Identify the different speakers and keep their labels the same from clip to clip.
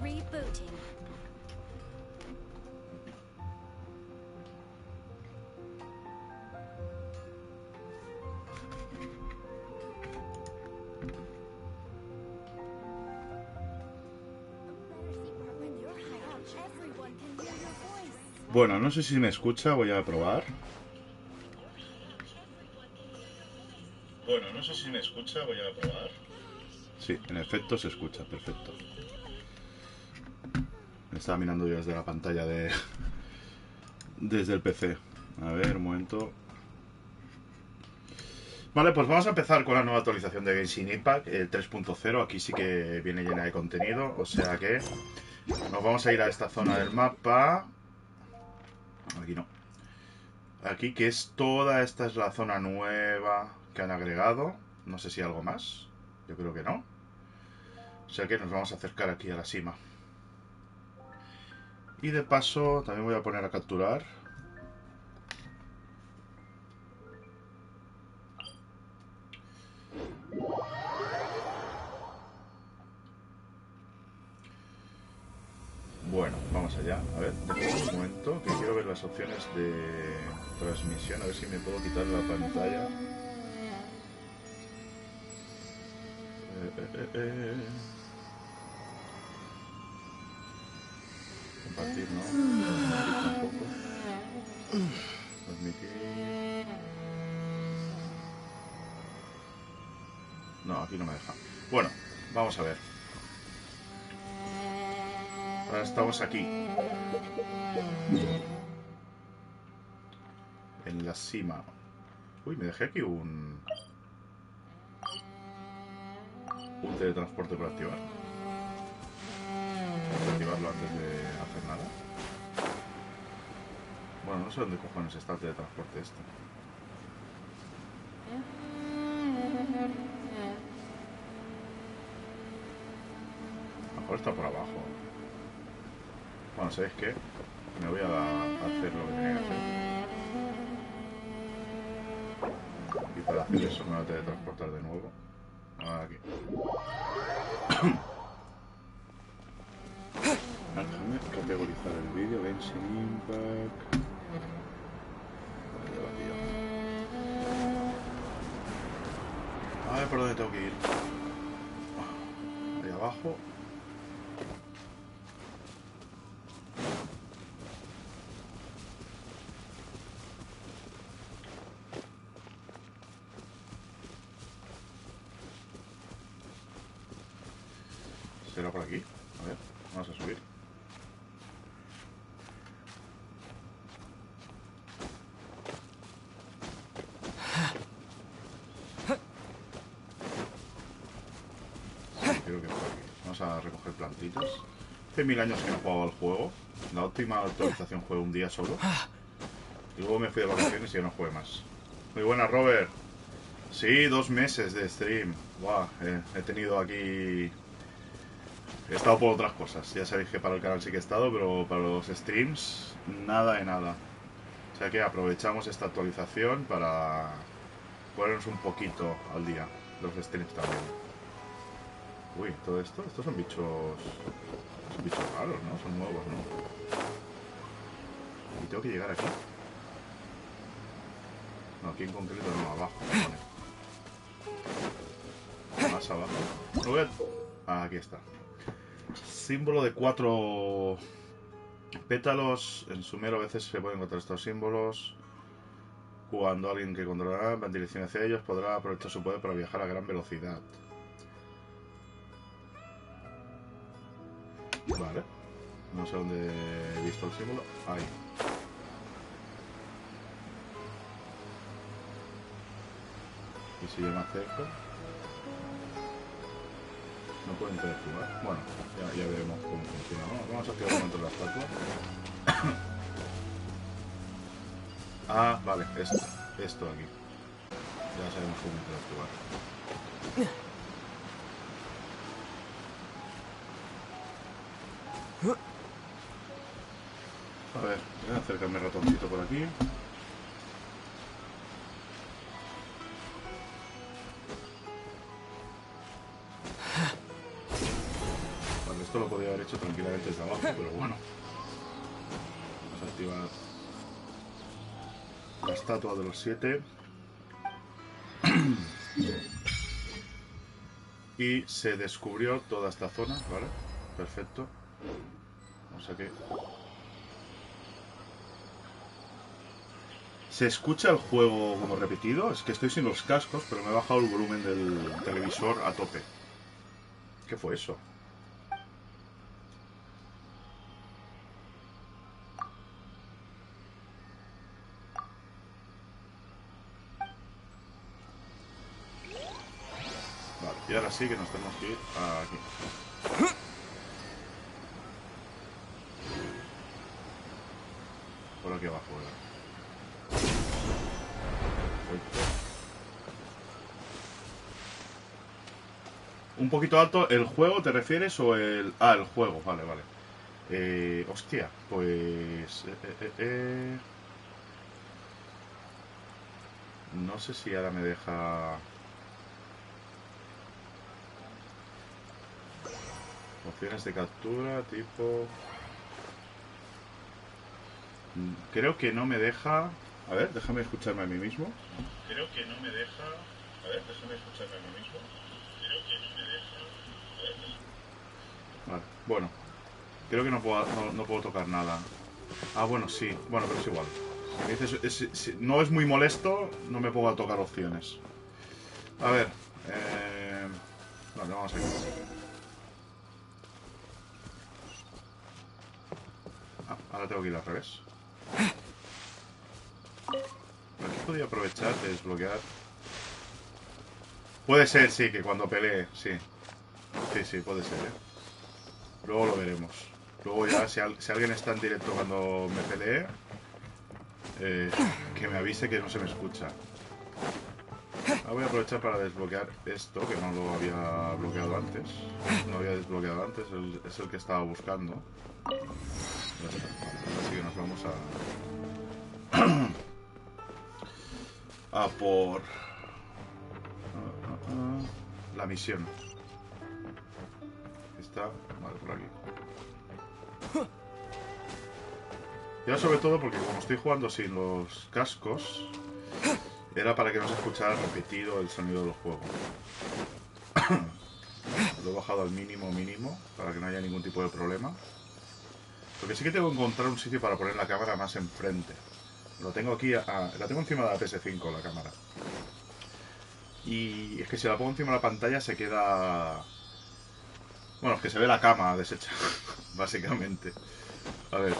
Speaker 1: Rebooting.
Speaker 2: Bueno, no sé si me escucha, voy a probar. Bueno, no sé si me escucha, voy a probar. Sí, en efecto se escucha, perfecto. Me estaba mirando yo desde la pantalla desde el PC. A ver, un momento. Vale, pues vamos a empezar con la nueva actualización de Genshin Impact, el 3.0. Aquí sí que viene llena de contenido, o sea que nos vamos a ir a esta zona del mapa. Aquí no. Aquí, que es toda esta es la zona nueva que han agregado. No sé si algo más. Yo creo que no. O sea que nos vamos a acercar aquí a la cima. Y de paso también voy a poner a capturar. Bueno, vamos allá. A ver, déjame un momento que quiero ver las opciones de transmisión. A ver si me puedo quitar la pantalla. Compartir, ¿no? Compartir tampoco. Transmitir. No, aquí no me deja. Bueno, vamos a ver. Ahora estamos aquí. En la cima. Uy, me dejé aquí un teletransporte por activar. Vamos a activarlo antes de hacer nada. Bueno, no sé dónde cojones está el teletransporte este. A lo mejor está por abajo. Bueno, ¿sabéis qué? Me voy a hacer lo que tenía que hacer. Y para hacer eso me voy a teletransportar de nuevo. Aquí. Déjame categorizar el vídeo. Genshin Impact. A ver por dónde tengo que ir. Ahí abajo. ¿Será por aquí? A ver, vamos a subir. Sí, creo que por aquí. Vamos a recoger plantitas. Hace 1000 años que no jugaba al juego. La última actualización jugué un día solo. Y luego me fui de vacaciones y ya no jugué más. Muy buena, Robert. Sí, 2 meses de stream. Buah, he tenido aquí... He estado por otras cosas. Ya sabéis que para el canal sí que he estado, pero para los streams, nada de nada. O sea que aprovechamos esta actualización para ponernos un poquito al día. Los streams también. Uy, todo esto, estos son bichos... Son bichos raros, ¿no? Son nuevos, ¿no? Y tengo que llegar aquí. No, aquí en concreto no, abajo. Vale. Más abajo. No voy a... Ah, aquí está. Símbolo de 4 pétalos. En Sumerio a veces se pueden encontrar estos símbolos. Cuando alguien que controlará va en dirección hacia ellos podrá aprovechar su poder para viajar a gran velocidad. Vale. No sé dónde he visto el símbolo. Ahí. Y si yo me acerco... No puedo interactuar. Bueno, ya veremos cómo funciona, ¿no? Vamos a activar un momento la estatua. Ah, vale, esto aquí. Ya sabemos cómo interactuar. A ver, voy a acercarme el ratoncito por aquí. Vale, esto lo podía haber hecho tranquilamente. la estatua de los 7. Y se descubrió toda esta zona, ¿vale? Perfecto. Vamos aquí. ¿Se escucha el juego como repetido? Es que estoy sin los cascos, pero me he bajado el volumen del televisor a tope. ¿Qué fue eso? Vale, y ahora sí que nos tenemos que ir aquí. Por aquí abajo, ¿verdad? Un poquito alto, ¿el juego te refieres o el...? Ah, el juego, vale, vale. Hostia, pues... No sé si ahora me deja... Opciones de captura, tipo... Creo que no me deja... A ver, déjame escucharme a mí mismo. Creo que no me deja... A ver, déjame escucharme a mí mismo. Creo que no me deja... A ver, vale, bueno. Creo que no puedo tocar nada. Ah, bueno, sí. Bueno, pero es igual. Si me dices, si no es muy molesto, no me pongo a tocar opciones. A ver. Vale, vamos aquí. Ah, ahora tengo que ir al revés. Aquí podría aprovechar de desbloquear. Puede ser, sí, que cuando pelee, sí. Sí, sí, puede ser, ¿eh? Luego lo veremos. Luego ya, si alguien está en directo cuando me pelee, que me avise que no se me escucha. Ahora voy a aprovechar para desbloquear esto, que no lo había bloqueado antes. No había desbloqueado antes, es el que estaba buscando. Ya está. Así que nos vamos a por la misión. Está, vale, por aquí. Ya sobre todo porque como estoy jugando sin los cascos, era para que no se escuchara repetido el sonido del juego. Lo he bajado al mínimo para que no haya ningún tipo de problema. Porque sí que tengo que encontrar un sitio para poner la cámara más enfrente. Lo tengo aquí, la tengo encima de la PS5, la cámara. Y es que si la pongo encima de la pantalla se queda... Bueno, es que se ve la cama deshecha, básicamente. A ver.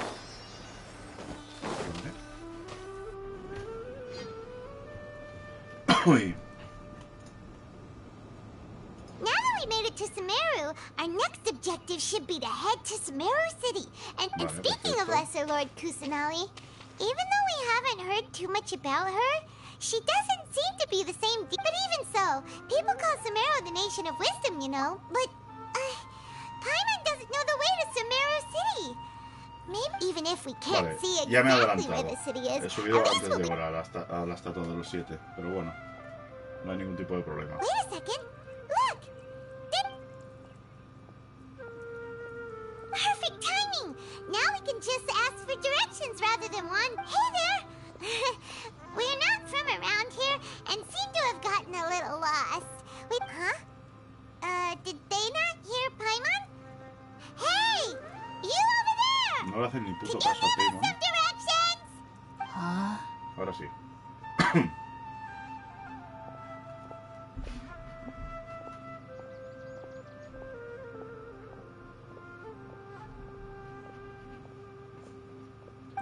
Speaker 2: Uy.
Speaker 1: To Sumeru, our next objective should be to head to Sumeru City. And speaking of Lesser Lord Kusanali, even though we haven't heard too much about her, she doesn't seem to be the same. But even so, people call Sumeru the Nation of Wisdom, you know. But Paimon doesn't know the way to Sumeru City. Maybe even if we can't see exactly where the city is.
Speaker 2: He subido antes de hora a la estatua de los 7, pero bueno, no hay ningún tipo de problema.
Speaker 1: Wait a second. Look. Perfect timing! Now we can just ask for directions rather than one. Hey there! We're not from around here and seem to have gotten a little lost. Wait, huh? Did they not hear Paimon? Hey! You over there!
Speaker 2: No le hacen ni puto
Speaker 1: Can
Speaker 2: caso a
Speaker 1: you give
Speaker 2: Paimon.
Speaker 1: us some directions?
Speaker 3: Huh?
Speaker 2: Ahora sí.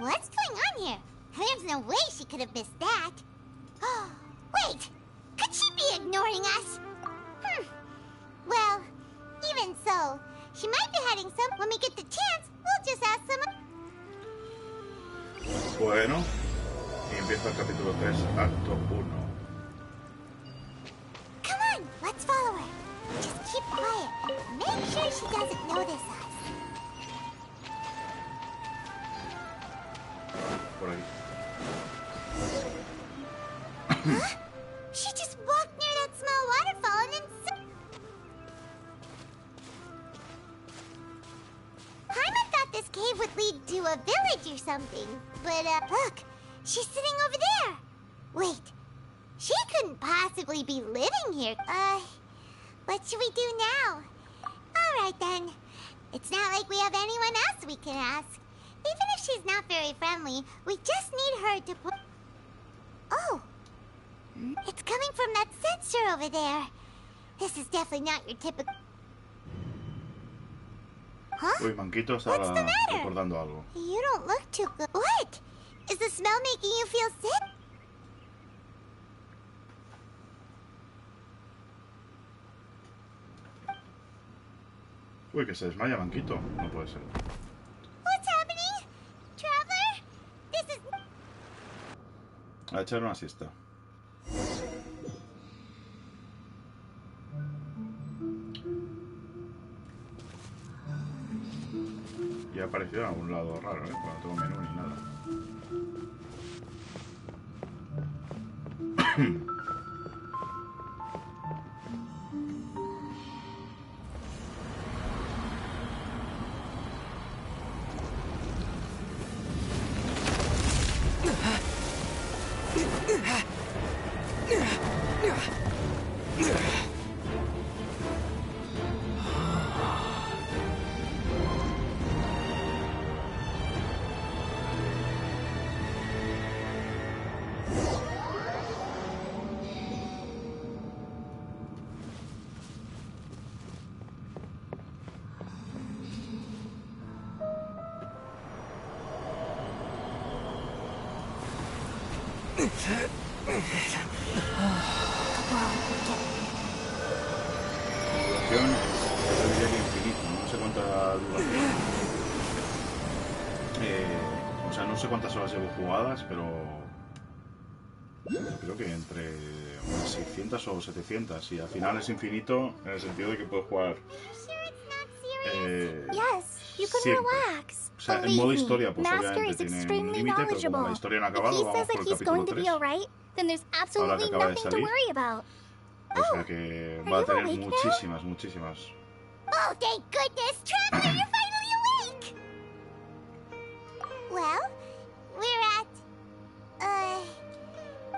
Speaker 1: What's going on here? There's no way she could have missed that. Wait! Could she be ignoring us? Well, even so, she might be hiding some. When we get the chance, we'll just ask someone.
Speaker 2: Bueno, y empieza el capítulo 3, acto 1.
Speaker 1: Come on, let's follow her. Just keep quiet. Make sure she doesn't notice us.
Speaker 2: Por ahí.
Speaker 1: Huh? She just walked near that small waterfall and then... Paimon thought this cave would lead to a village or something. But, look, She's sitting over there. Wait, she couldn't possibly be living here. What should we do now? All right then. It's not like we have anyone else we can ask. Even if she's not very friendly, we just need her to put... Oh! It's coming from that sensor over there. This is definitely not your typical... Huh?
Speaker 2: Uy, Manquito está recordando algo.
Speaker 1: You don't look too good. What? Is the smell making you feel sick?
Speaker 2: Uy, que se desmaya Manquito. No puede ser.
Speaker 1: What's happening? Traveler? This is...
Speaker 2: A echar una siesta. Y ha aparecido en algún lado raro, ¿eh? Porque no tengo menú ni nada. Duración es infinita, no sé cuánta duración. O sea, no sé cuántas horas llevo jugadas, pero creo que entre unas 600 o 700. Y al final es infinito en el sentido de que puedo jugar siempre. O sea, en modo historia, pues obviamente tiene un límite, pero como la historia no ha acabado, vamos por el capítulo 3. Ahora que acaba de salir. O sea que va a tener muchísimas.
Speaker 1: Oh, thank goodness! Traveler, you're finally awake! Well, we're at...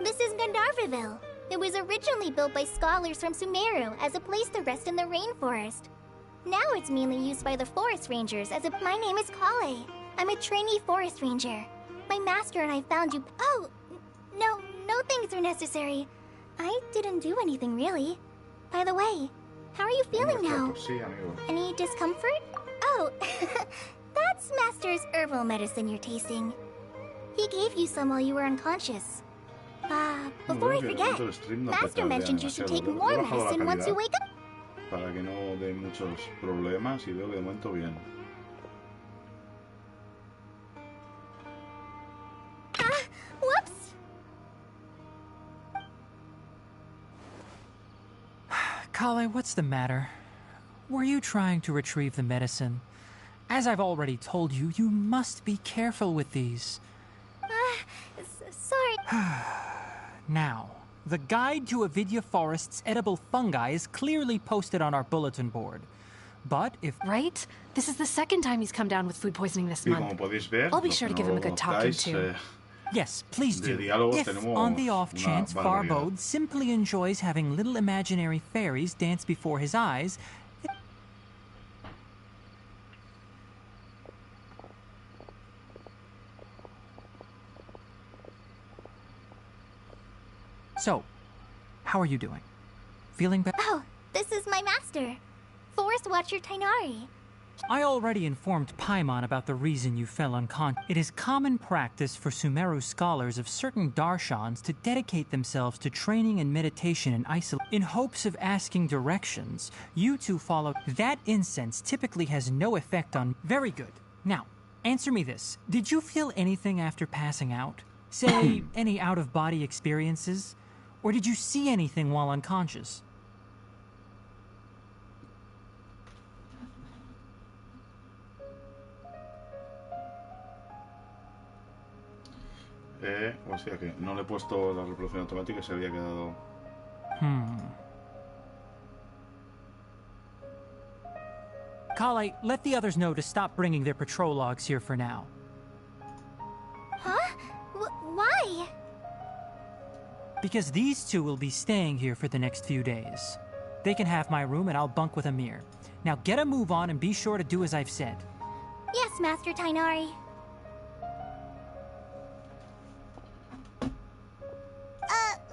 Speaker 1: This is Gandharvaville. It was originally built by scholars from Sumeru as a place to rest in the rainforest. Now it's mainly used by the forest rangers as a... My name is Kale. I'm a trainee forest ranger. My master and I found you... Oh, no things are necessary. I didn't do anything, really. By the way, how are you feeling now? Any discomfort? Oh, that's Master's herbal medicine you're tasting. He gave you some while you were unconscious. Before I forget, Master mentioned you should take more medicine once you wake up.
Speaker 2: Para que no dé muchos problemas y veo que de momento bien.
Speaker 1: Whoops!
Speaker 3: Kale, what's the matter? Were you trying to retrieve the medicine? As I've already told you, you must be careful with these.
Speaker 1: Sorry.
Speaker 3: Now, the guide to Avidya Forest's edible fungi is clearly posted on our bulletin board. But if...
Speaker 4: Right? This is the second time he's come down with food poisoning this
Speaker 2: Y
Speaker 4: month.
Speaker 2: como podéis ver,
Speaker 4: I'll be sure to give him a good talking to.
Speaker 3: Yes, please do.
Speaker 2: Diálogos
Speaker 3: If, on the off chance, Farbode simply enjoys having little imaginary fairies dance before his eyes... So, how are you doing? Feeling better?
Speaker 1: Oh, this is my master, Forest Watcher Tainari.
Speaker 3: I already informed Paimon about the reason you fell unconscious. It is common practice for Sumeru scholars of certain darshans to dedicate themselves to training and meditation in isolation. In hopes of asking directions, you two follow. That incense typically has no effect on... Very good. Now, answer me this. Did you feel anything after passing out? Say, any out-of-body experiences? Or did you see anything while unconscious?
Speaker 2: O sea que no le he puesto la reproducción automática y se había quedado...
Speaker 3: Kale, let the others know to stop bringing their patrol logs here for now.
Speaker 1: Huh? Why? Why?
Speaker 3: Because these two will be staying here for the next few days. They can have my room and I'll bunk with Amir. Now get a move on and be sure to do as I've said.
Speaker 1: Yes, Master Tainari.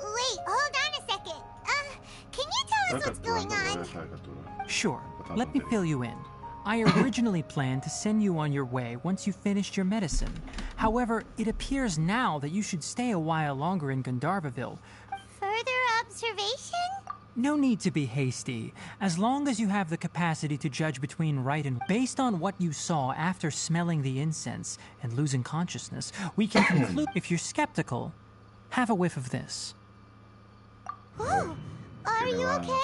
Speaker 1: Wait, hold on a second. Can you tell us what's going on?
Speaker 3: Sure, let me fill you in. I originally planned to send you on your way once you finished your medicine. However, it appears now that you should stay a while longer in Gandharvaville.
Speaker 1: Further observation?
Speaker 3: No need to be hasty. As long as you have the capacity to judge between right and based on what you saw after smelling the incense and losing consciousness, we can conclude. If you're skeptical, have a whiff of this.
Speaker 1: Oh, are you okay?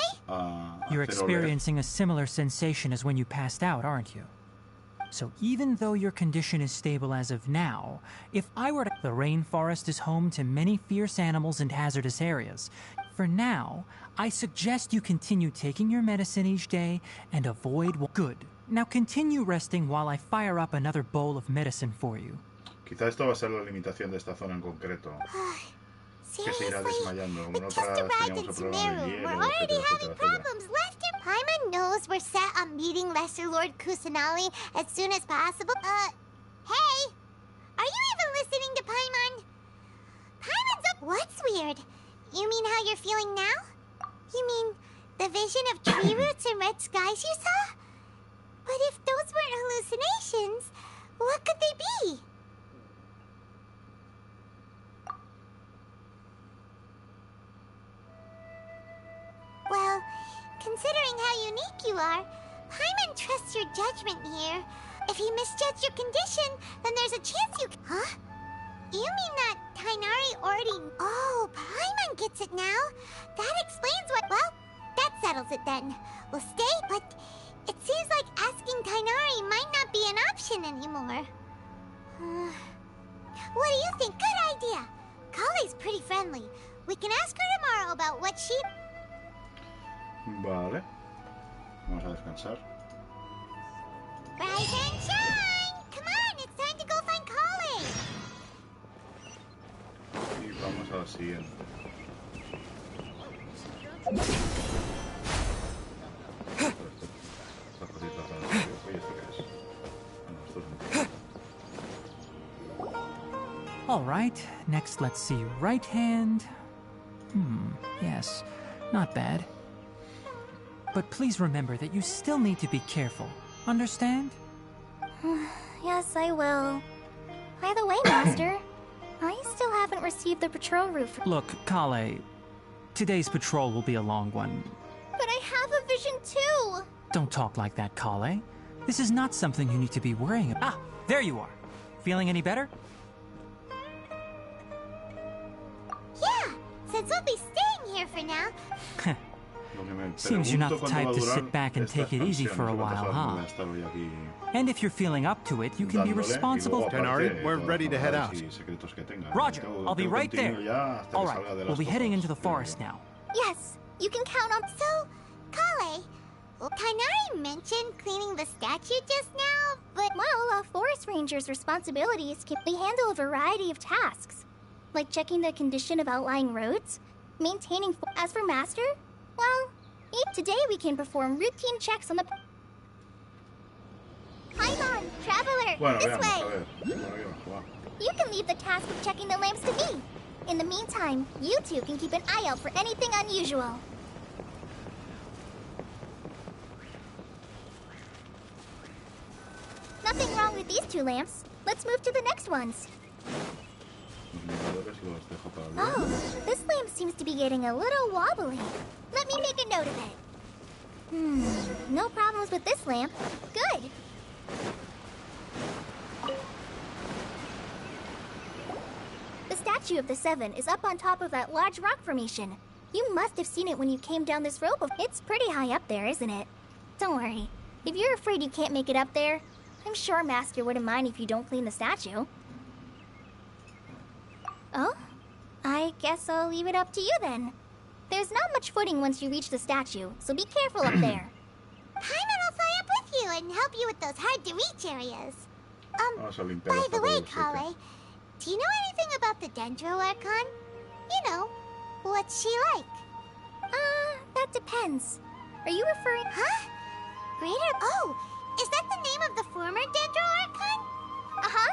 Speaker 3: You're experiencing a similar sensation as when you passed out, aren't you? So even though your condition is stable as of now, if I were to... The rainforest is home to many fierce animals and hazardous areas. For now, I suggest you continue taking your medicine each day and avoid... Good. Now continue resting while I fire up another bowl of medicine for you.
Speaker 2: Quizá esto va a ser la limitación de esta zona en concreto. Que se irá desmayando. Como en otras teníamos el problema del hielo, etcétera.
Speaker 1: Paimon knows we're set on meeting Lesser Lord Kusanali as soon as possible. Hey! Are you even listening to Paimon? Paimon's up. What's weird? You mean how you're feeling now? You mean the vision of tree roots and red skies you saw? But if those weren't hallucinations, what could they be? Well, considering how unique you are, Paimon trusts your judgment here. If he misjudged your condition, then there's a chance you... Huh? You mean that Tainari already... Oh, Paimon gets it now. That explains what... Well, that settles it then. We'll stay, but it seems like asking Tainari might not be an option anymore. What do you think? Good idea. Kale's pretty friendly. We can ask her tomorrow about what she...
Speaker 2: Vale. Vamos a descansar.
Speaker 1: Rise and shine! Come on, it's time to go find Kale!
Speaker 2: Y vamos a la siguiente. Estas cositas raras. Oye, ¿esto qué es? Ah, no, esto es un...
Speaker 3: All right, next let's see. Right hand. Yes, not bad. But please remember that you still need to be careful. Understand?
Speaker 1: Yes, I will. By the way, Master, I still haven't received the patrol route for...
Speaker 3: Look, Kale, today's patrol will be a long one.
Speaker 1: But I have a vision too!
Speaker 3: Don't talk like that, Kale. This is not something you need to be worrying about. Ah, there you are. Feeling any better?
Speaker 1: Yeah, since we'll be staying here for now.
Speaker 3: Seems you're not the type to sit back and take it easy for a while, huh? And if you're feeling up to it, you can be responsible.
Speaker 5: Tainari, we're ready to head out.
Speaker 3: Roger, I'll be right there. All right, we'll be heading into the forest now.
Speaker 1: Yes, you can count on... So, Kale, Tainari mentioned cleaning the statue just now, but... Well, a forest ranger's responsibilities can handle a variety of tasks, like checking the condition of outlying roads, maintaining... As for Master... Well, today we can perform routine checks on the... Paimon, Traveler, this way! You can leave the task of checking the lamps to me. In the meantime, you two can keep an eye out for anything unusual. Nothing wrong with these two lamps. Let's move to the next ones. Oh, this lamp seems to be getting a little wobbly. Let me make a note of it. No problems with this lamp. Good. The statue of the Seven is up on top of that large rock formation. You must have seen it when you came down this rope. It's pretty high up there, isn't it? Don't worry. If you're afraid you can't make it up there, I'm sure Master wouldn't mind if you don't clean the statue. Oh? I guess I'll leave it up to you then. There's not much footing once you reach the statue, so be careful up there. Paimon will fly up with you and help you with those hard-to-reach areas. By the way, Kale, Do you know anything about the Dendro Archon? You know, what's she like?
Speaker 5: That depends. Are you referring...
Speaker 1: Huh? Greater... Oh, is that the name of the former Dendro Archon?
Speaker 5: Uh-huh.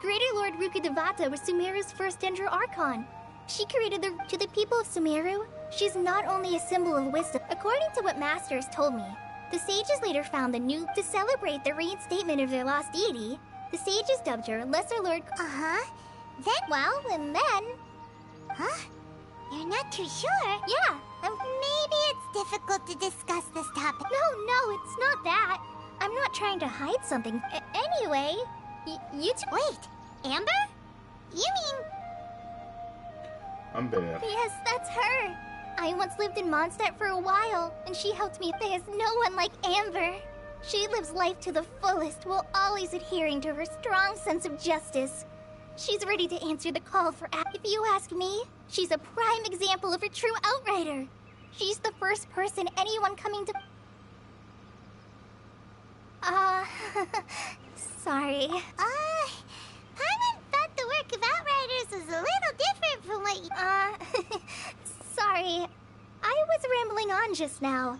Speaker 5: Greater Lord Rukkhadevata was Sumeru's first Dendro Archon. She created to the people of Sumeru, she's not only a symbol of wisdom. According to what Masters told me, the sages later found to celebrate the reinstatement of their lost deity, the sages dubbed her Lesser Lord...
Speaker 1: Uh-huh. Then... Huh? You're not too sure?
Speaker 5: Yeah.
Speaker 1: Maybe it's difficult to discuss this topic.
Speaker 5: No, it's not that. I'm not trying to hide something. Anyway, you two...
Speaker 1: Wait, Amber? You mean...
Speaker 2: Amber.
Speaker 5: Yes, that's her. I once lived in Mondstadt for a while, and she helped me. There's no one like Amber. She lives life to the fullest while always adhering to her strong sense of justice. She's ready to answer the call for If you ask me, she's a prime example of a true outrider. She's the first person anyone coming to... Sorry.
Speaker 1: Paimon thought the work of Outriders was a little different from what you...
Speaker 5: Sorry. I was rambling on just now.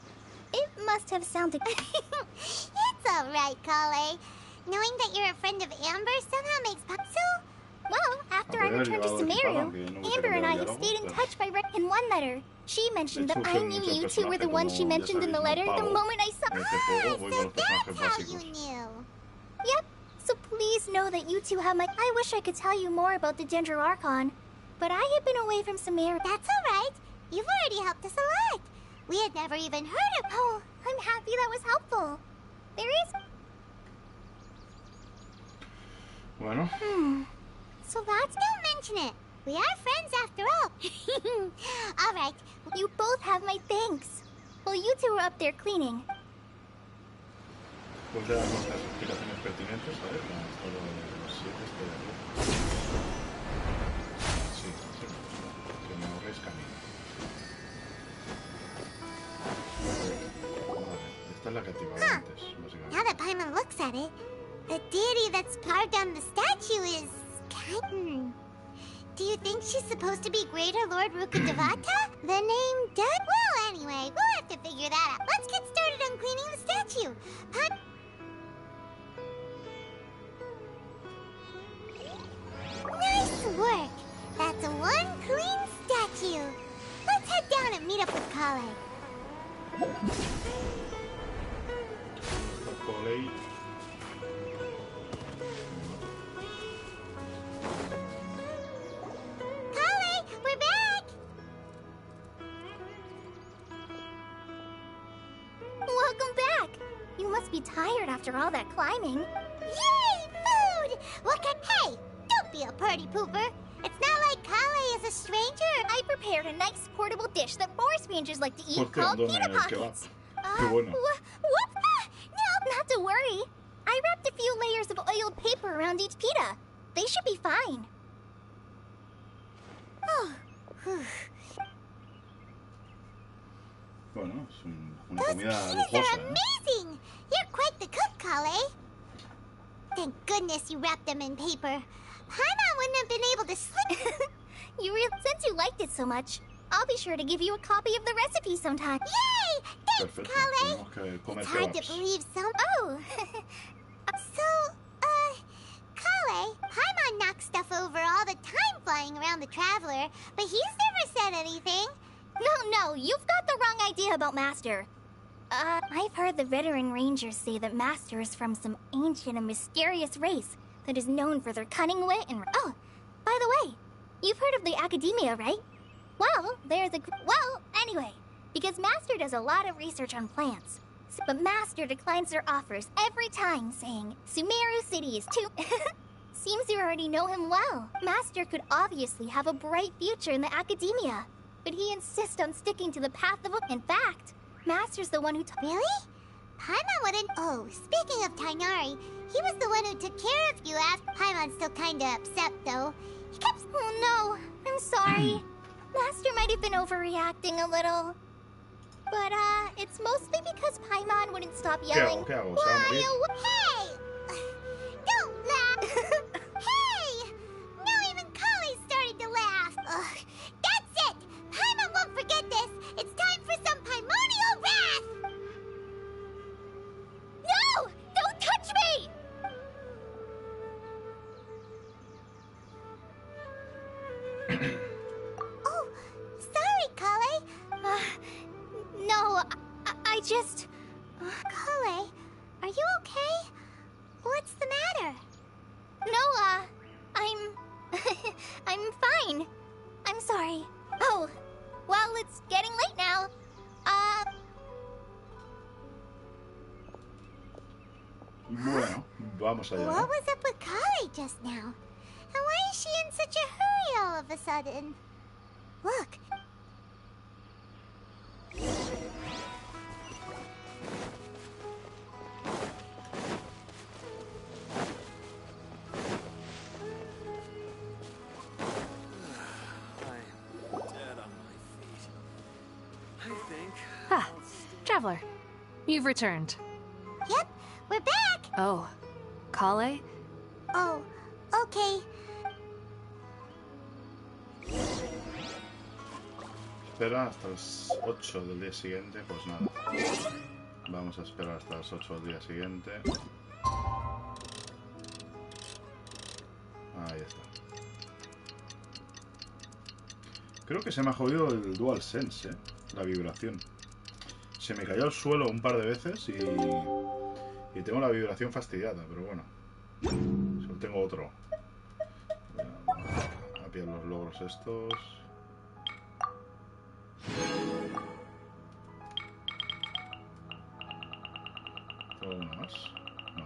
Speaker 5: It must have sounded...
Speaker 1: It's alright, Kale. Knowing that you're a friend of Amber somehow makes... So...
Speaker 5: Well, after I returned to Sumeru, Amber and I have stayed in touch by in one letter. She mentioned that I knew you two were the ones she mentioned in the letter the moment I saw...
Speaker 1: So that's how you knew.
Speaker 5: Yep. So please know that you two have my... I wish I could tell you more about the Dendro Archon, but I have been away from Sumeru.
Speaker 1: That's alright. You've already helped us a lot. We had never even heard of...
Speaker 5: Oh, I'm happy that was helpful. There is...
Speaker 2: Bueno.
Speaker 5: So that's...
Speaker 1: Don't mention it. We are friends after all. Alright.
Speaker 5: You both have my thanks. Well, you two were up there cleaning.
Speaker 2: Pues ya damos las explicaciones pertinentes, a ver, todo los 7 estoy de acuerdo. Sí, que me ahorréis camino. Vale, esta es la que activaba antes, básicamente.
Speaker 1: Now that Paimon looks at it, the deity that's carved on the statue is... Do you think she's supposed to be Greater Lord Rukkhadevata? The name does... Well, anyway, we'll have to figure that out. Let's get started on cleaning the statue. Nice work. That's one clean statue. Let's head down and meet up with Kale.
Speaker 2: Kale.
Speaker 1: Kale, we're back.
Speaker 5: Welcome back. You must be tired after all that climbing.
Speaker 1: Yay, food! What can... Hey, don't be a party pooper. It's not like Kale is a stranger.
Speaker 5: I prepared a nice portable dish that forest strangers like to eat called pita pockets.
Speaker 2: Bueno.
Speaker 5: No, not to worry. I wrapped a few layers of oiled paper around each pita. They should be fine.
Speaker 2: Bueno, es una
Speaker 1: Those
Speaker 2: comida
Speaker 1: pitas
Speaker 2: lujosa,
Speaker 1: are amazing. You're quite the cook, Kale. Thank goodness you wrapped them in paper. Paimon wouldn't have been able to sleep.
Speaker 5: Since you liked it so much, I'll be sure to give you a copy of the recipe sometime.
Speaker 1: Yay! Thanks,
Speaker 2: Perfecto.
Speaker 1: Kale.
Speaker 2: Tenemos que comer
Speaker 1: It's hard to
Speaker 2: kebabs.
Speaker 1: believe some... Oh! So, Kale, Paimon knocks stuff over all the time flying around the Traveler, but he's never said anything.
Speaker 5: No, you've got the wrong idea about Master. I've heard the veteran rangers say that Master is from some ancient and mysterious race that is known for their cunning wit and... Oh, by the way, you've heard of the Academia, right? Well, anyway, because Master does a lot of research on plants. But Master declines their offers every time, saying, Sumeru City is too... Seems you already know him well. Master could obviously have a bright future in the Academia, but he insists on sticking to the path of... In fact, Master's the one who...
Speaker 1: Really? Paimon wouldn't... Oh, speaking of Tainari, he was the one who took care of you after... Paimon's still kinda upset, though. He kept...
Speaker 5: Oh, no. I'm sorry. Master might have been overreacting a little. But, it's mostly because Paimon wouldn't stop yelling.
Speaker 2: ¿Qué hago? ¿Se va a morir?
Speaker 1: Hey! Don't laugh! Hey! Now he
Speaker 5: I just...
Speaker 1: Kale, are you okay? What's the matter?
Speaker 5: No, I'm fine. I'm sorry. Oh, well, it's getting late now.
Speaker 2: Bueno, vamos allá.
Speaker 1: What was up with Kale just now? And why is she in such a hurry all of a sudden? Look.
Speaker 4: Ah, Traveler. You've returned.
Speaker 1: Yep, we're back.
Speaker 4: Oh, Kale?
Speaker 1: Oh, okay.
Speaker 2: Espera hasta las 8 del día siguiente, pues nada. Vamos a esperar hasta las 8 del día siguiente. Ahí está. Creo que se me ha jodido el DualSense, la vibración. Se me cayó al suelo un par de veces y tengo la vibración fastidiada, pero bueno. Solo tengo otro. Voy a pillar los logros estos. ¿Tengo uno más? No.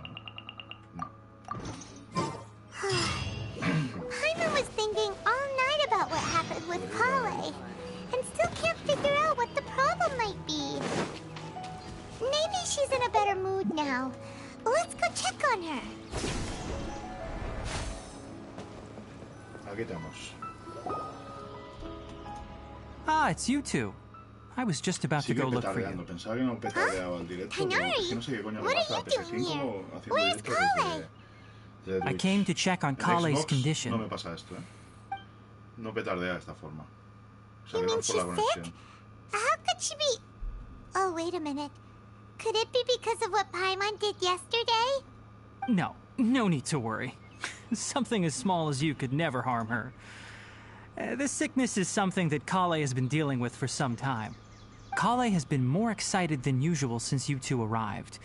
Speaker 1: Paimon was thinking all night about what happened with Kale, and still can't figure out what the problem might be. Maybe she's in a better mood now. Let's go check on her.
Speaker 2: Aquí estamos.
Speaker 3: Ah, it's you two. I was just about to
Speaker 2: Sigue
Speaker 3: go look for
Speaker 2: petardeando.
Speaker 3: you.
Speaker 2: Pensaba que no petardeaba el directo, pero es que no sé qué coño le
Speaker 1: What
Speaker 2: pasa
Speaker 1: are
Speaker 2: a
Speaker 1: you doing
Speaker 2: PS5
Speaker 1: here?
Speaker 2: haciendo
Speaker 1: Where's
Speaker 2: directos
Speaker 1: Kale?
Speaker 2: desde
Speaker 3: I
Speaker 2: Twitch.
Speaker 3: came to check on
Speaker 2: En
Speaker 3: Kale's
Speaker 2: Xbox
Speaker 3: condition.
Speaker 2: no me pasa esto, No petardea de esta forma. O sea,
Speaker 1: You
Speaker 2: que no
Speaker 1: mean
Speaker 2: es por la
Speaker 1: she's
Speaker 2: conexión.
Speaker 1: sick? How could she be... Oh, wait a minute. Could it be because of what Paimon did yesterday?
Speaker 3: No need to worry. Something as small as you could never harm her. This sickness is something that Kale has been dealing with for some time. Kale has been more excited than usual since you two arrived.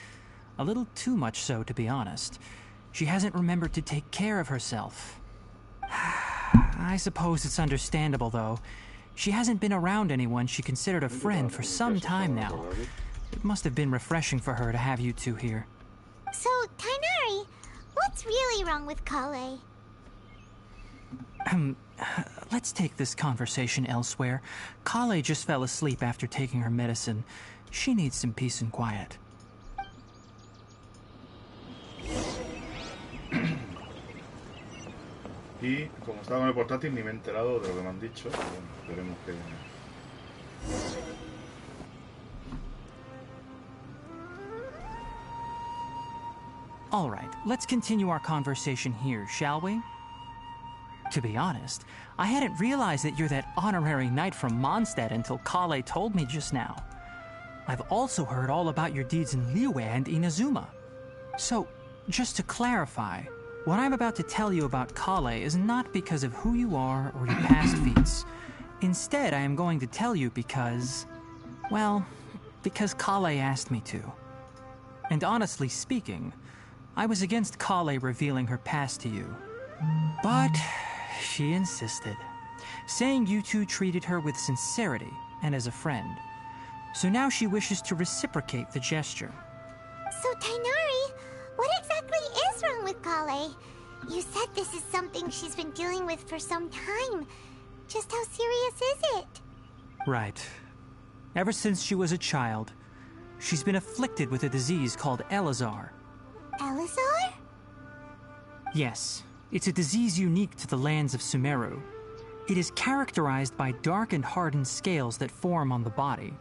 Speaker 3: A little too much so, to be honest. She hasn't remembered to take care of herself. I suppose it's understandable, though. She hasn't been around anyone she considered a friend for some time now. It must have been refreshing for her to have you two here.
Speaker 1: So, Tainari, what's really wrong with Kale?
Speaker 3: Let's take this conversation elsewhere. Kale just fell asleep after taking her medicine. She needs some peace and quiet.
Speaker 2: Y como estaba con el portátil ni me he enterado de lo que me han dicho. Bueno, esperemos que...
Speaker 3: All right, let's continue our conversation here, shall we? To be honest, I hadn't realized that you're that honorary knight from Mondstadt until Kale told me just now. I've also heard all about your deeds in Liyue and Inazuma. So, just to clarify, what I'm about to tell you about Kale is not because of who you are or your past feats. Instead, I am going to tell you because... well, because Kale asked me to. And honestly speaking, I was against Kale revealing her past to you. But she insisted, saying you two treated her with sincerity and as a friend. So now she wishes to reciprocate the gesture.
Speaker 1: So, Tainari, what exactly is wrong with Kale? You said this is something she's been dealing with for some time. Just how serious is it?
Speaker 3: Right. Ever since she was a child, she's been afflicted with a disease called Elazar.
Speaker 1: Elazar?
Speaker 3: Yes, it's a disease unique to the lands of Sumeru. It is characterized by dark and hardened scales that form on the body.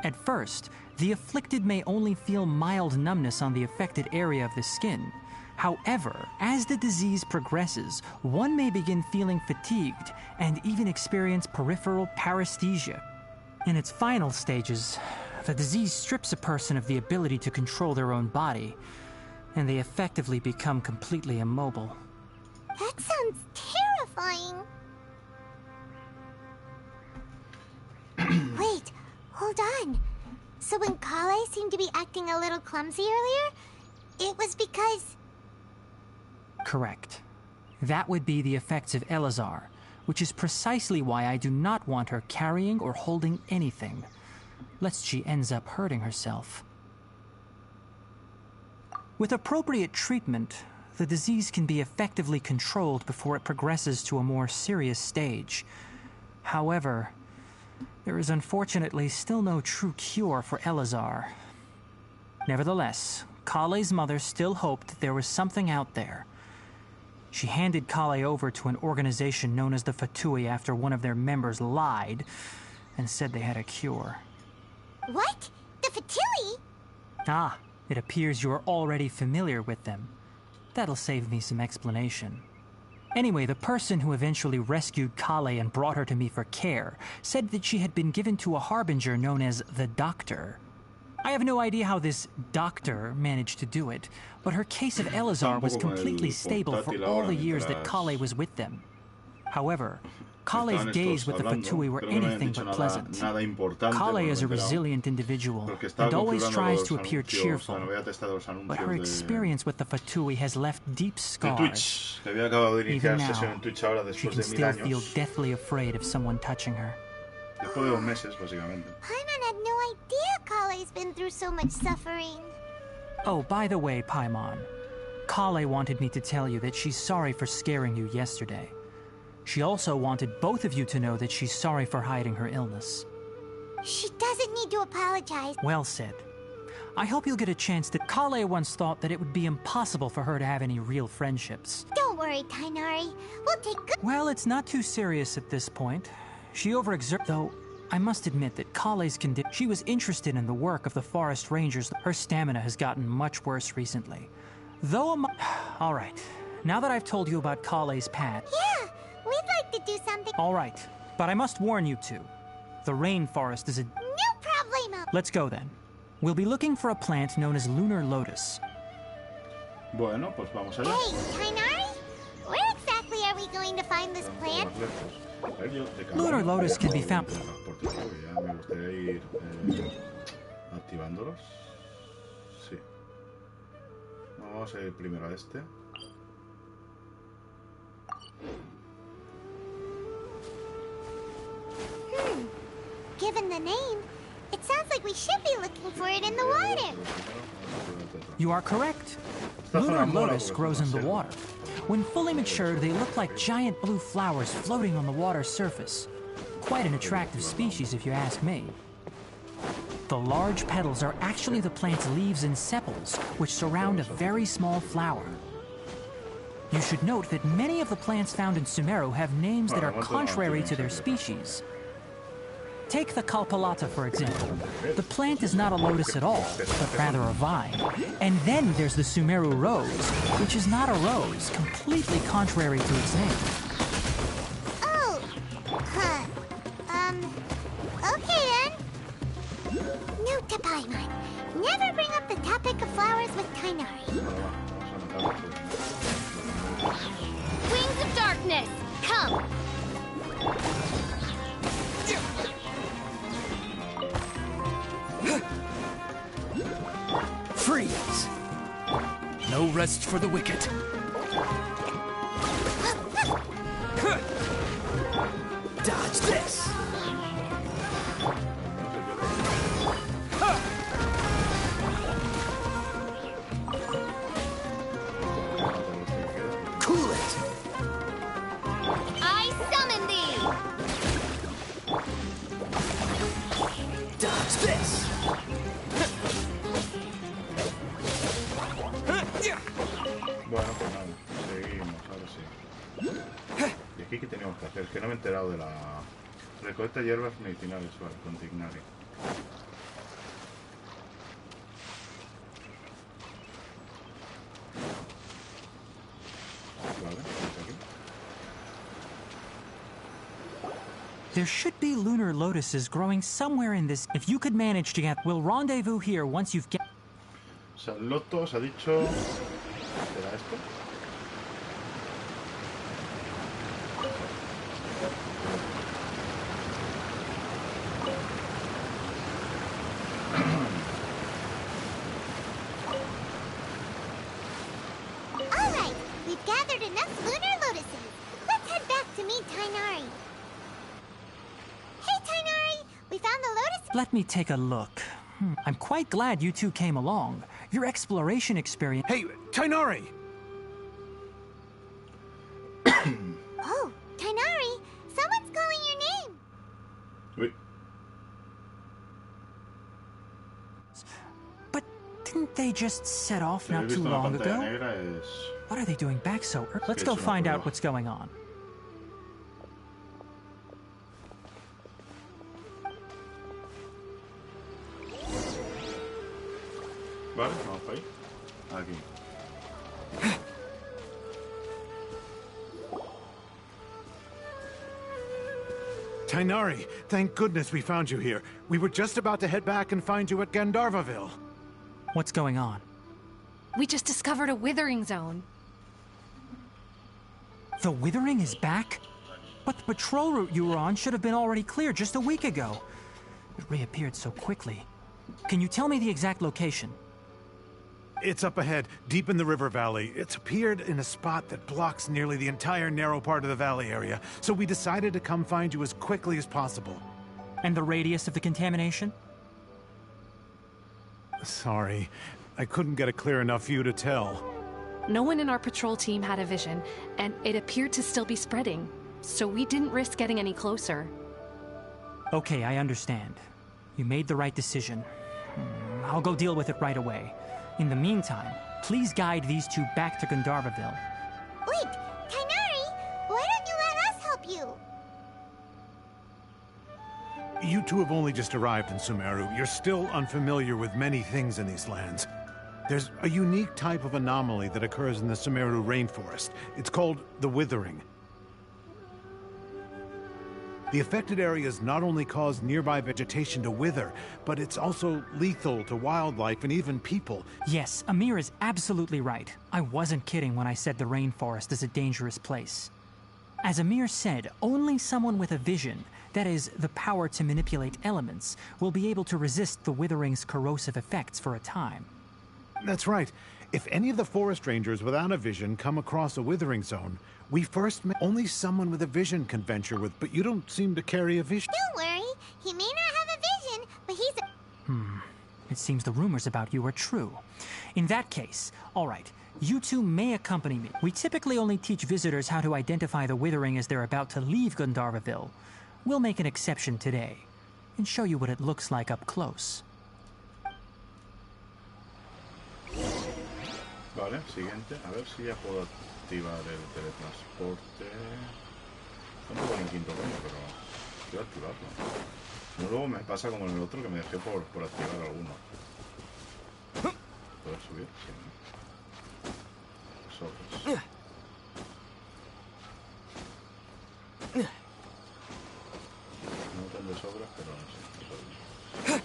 Speaker 3: At first, the afflicted may only feel mild numbness on the affected area of the skin. However, as the disease progresses, one may begin feeling fatigued and even experience peripheral paresthesia. In its final stages, the disease strips a person of the ability to control their own body, and they effectively become completely immobile.
Speaker 1: That sounds terrifying. Wait, hold on. So when Kale seemed to be acting a little clumsy earlier, it was because...
Speaker 3: Correct. That would be the effects of Elazar, which is precisely why I do not want her carrying or holding anything, lest she ends up hurting herself. With appropriate treatment, the disease can be effectively controlled before it progresses to a more serious stage. However, there is unfortunately still no true cure for Elazar. Nevertheless, Kale's mother still hoped that there was something out there. She handed Kale over to an organization known as the Fatui after one of their members lied and said they had a cure.
Speaker 1: What? The Fatui?
Speaker 3: Ah, it appears you are already familiar with them. That'll save me some explanation. Anyway, the person who eventually rescued Kale and brought her to me for care said that she had been given to a harbinger known as the Doctor. I have no idea how this doctor managed to do it, but her case of Elazar was completely stable for all the years that Kale was with them. However, Kale's days with the Fatui were anything but pleasant. Kale is a resilient individual and always tries to appear cheerful, but her experience with the Fatui has left deep scars. Even now, she can still feel deathly afraid of someone touching her.
Speaker 1: Paimon had no idea Kale's been through so much suffering.
Speaker 3: Oh, by the way, Paimon, Kale wanted me to tell you that she's sorry for scaring you yesterday. She also wanted both of you to know that she's sorry for hiding her illness.
Speaker 1: She doesn't need to apologize.
Speaker 3: Well said. I hope you'll get a chance to... Kale once thought that it would be impossible for her to have any real friendships.
Speaker 1: Don't worry, Tainari. We'll take good...
Speaker 3: Well, it's not too serious at this point. She overexerted... Though, I must admit that Kale's condition... She was interested in the work of the forest rangers. Her stamina has gotten much worse recently. Though All right. Now that I've told you about Kale's past...
Speaker 1: Yeah, we'd like to do something...
Speaker 3: All right. But I must warn you two. The rainforest is a...
Speaker 1: No problemo.
Speaker 3: Let's go then. We'll be looking for a plant known as lunar lotus.
Speaker 2: Bueno, pues vamos allá.
Speaker 1: Hey, Tainari? Where exactly are we going to find this plant?
Speaker 3: Lunar lotus can be found...
Speaker 2: Ya me gustaría ir activándolos. Sí. Vamos a ir primero a este.
Speaker 1: Given the name, it sounds like we should be looking for it in the water.
Speaker 3: You are correct. Lunar lotus grows in the water. When fully matured, they look like giant blue flowers floating on the water's surface. Quite an attractive species, if you ask me. The large petals are actually the plant's leaves and sepals, which surround a very small flower. You should note that many of the plants found in Sumeru have names that are contrary to their species. Take the Kalpalata, for example. The plant is not a lotus at all, but rather a vine. And then there's the Sumeru rose, which is not a rose, completely contrary to its name.
Speaker 1: Oh, huh. Okay then. Note to Paimon. Never bring up the topic of flowers with Tainari.
Speaker 5: Wings of darkness, come!
Speaker 6: Freeze! No rest for the wicked. Dodge this! Cool it!
Speaker 5: I summon thee!
Speaker 6: Dodge this!
Speaker 2: Bueno, pues nada, seguimos, ahora sí. ¿Y aquí qué teníamos que hacer? Es que no me he enterado de la... Recolecta hierbas medicinales, vale, con Tignari. Vale, pues aquí.
Speaker 3: There should be lunar lotuses growing somewhere in this... If you could manage to get... We'll rendezvous here once you've get...
Speaker 2: San Lotos ha dicho... ¿Será esto?
Speaker 1: gathered enough lunar lotuses. Let's head back to meet Tainari. Hey, Tainari! We found the lotus...
Speaker 3: Let me take a look. I'm quite glad you two came along. Your exploration experience...
Speaker 6: Hey, Tainari!
Speaker 1: Oh, Tainari! Someone's calling your name!
Speaker 2: Wait.
Speaker 3: But didn't they just set off
Speaker 2: Lo he
Speaker 3: not too
Speaker 2: visto en la
Speaker 3: long
Speaker 2: pantalla
Speaker 3: ago?
Speaker 2: negra es...
Speaker 3: What are they doing back so early? Let's
Speaker 2: que
Speaker 3: go
Speaker 2: es una
Speaker 3: find out
Speaker 2: prueba.
Speaker 3: what's going on.
Speaker 2: Vale, vamos para ahí. Aquí.
Speaker 7: Tainari, thank goodness we found you here. We were just about to head back and find you at Gandharvaville.
Speaker 3: What's going on?
Speaker 4: We just discovered a withering zone.
Speaker 3: The Withering is back? But the patrol route you were on should have been already cleared just a week ago. It reappeared so quickly. Can you tell me the exact location?
Speaker 7: It's up ahead, deep in the river valley. It's appeared in a spot that blocks nearly the entire narrow part of the valley area, so we decided to come find you as quickly as possible.
Speaker 3: And the radius of the contamination?
Speaker 7: Sorry, I couldn't get a clear enough view to tell.
Speaker 4: No one in our patrol team had a vision, and it appeared to still be spreading. So we didn't risk getting any closer.
Speaker 3: Okay, I understand. You made the right decision. I'll go deal with it right away. In the meantime, please guide these two back to Gandharvaville.
Speaker 1: Wait, Tainari! Why don't you let us help you?
Speaker 7: You two have only just arrived in Sumeru. You're still unfamiliar with many things in these lands. There's a unique type of anomaly that occurs in the Sumeru rainforest. It's called the Withering. The affected areas not only cause nearby vegetation to wither, but it's also lethal to wildlife and even people.
Speaker 3: Yes, Amir is absolutely right. I wasn't kidding when I said the rainforest is a dangerous place. As Amir said, only someone with a vision, that is, the power to manipulate elements, will be able to resist the Withering's corrosive effects for a time.
Speaker 7: That's right. If any of the forest rangers without a vision come across a withering zone, we first met only someone with a vision can venture with, but you don't seem to carry a vision.
Speaker 1: Don't worry, he may not have a vision, but he's a...
Speaker 3: It seems the rumors about you are true. In that case, all right, you two may accompany me. We typically only teach visitors how to identify the Withering as they're about to leave Gandharvaville. We'll make an exception today and show you what it looks like up close.
Speaker 2: Vale, siguiente. A ver si ya puedo activar el teletransporte. Tampoco en el quinto coño, pero quiero activarlo. No, luego me pasa como en el otro que me dejé por activar alguno. ¿Puedo subir? Sí. Sobres. No tan de sobras, pero no sé. Sobres.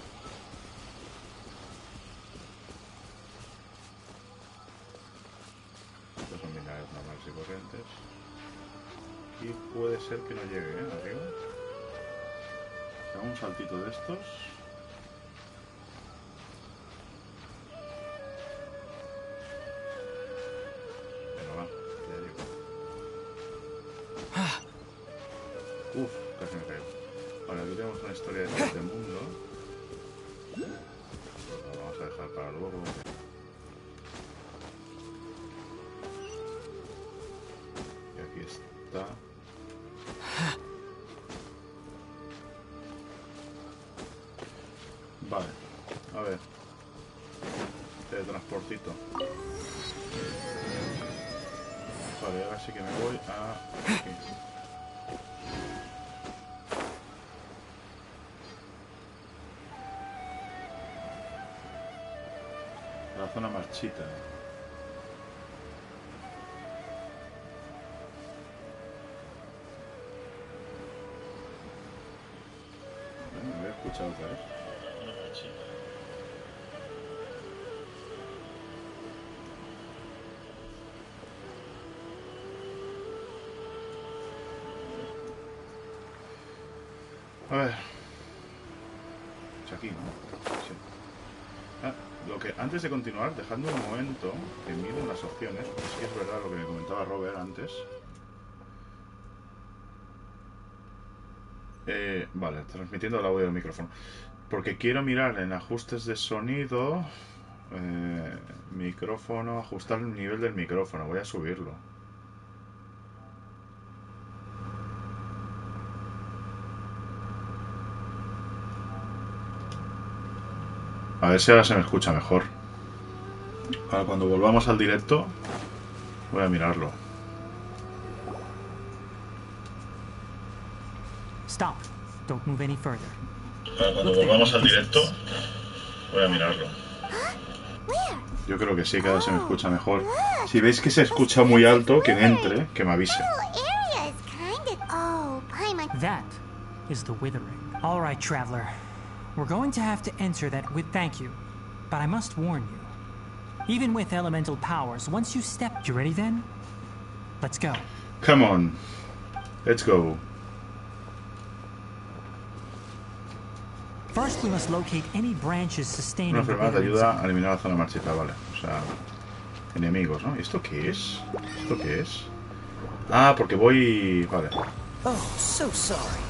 Speaker 2: Estos son minerales normales y corrientes. Y puede ser que no llegue, arriba. Hago un saltito de estos. Venga, va, ya llego. Uf, casi me caigo. Vale, aquí tenemos una historia de este mundo. Lo vamos a dejar para luego. Y aquí está. Vale, a ver. Teletransportito. Vale, ahora sí que me voy a aquí. La zona marchita. Bueno, me voy a escuchar otra vez. A ver. Es aquí, ¿no? Sí. Antes de continuar, dejando un momento que miren las opciones, porque sí que es verdad lo que me comentaba Robert antes. Vale, transmitiendo el audio del micrófono. Porque quiero mirar en ajustes de sonido, micrófono, ajustar el nivel del micrófono. Voy a subirlo. A ver si ahora se me escucha mejor. Ahora cuando volvamos al directo voy a mirarlo.
Speaker 3: Stop. Don't move any further.
Speaker 2: Ahora cuando volvamos al directo voy a mirarlo. Yo creo que sí, que ahora se me escucha mejor. Si veis que se escucha muy alto, quien entre, que me avise.
Speaker 3: That is the withering. All right, traveler. We're going to have to enter that with thank you. But I must warn you. Even with elemental powers, once you step... You ready then? Let's go.
Speaker 2: Come on. Let's go.
Speaker 3: First, we must locate any branches sustaining
Speaker 2: Una
Speaker 3: the
Speaker 2: enfermedad te
Speaker 3: withering
Speaker 2: ayuda
Speaker 3: zone.
Speaker 2: a eliminar la zona marchita, vale. O sea, enemigos, ¿no? ¿Esto qué es? ¿Esto qué es? Ah, porque voy... Vale.
Speaker 6: Oh, so sorry.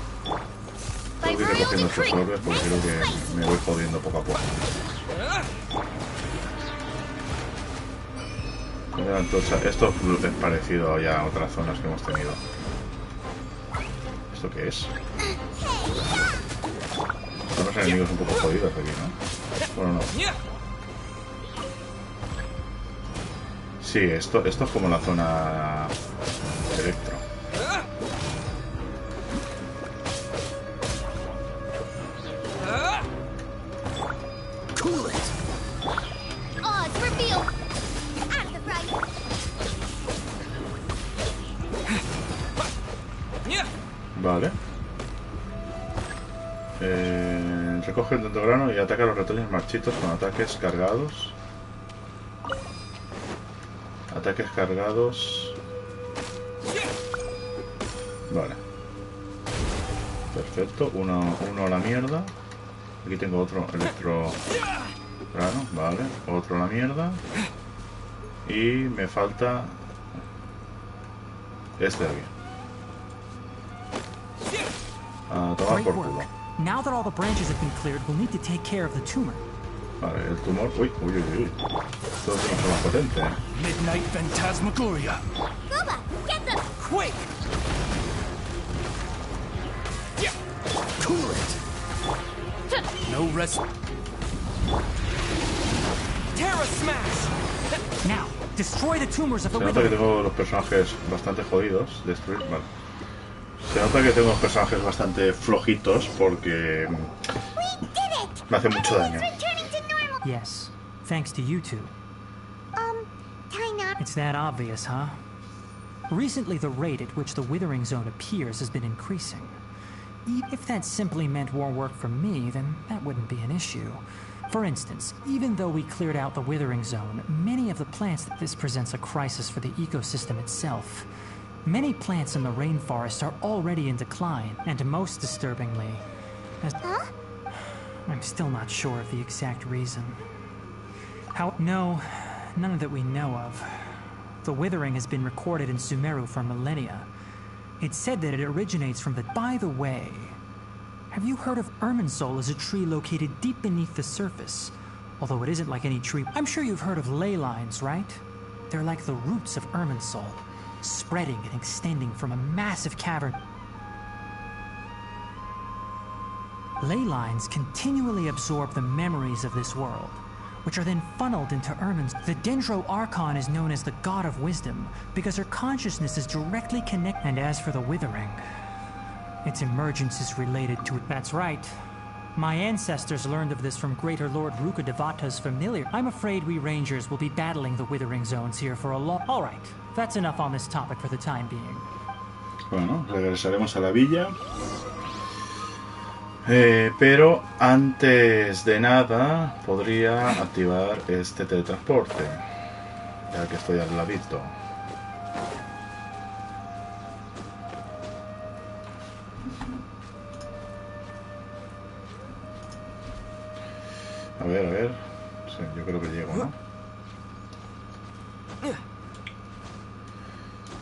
Speaker 2: Tengo que ir recogiendo estos orbes porque creo que me voy jodiendo poco a poco. Entonces, esto es parecido ya a otras zonas que hemos tenido. ¿Esto qué es? Son los enemigos un poco jodidos aquí, ¿no? Bueno, no. Sí, esto es como la zona electro. Vale. Recoge el dendrograno y ataca a los ratones marchitos con ataques cargados. Ataques cargados. Vale. Perfecto. Uno a la mierda. Aquí tengo otro electro grano. Vale. Otro a la mierda. Y me falta este de aquí. A tomar por culo.
Speaker 3: Now that all the branches have been cleared, we'll need to take care of the tumor.
Speaker 2: Vale, el tumor... Uy, uy, uy, uy. Esto es mucho más potente, ¿eh?
Speaker 6: Midnight Phantasmagoria.
Speaker 5: Booba, get them!
Speaker 6: Quick! Yeah. Cool it. No rest. Terra smash.
Speaker 3: Now, destroy the tumors of the
Speaker 2: Se nota que
Speaker 3: withering.
Speaker 2: tengo los personajes bastante jodidos. Destruir... Vale. Se nota que tengo los personajes bastante flojitos porque... me hace mucho daño.
Speaker 3: Yes, thanks to you two.
Speaker 1: Kinda.
Speaker 3: It's that obvious, huh? Recently, the rate at which the withering zone appears has been increasing. If that simply meant more work from me, then that wouldn't be an issue. For instance, even though we cleared out the withering zone, many of the plants that this presents a crisis for the ecosystem itself. Many plants in the rainforest are already in decline, and most disturbingly, I'm still not sure of the exact reason. No, none that we know of. The withering has been recorded in Sumeru for millennia. It's said that it originates from the... By the way, have you heard of Irminsul as a tree located deep beneath the surface? Although it isn't like any tree... I'm sure you've heard of ley lines, right? They're like the roots of Irminsul, spreading and extending from a massive cavern. Ley lines continually absorb the memories of this world, which are then funneled into Irmin's. The Dendro Archon is known as the God of Wisdom because her consciousness is directly connected. And as for the Withering, its emergence is related to it. That's right. My ancestors learned of this from Greater Lord Rukkhadevata's familiar. I'm afraid we Rangers will be battling the Withering Zones here for a long... All right, that's enough on this topic for the time being.
Speaker 2: Bueno, regresaremos a la villa. Pero antes de nada podría activar este teletransporte, ya que estoy al ladito. A ver, a ver. Sí, yo creo que llego, ¿no?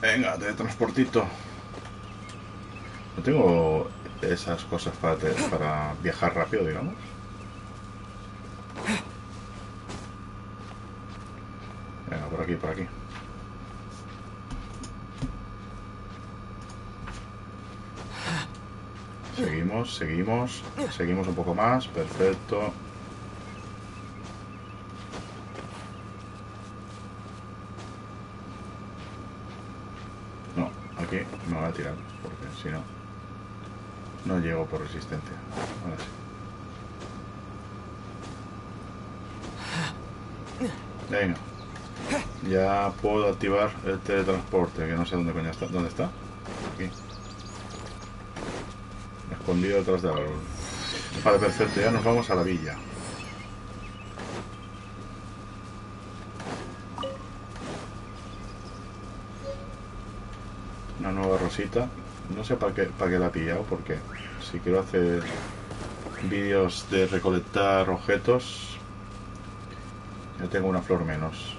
Speaker 2: Venga, teletransportito. No tengo esas cosas para viajar rápido, digamos. Venga, por aquí, por aquí. Seguimos un poco más, perfecto. No, aquí me voy a tirar, porque si no, no llego por resistencia. Ahora sí. Venga. Ya puedo activar el teletransporte, que no sé dónde coño está. ¿Dónde está? Aquí. Escondido detrás del árbol. Vale, perfecto, ya nos vamos a la villa. Una nueva rosita. No sé para qué la he pillado, porque si quiero hacer vídeos de recolectar objetos, ya tengo una flor menos.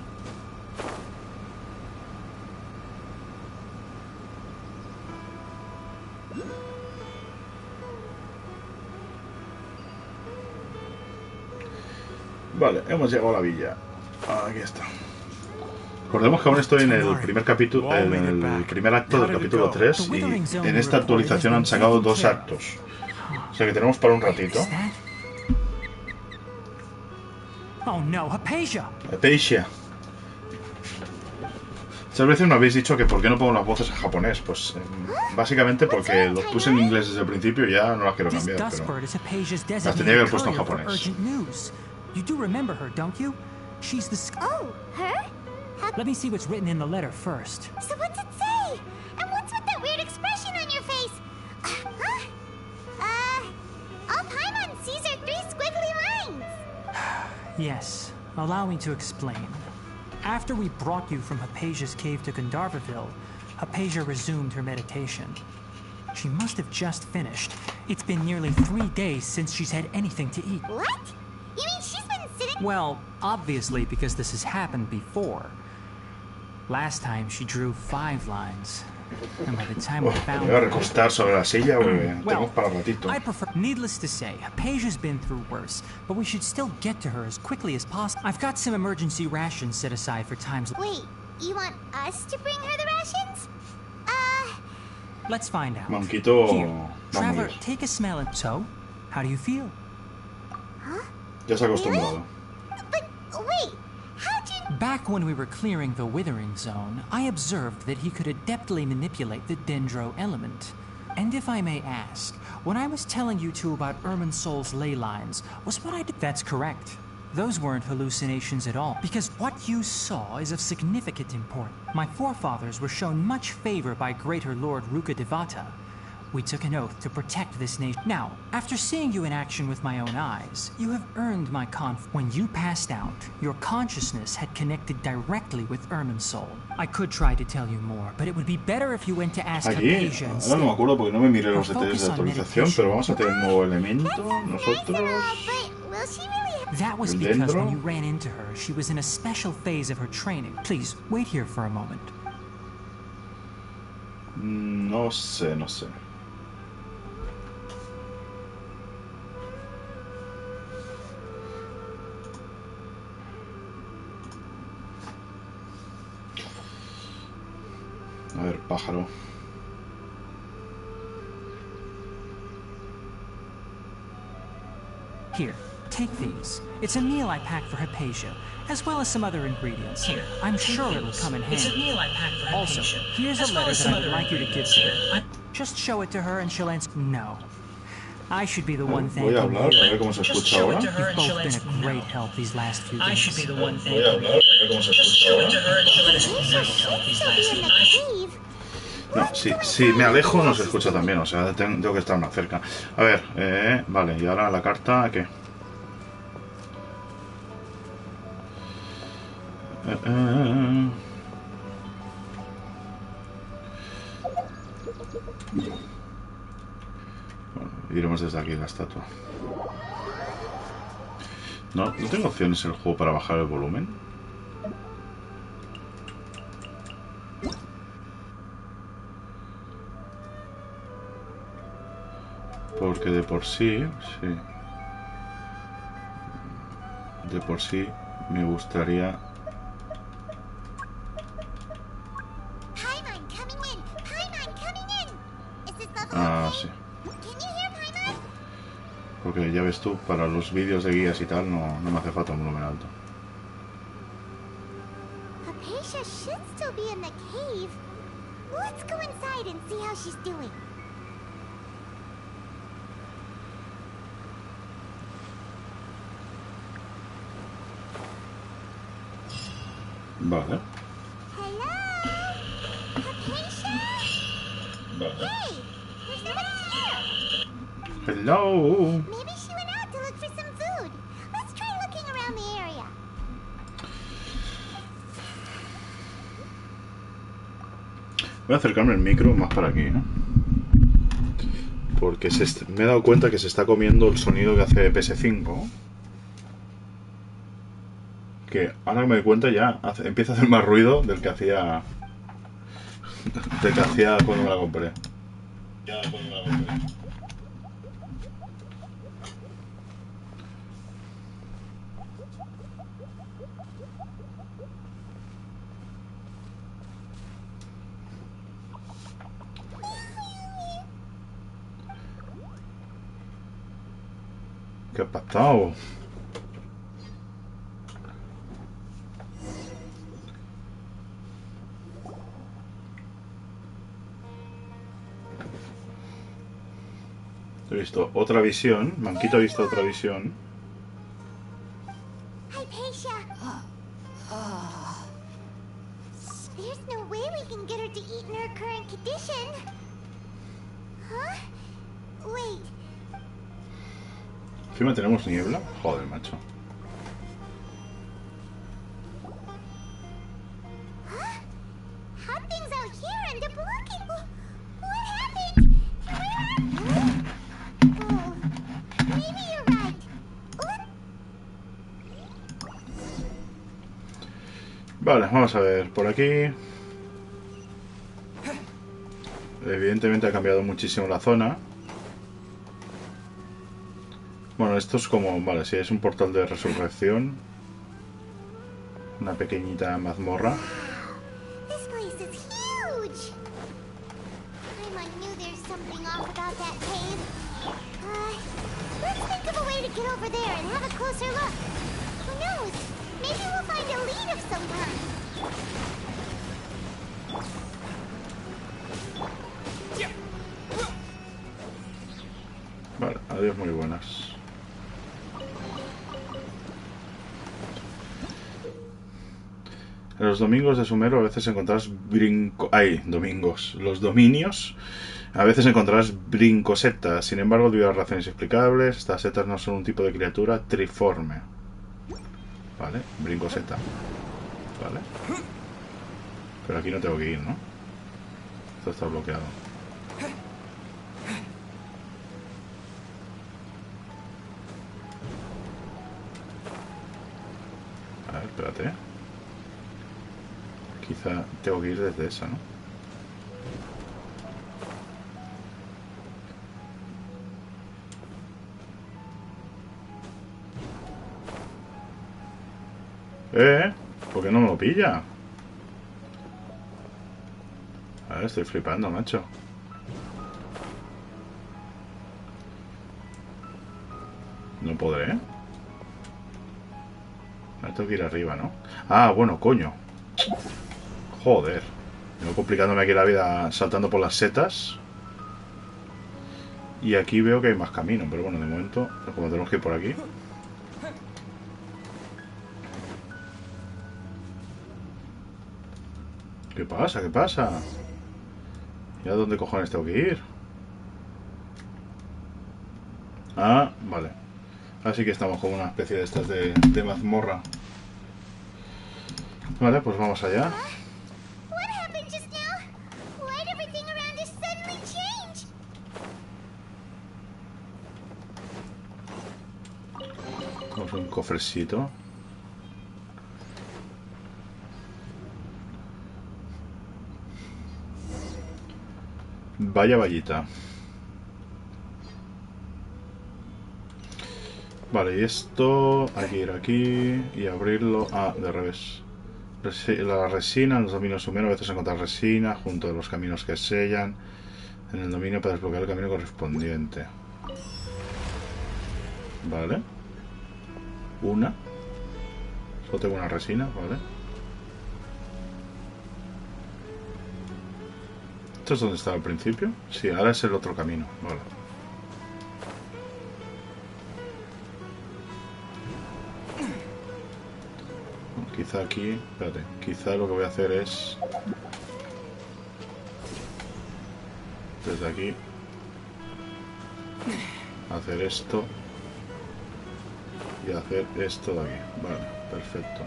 Speaker 2: Vale, hemos llegado a la villa. Aquí está. Recordemos que aún estoy en el primer capítulo, en el primer acto del capítulo 3 y en esta actualización han sacado 2 actos. O sea que tenemos para un ratito.
Speaker 3: Oh no, Hypatia.
Speaker 2: Hypatia. Muchas veces me habéis dicho que por qué no pongo las voces en japonés. Pues básicamente porque los puse en inglés desde el principio y ya no las quiero cambiar, pero las tenía que haber puesto en japonés.
Speaker 3: You do remember her, don't you? She's the...
Speaker 1: Oh, her?
Speaker 3: Let me see what's written in the letter first.
Speaker 1: So what's it say? And what's with that weird expression on your face? All Paimon sees are 3 squiggly lines.
Speaker 3: Yes, allow me to explain. After we brought you from Hypatia's cave to Gandharvaville, Hypatia resumed her meditation. She must have just finished. It's been nearly 3 days since she's had anything to eat.
Speaker 1: What? You mean she's been sitting...
Speaker 3: Well, obviously because this has happened before. Last time she drew 5 lines. And by the time we found
Speaker 2: me voy a recostar sobre la silla porque tenemos para ratito.
Speaker 3: I prefer... Needless to say, Hypatia's been through worse, but we should still get to her as quickly as possible. I've got some emergency rations set aside for times...
Speaker 1: Wait, you want us to bring her the rations?
Speaker 3: Let's find out.
Speaker 2: Manquito...
Speaker 3: Here, Traveler, take a smell and... So, how do you feel?
Speaker 1: Huh?
Speaker 2: Ya se ha acostumbrado.
Speaker 1: But, wait, how'd you...
Speaker 3: Back when we were clearing the Withering Zone, I observed that he could adeptly manipulate the Dendro element. And if I may ask, when I was telling you two about Irminsul's ley lines, was what I did... That's correct. Those weren't hallucinations at all, because what you saw is of significant importance. My forefathers were shown much favor by Greater Lord Rukkhadevata. We took an oath to protect this nation. Now, after seeing you in action with my own eyes, you have earned my confidence. When you passed out, your consciousness had connected directly with Irminsul. I could try to tell you more, but it would be better if you went to ask Hypatia instead.
Speaker 2: Ahora no me acuerdo porque no me miré los detalles de actualización, pero vamos a tener un nuevo elemento, nosotros...
Speaker 3: That was because when you ran into her, she was in a special phase of her training. Please, wait here for a moment.
Speaker 2: No sé, no sé. A ver, pájaro.
Speaker 3: Here, take these. It's a meal I packed for Hypatia, as well as some other ingredients. Here, I'm sure it'll come in handy.
Speaker 8: It's a meal I packed for
Speaker 3: Also,
Speaker 8: Hypatia,
Speaker 3: here's a letter that I'd like you to give to her. Just show it to her and she'll answer no. I should be the one thanking
Speaker 2: Voy a
Speaker 3: you.
Speaker 2: hablar, a ver cómo se escucha ahora.
Speaker 3: You've both been a great help these last few days.
Speaker 8: I should be the one
Speaker 2: Voy a hablar, a ver cómo se escucha ahora. No, si me alejo no se escucha también, o sea, tengo que estar más cerca. A ver, vale, y ahora la carta, ¿qué? Bueno, iremos desde aquí la estatua. No tengo opciones en el juego para bajar el volumen. Porque de por sí, sí. De por sí me gustaría... Ah, sí. Porque ya ves tú, para los vídeos de guías y tal no me hace falta un volumen alto.
Speaker 1: Hypatia should still be in the cave. Let's go inside and see how she's doing.
Speaker 2: Vale.
Speaker 1: Hello? Hypatia?
Speaker 2: Vale.
Speaker 1: Hey, there's nobody here.
Speaker 2: Hello.
Speaker 1: Maybe she went out to look for some food. Let's try looking around the area.
Speaker 2: Voy a acercarme el micro más para aquí, ¿eh? Porque me he dado cuenta que se está comiendo el sonido que hace PS5. Que ahora que me doy cuenta ya empieza a hacer más ruido del que hacía cuando me la compré. ¿Qué ha pasado? He visto otra visión. Manquito ha visto otra visión.
Speaker 1: Hypatia! There's no way we can get her to eat in her current condition. Huh? Wait.
Speaker 2: Encima tenemos niebla. Joder, macho.
Speaker 1: Huh? Hot things out here and they're blocking. What happened? Oh, maybe you're right.
Speaker 2: Vale, vamos a ver. Por aquí... Evidentemente ha cambiado muchísimo la zona. Bueno, esto es como... Vale, sí, es un portal de resurrección. Una pequeñita mazmorra.
Speaker 1: This place is huge. I knew there's something off about that cave. Let's think of a way to get over there and have a closer look. Who knows? Maybe we'll find a lead of some kind.
Speaker 2: Vale, adiós, muy buenas. En los domingos de Sumero a veces encontrarás los dominios. A veces encontrarás brincosetas. Sin embargo, debido a razones inexplicables, estas setas no son un tipo de criatura triforme. Vale, brincoseta. Vale. Pero aquí no tengo que ir, ¿no? Esto está bloqueado. A ver, espérate. Quizá tengo que ir desde esa, ¿no? ¿Por qué no me lo pilla? A ver, estoy flipando, macho. No podré, ¿eh? Ahora tengo que ir arriba, ¿no? Ah, bueno, coño. Joder. Vengo complicándome aquí la vida saltando por las setas. Y aquí veo que hay más camino, pero bueno, de momento, como tenemos que ir por aquí. ¿Qué pasa? ¿Qué pasa? ¿Y a dónde cojones tengo que ir? Ah, vale. Así que estamos como una especie de estas de mazmorra. Vale, pues vamos allá. Vamos a un cofrecito. Vaya vallita. Vale, y esto hay que ir aquí y abrirlo. Ah, de revés. La resina en los dominios sumeros. A veces encontrar resina junto a los caminos que sellan en el dominio para desbloquear el camino correspondiente. Vale. Una. Solo tengo una resina, vale. ¿Esto es donde estaba al principio? Sí, ahora es el otro camino, vale. Quizá aquí, espérate, quizá lo que voy a hacer es desde aquí hacer esto y hacer esto de aquí. Vale, perfecto.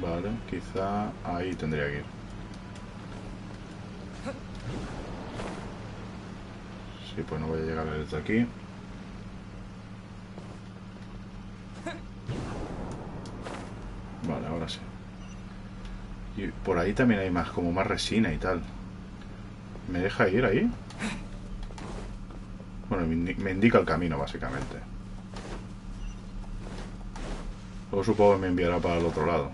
Speaker 2: Vale, quizá ahí tendría que ir. Sí, pues no voy a llegar desde aquí. Vale, ahora sí. Y por ahí también hay más, como más resina y tal. ¿Me deja ir ahí? Bueno, me indica el camino, básicamente. Luego supongo que me enviará para el otro lado.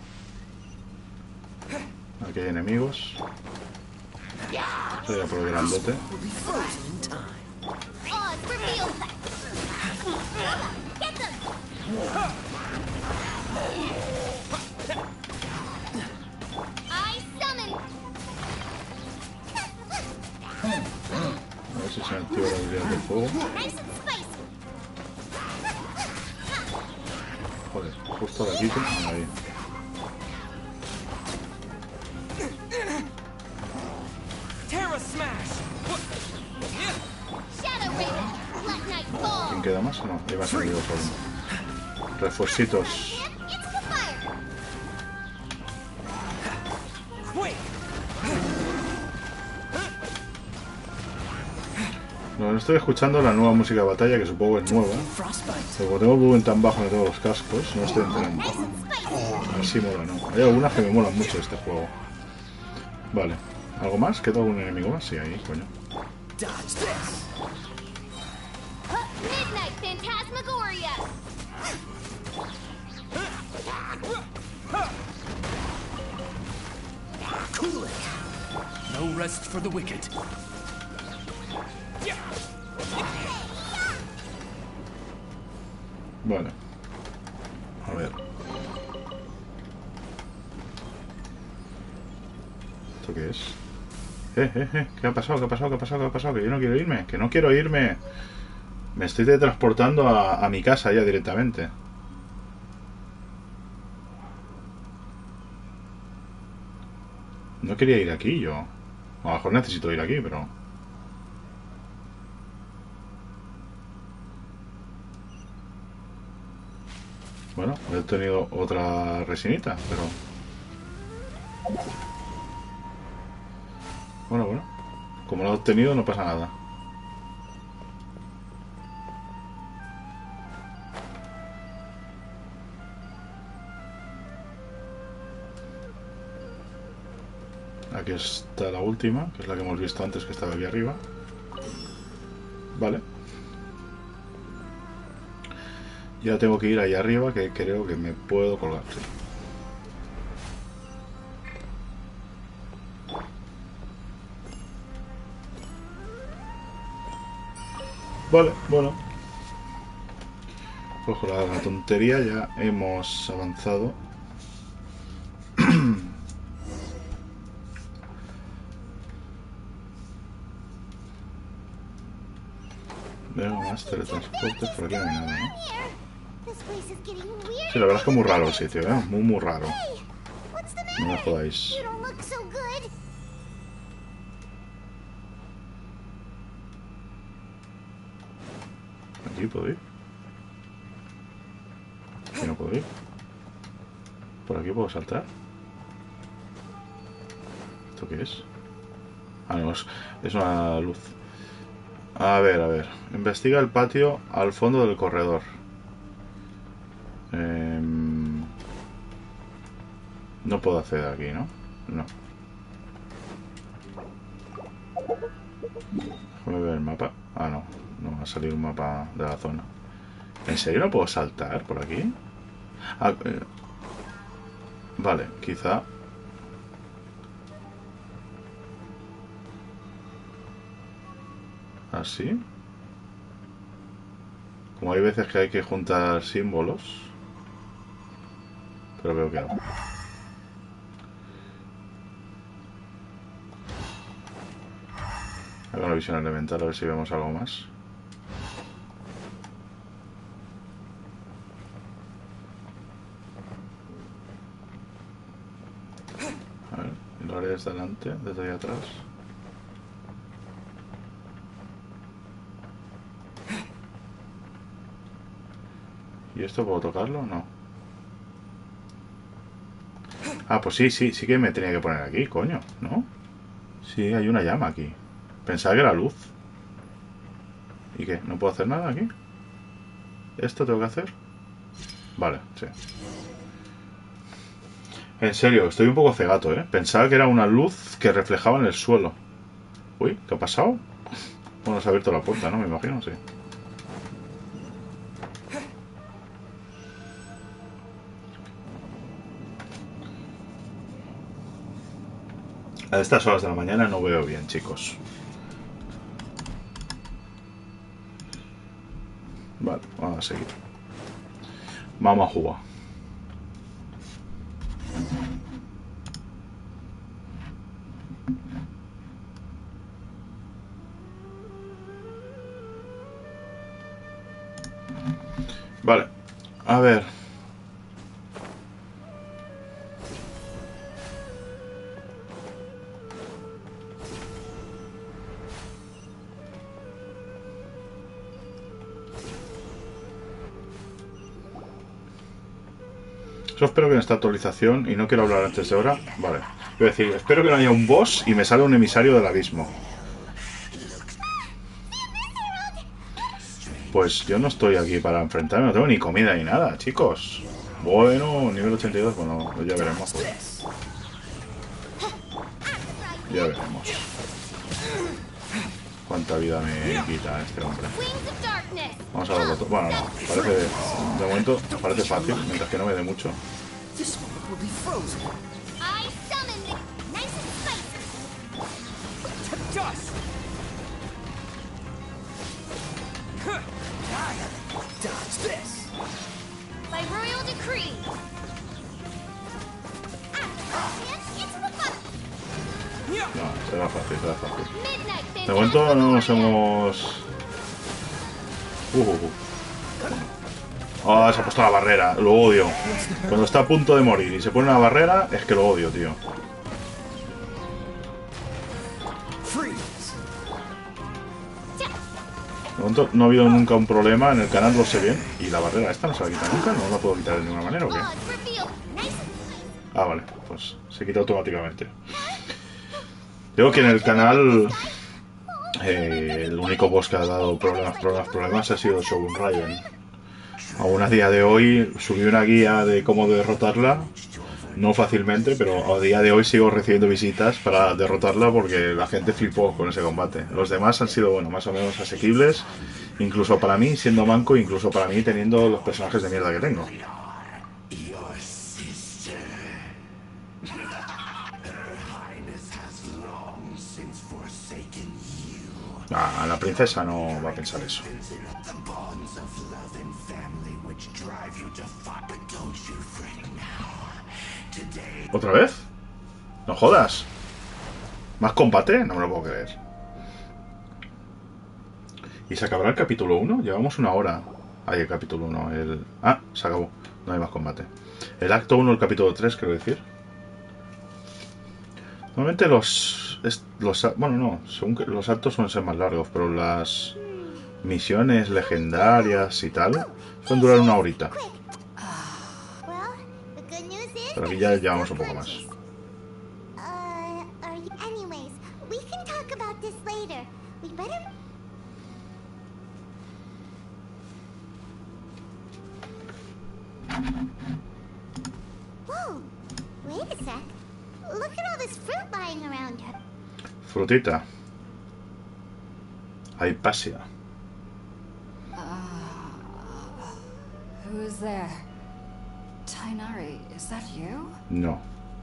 Speaker 2: Aquí hay enemigos. Sería por el grandote. A ver si se activa la habilidad del fuego. Joder, justo la quito. Ahí. ¿Quién queda más o no? Ahí va a salir solo. Refuercitos. No, estoy escuchando la nueva música de batalla, que supongo es nueva. Pero como tengo el volumen tan bajo de todos los cascos, no estoy entendiendo. A ver si mola, ¿no? Hay algunas que me molan mucho de este juego. Vale. ¿Algo más? ¿Queda algún enemigo más? Sí, ahí, coño.
Speaker 6: No rest for the wicked.
Speaker 2: Vale. A ver. ¿Esto qué es? ¿Qué ha pasado? ¿Qué ha pasado? ¿Qué ha pasado? ¿Qué ha pasado? Que yo no quiero irme. Que no quiero irme. Me estoy teletransportando a mi casa ya directamente. No quería ir aquí yo. A lo mejor necesito ir aquí, pero... Bueno, he obtenido otra resinita, pero... Bueno. Como lo he obtenido, no pasa nada. Aquí está la última, que es la que hemos visto antes, que estaba aquí arriba. Vale. Ya tengo que ir ahí arriba, que creo que me puedo colgar. Sí. Vale, bueno. Pues por la tontería ya hemos avanzado. Veo más teletransportes, por aquí no hay nada, ¿no? Sí, la verdad es que es muy raro el sitio, ¿eh? Muy raro. No me jodáis. ¿Aquí puedo ir? Aquí no puedo ir. ¿Por aquí puedo saltar? ¿Esto qué es? Ah, no, es una luz. A ver. Investiga el patio al fondo del corredor. No puedo acceder aquí, ¿no? No. Déjame ver el mapa. Ah, no. No va a salir un mapa de la zona. ¿En serio no puedo saltar por aquí? Ah, vale, quizá... ¿Así? Como hay veces que hay que juntar símbolos. Pero veo que no. Hago una visión elemental a ver si vemos algo más. A ver, lo haré desde delante, desde ahí atrás. ¿Y esto puedo tocarlo? No. Ah, pues sí que me tenía que poner aquí, coño, ¿no? Sí, hay una llama aquí. Pensaba que era luz. ¿Y qué? ¿No puedo hacer nada aquí? ¿Esto tengo que hacer? Vale, sí. En serio, estoy un poco cegato, ¿eh? Pensaba que era una luz que reflejaba en el suelo. Uy, ¿qué ha pasado? Bueno, se ha abierto la puerta, ¿no? Me imagino, sí. A estas horas de la mañana no veo bien, chicos. Vale, vamos a seguir. Vamos a jugar. Vale, a ver. Yo espero que en esta actualización, y no quiero hablar antes de hora, vale. Voy a decir, espero que no haya un boss y me salga un emisario del abismo. Pues yo no estoy aquí para enfrentarme, no tengo ni comida ni nada, chicos. Bueno, nivel 82, bueno, pues ya veremos. Pues. Ya veremos. Cuánta vida me quita este hombre. Vamos a verlo todo. Bueno, no, parece... De momento parece fácil, mientras que no me dé mucho. No, será fácil, será fácil. De momento no nos hemos... Ah, se ha puesto la barrera, lo odio. Cuando está a punto de morir y se pone una barrera, es que lo odio, tío. De momento no ha habido nunca un problema, en el canal lo sé bien. Y la barrera esta no se la quita nunca, no la puedo quitar de ninguna manera, ¿o qué? Ah, vale, pues se quita automáticamente. Digo que en el canal el único boss que ha dado problemas ha sido Shogun Raiden. Aún a día de hoy subí una guía de cómo derrotarla, no fácilmente, pero a día de hoy sigo recibiendo visitas para derrotarla porque la gente flipó con ese combate. Los demás han sido, bueno, más o menos asequibles, incluso para mí siendo manco, incluso para mí teniendo los personajes de mierda que tengo. Ah, la princesa no va a pensar eso. ¿Otra vez? No jodas. ¿Más combate? No me lo puedo creer. ¿Y se acabará el capítulo 1? Llevamos una hora. Ahí el capítulo 1. Ah, se acabó. No hay más combate. El acto 1, el capítulo 3, quiero decir. Normalmente bueno, no, según que los actos suelen ser más largos, pero las misiones legendarias y tal suelen durar una horita. Pero aquí ya llevamos un poco más.
Speaker 1: Whoa, wait a sec. Look at all this fruit lying around her.
Speaker 2: Frutita. Hypatia.
Speaker 8: Who's there? Tainari, is that you?
Speaker 2: No,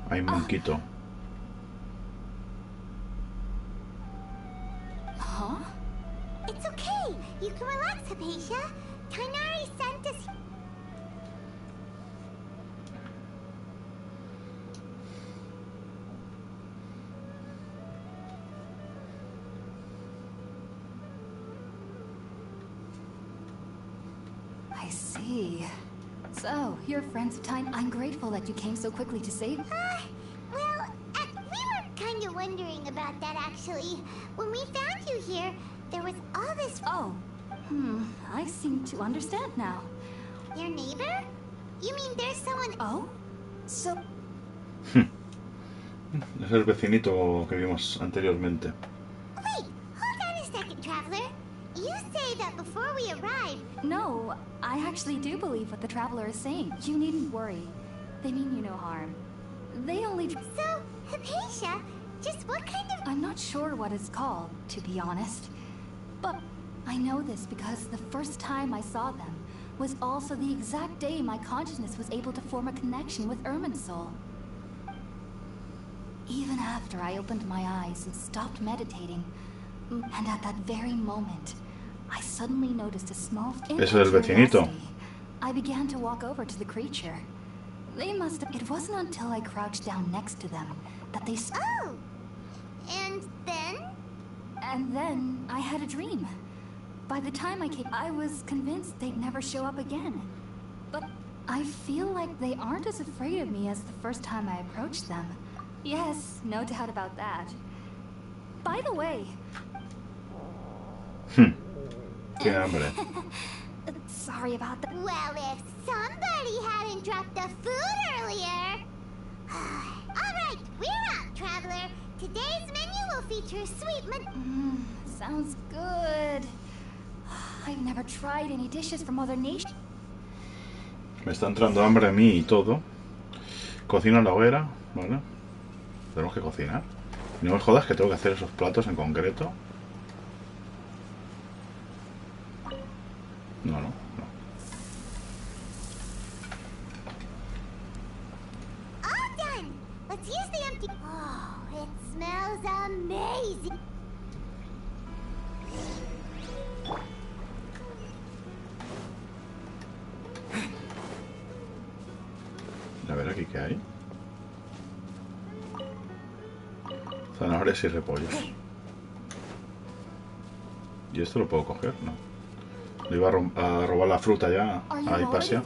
Speaker 2: hay Monquito.
Speaker 8: Huh?
Speaker 1: It's okay. You can relax, Hypatia. Tainari sent us.
Speaker 8: I see. So, you're friends of Tyne. I'm grateful that you came so quickly to save.
Speaker 1: Well, we were kind of wondering about that, actually. When we found you here, there was all this...
Speaker 8: Oh. I seem to understand now.
Speaker 1: Your neighbor? You mean there's someone...
Speaker 8: Oh? So...
Speaker 2: Es el vecinito que vimos anteriormente.
Speaker 1: Wait, hold on a second, Traveler. You say that before we arrived...
Speaker 8: No, I actually do believe what the Traveler is saying. You needn't worry. They mean you no harm. They only...
Speaker 1: So, Hypatia, just what kind of...
Speaker 8: I'm not sure what it's called, to be honest. But I know this because the first time I saw them was also the exact day my consciousness was able to form a connection with Irminsul. Even after I opened my eyes and stopped meditating, and at that very moment, I suddenly noticed a small...
Speaker 2: Eso es el vecinito.
Speaker 8: I began to walk over to the creature. They must have... It wasn't until I crouched down next to them that they...
Speaker 1: Oh! And then?
Speaker 8: And then I had a dream. By the time I came, I was convinced they'd never show up again. But I feel like they aren't as afraid of me as the first time I approached them. Yes, no doubt about that. By the way...
Speaker 2: Qué hambre.
Speaker 8: Sorry about that.
Speaker 1: Well, if somebody hadn't dropped the food earlier... Alright, we're out, Traveler. Today's menu will feature sweet
Speaker 8: Sounds good. I've never tried any dishes from other nations.
Speaker 2: Me está entrando hambre a mí y todo. Cocino en la hoguera, ¿vale? Tenemos que cocinar. No me jodas que tengo que hacer esos platos en concreto. No.
Speaker 1: All done! Let's use the empty... Oh, it smells amazing!
Speaker 2: A ver aquí qué hay. Zanahorias y repollos. ¿Y esto lo puedo coger? No. Le iba a robar la fruta ya a Hypatia.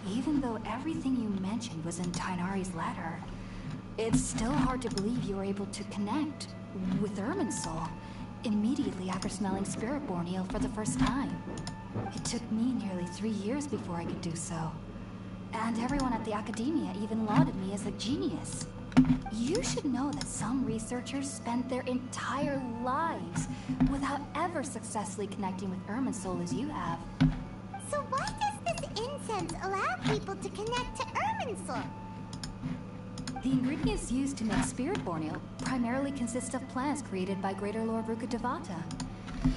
Speaker 8: Even though everything you mentioned was in Tainari's letter, it's still hard to believe you were able to connect with Irminsul immediately after smelling Spiritborn ale for the first time. It took me nearly 3 years before I could do so. And everyone at the Academia even lauded me as a genius. You should know that some researchers spent their entire lives without ever successfully connecting with Irminsul as you have.
Speaker 1: So why does this incense allow people to connect to Irminsul?
Speaker 8: The ingredients used to make Spiritborn ale primarily consist of plants created by Greater Lord Rukkhadevata.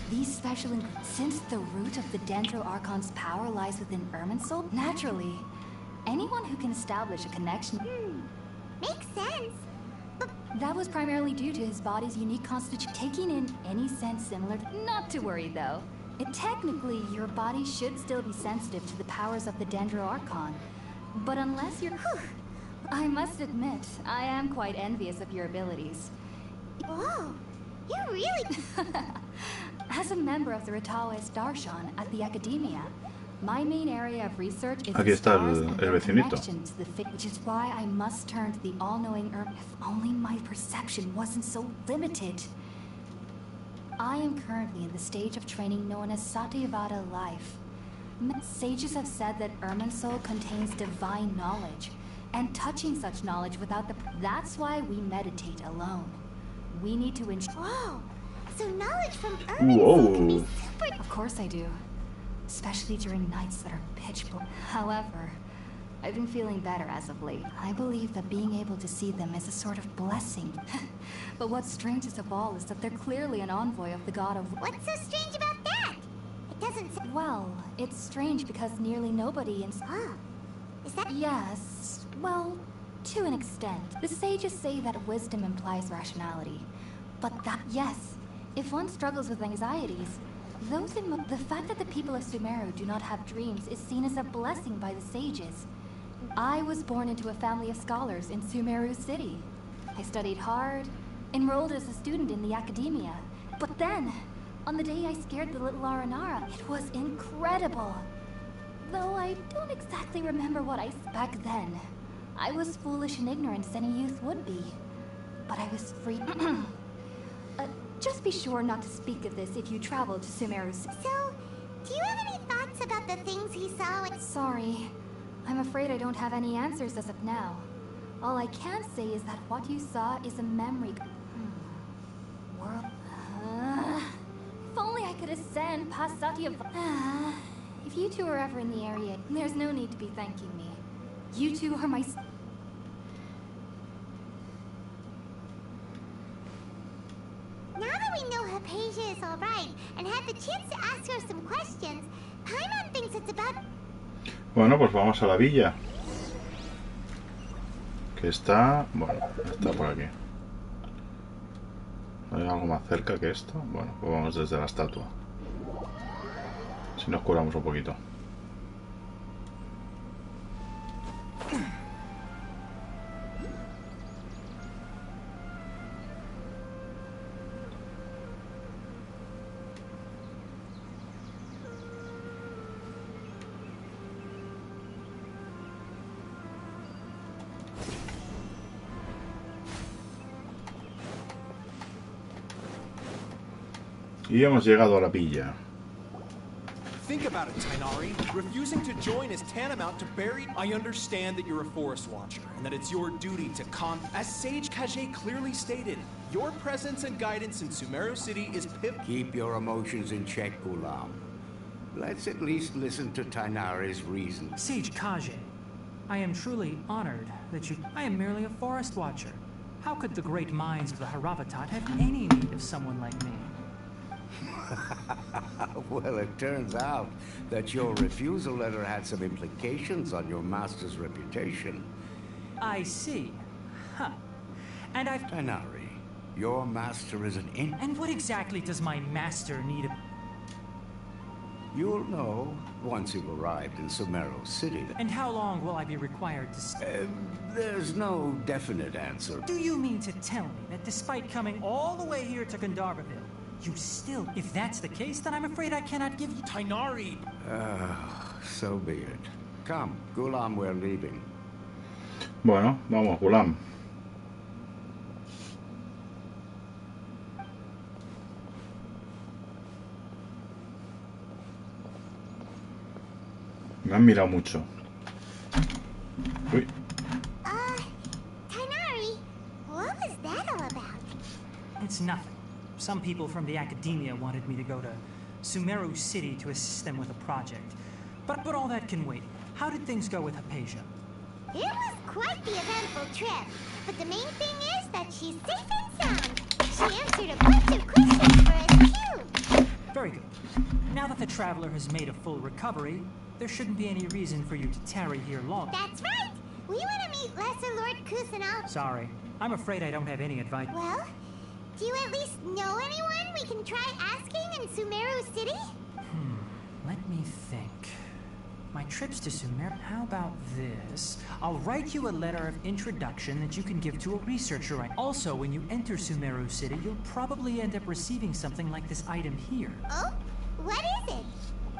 Speaker 8: These special ingredients, since the root of the Dendro Archon's power lies within Irminsul, naturally, anyone who can establish a connection...
Speaker 1: Makes sense. But
Speaker 8: that was primarily due to his body's unique constitution. Taking in any sense similar... Not to worry, though. Technically, your body should still be sensitive to the powers of the Dendro Archon. But unless you're... I must admit, I am quite envious of your abilities.
Speaker 1: whoa, you really...
Speaker 8: As a member of the Ritawes Darshan at the Academia, my main area of research is
Speaker 2: Aquí
Speaker 8: the
Speaker 2: está
Speaker 8: stars and
Speaker 2: el
Speaker 8: their
Speaker 2: vecinito.
Speaker 8: connection to the which is why I must turn to the all-knowing Earth. If only my perception wasn't so limited. I am currently in the stage of training known as Satyavada life. Sages have said that Irminsul contains divine knowledge, and touching such knowledge without the... That's why we meditate alone. We need to ensure...
Speaker 1: Whoa! So knowledge from Irminsul can be super...
Speaker 8: Of course I do. Especially during nights that are pitch black. However, I've been feeling better as of late. I believe that being able to see them is a sort of blessing. But what's strangest of all is that they're clearly an envoy of the god of...
Speaker 1: What's so strange about that? It doesn't say...
Speaker 8: Well, it's strange because nearly nobody in...
Speaker 1: Ah, is that...
Speaker 8: Yes, well, to an extent. The sages say that wisdom implies rationality. But that... Yes, if one struggles with anxieties, the fact that the people of Sumeru do not have dreams is seen as a blessing by the sages. I was born into a family of scholars in Sumeru City. I studied hard, enrolled as a student in the academia. But then, on the day I scared the little Aranara, it was incredible. Though I don't exactly remember what I back then. I was foolish and ignorant as any youth would be. But I was free. Just be sure not to speak of this if you travel to Sumeru.
Speaker 1: So, do you have any thoughts about the things he saw when...
Speaker 8: Sorry. I'm afraid I don't have any answers as of now. All I can say is that what you saw is a memory... World... if only I could ascend past Satya... if you two are ever in the area, there's no need to be thanking me. You two are my...
Speaker 1: Now that we know Hypatia is alright, and had the chance to ask her some questions, Paimon thinks it's about...
Speaker 2: Bueno, pues vamos a la villa. Que está... Bueno, está por aquí. ¿Hay algo más cerca que esto? Bueno, pues vamos desde la estatua. Si nos curamos un poquito. Y hemos llegado a la villa.
Speaker 6: Think about it, Tainari. Refusing to join is tantamount to burying. I understand that you're a forest watcher, and that it's your duty to As Sage Kage clearly stated, your presence and guidance in Sumeru City is
Speaker 9: Keep your emotions in check, Ulam. Let's at least listen to Tainari's reason.
Speaker 3: Sage Kage, I am truly honored that you... I am merely a forest watcher. How could the great minds of the Haravatat have any need of someone like me?
Speaker 9: Well, it turns out that your refusal letter had some implications on your master's reputation.
Speaker 3: I see. Huh. And I've...
Speaker 9: Tainari, your master is an
Speaker 3: And what exactly does my master need?
Speaker 9: You'll know once you've arrived in Sumeru City.
Speaker 3: And how long will I be required to...
Speaker 9: There's no definite answer.
Speaker 3: Do you mean to tell me that despite coming all the way here to Gandharvaville, you still... If that's the case, then I'm afraid I cannot give you...
Speaker 6: Tainari!
Speaker 9: So be it. Come, Gulam, we're leaving.
Speaker 2: Bueno, vamos, Gulam. Me han mirado mucho. Uy.
Speaker 1: Tainari, what was that all about?
Speaker 3: It's nothing. Some people from the academia wanted me to go to Sumeru City to assist them with a project. But all that can wait. How did things go with Hypatia?
Speaker 1: It was quite the eventful trip. But the main thing is that she's safe and sound. She answered a bunch of questions for us, too.
Speaker 3: Very good. Now that the traveler has made a full recovery, there shouldn't be any reason for you to tarry here long.
Speaker 1: That's right. We want to meet Lesser Lord Kusanal.
Speaker 3: Sorry. I'm afraid I don't have any advice.
Speaker 1: Well, do you at least know anyone we can try asking in Sumeru City?
Speaker 3: Let me think. My trips to Sumeru... How about this? I'll write you a letter of introduction that you can give to a researcher. Also, when you enter Sumeru City, you'll probably end up receiving something like this item here.
Speaker 1: Oh? What is it?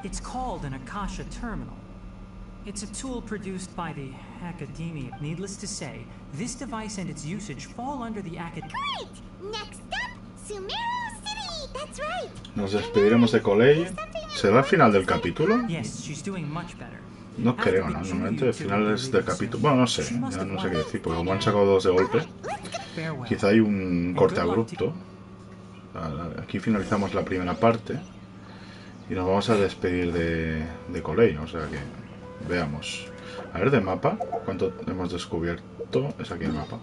Speaker 3: It's called an Akasha Terminal. It's a tool produced by the Academia. Needless to say, this device and its usage fall under the Academia.
Speaker 1: Great! Next up, Sumeru City! That's right!
Speaker 2: Nos despediremos de Colei.
Speaker 1: Something
Speaker 2: ¿Será el final del capítulo?
Speaker 3: Yes, she's doing much better.
Speaker 2: No creo, ¿no? Normalmente el final es del capítulo... Bueno, no sé. Ya no sé qué decir, porque como han sacado 2 de golpe, quizá hay un corte abrupto. Aquí finalizamos la primera parte. Y nos vamos a despedir de Coley, o sea que... Veamos. A ver, de mapa, ¿cuánto hemos descubierto? Es aquí el mapa.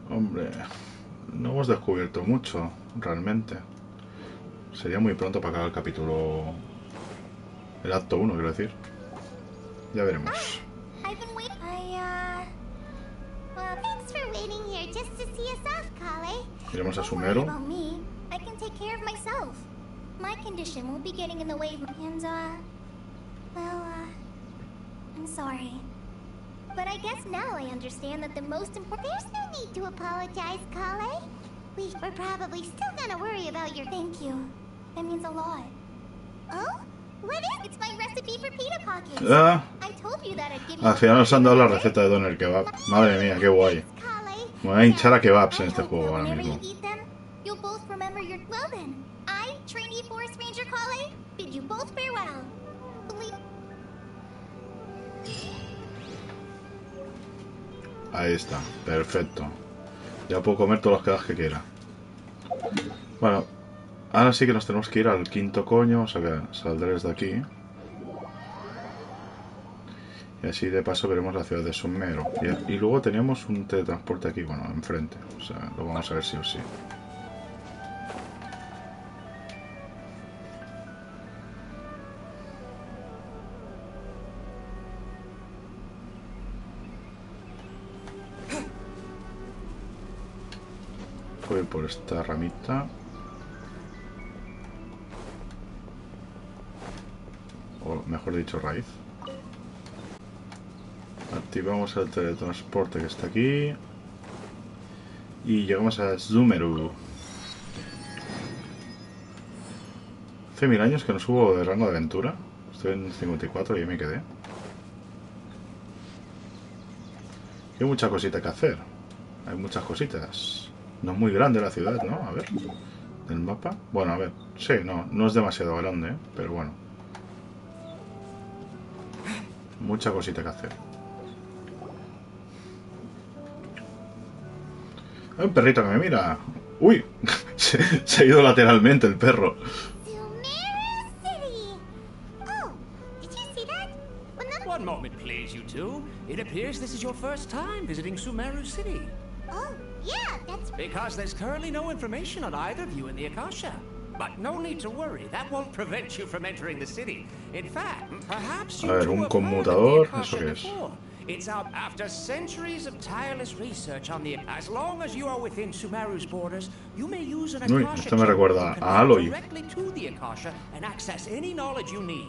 Speaker 2: Hombre, no hemos descubierto mucho, realmente. Sería muy pronto para acabar el capítulo... El acto 1, quiero decir. Ya veremos. Iremos a Sumeru.
Speaker 5: My condition won't be getting in the way of my... And, well, I'm sorry. But I guess now I understand that the most important...
Speaker 1: There's no need to apologize, Kale. We're probably still gonna worry about your...
Speaker 5: Thank you. That means a lot.
Speaker 1: Oh? What is...
Speaker 5: It's my recipe for pita pockets.
Speaker 2: Ah,
Speaker 5: I told you that I'd give you...
Speaker 2: al final nos han dado la receta de doner kebab. Madre mía, qué guay. Me voy a hinchar a kebabs en este juego ahora mismo.
Speaker 5: You'll both remember your... Well then, I, trainee forest ranger Kale, bid you both farewell.
Speaker 2: Ahí está, perfecto. Ya puedo comer todos los kebabs que quiera. Bueno, ahora sí que nos tenemos que ir al quinto coño, o sea que saldré desde aquí. Y así de paso veremos la ciudad de Sumeru. Y luego teníamos un teletransporte aquí, bueno, enfrente. O sea, lo vamos a ver sí o sí. Voy por esta ramita. O mejor dicho, raíz. Activamos el teletransporte que está aquí. Y llegamos a Sumeru. Hace 1000 años que no subo de rango de aventura. Estoy en 54 y ahí me quedé. Hay mucha cosita que hacer. Hay muchas cositas. No es muy grande la ciudad, ¿no? A ver. ¿El mapa? Bueno, a ver. Sí, no es demasiado grande, ¿eh? Pero bueno. Mucha cosita que hacer. Hay un perrito que me mira. ¡Uy! Se ha ido lateralmente el perro.
Speaker 10: One moment, please, you two. It appears this is your first time visiting Sumeru City.
Speaker 1: Oh, yeah, that's...
Speaker 10: Because there's currently no information on either of you in the Akasha. But no need to worry, that won't prevent you from entering the city. In fact, perhaps you
Speaker 2: A ver,
Speaker 10: two
Speaker 2: un
Speaker 10: have heard of the
Speaker 2: conmutador,
Speaker 10: Akasha
Speaker 2: ¿eso qué es?
Speaker 10: before. It's out after centuries of tireless research on the... As long as you are within Sumeru's borders, you may use an
Speaker 2: Uy,
Speaker 10: Akasha
Speaker 2: esto me recuerda
Speaker 10: to
Speaker 2: a Aloy.
Speaker 10: directly to the Akasha and access any knowledge you need.